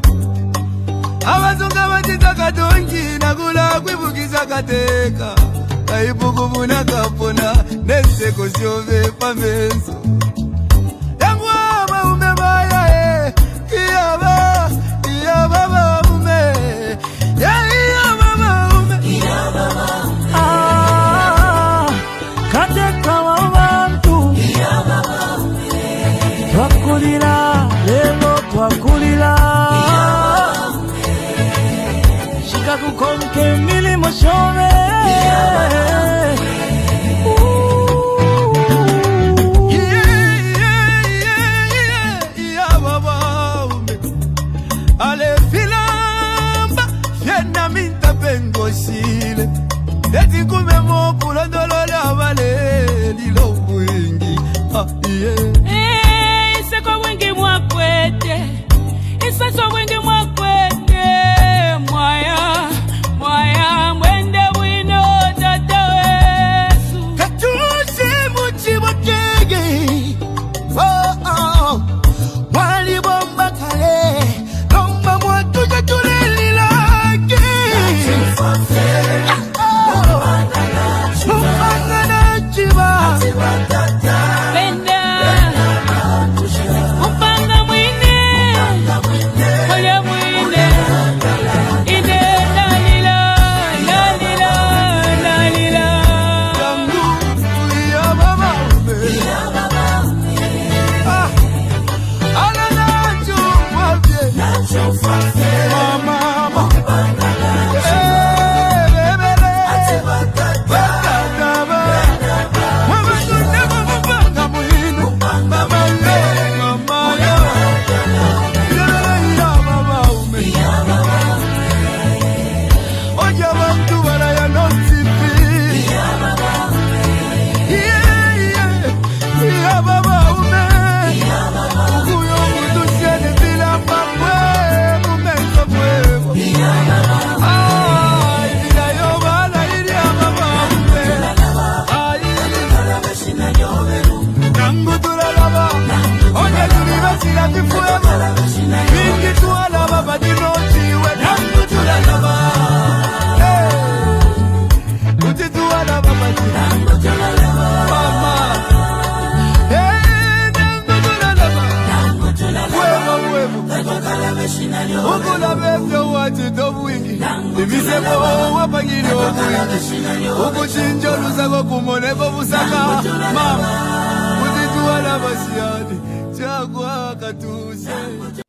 abazunga batita katongi nakula kwibukiza kateka kaibukubuna kapona neseko syove pamenso yangwaba umebaya iyaba iyaba ume ya iyaba ume kateka wabantu twakulira lelo twakulira shika kukonke milimo shove ale filamba fiena minta pengosile eti kumemo kulondolola vale lilo wingi iseko wingi mwakwete isaso wingi mwakwete mwaya mwaya mwende wino tata wesu katusi muchibotege wali bomba kale lomba mwatuja tulelilake mupangana chiba penda upanga mwine oya mwine ide lalila lalila lalila yangu ya mama ume ala nacho mwavye mama ukula bebyo wathi dobwingi ibisebo wapangile obwingi ukuchinja lusako kumoneko busaka mama utituwala basiyani chakwa katuse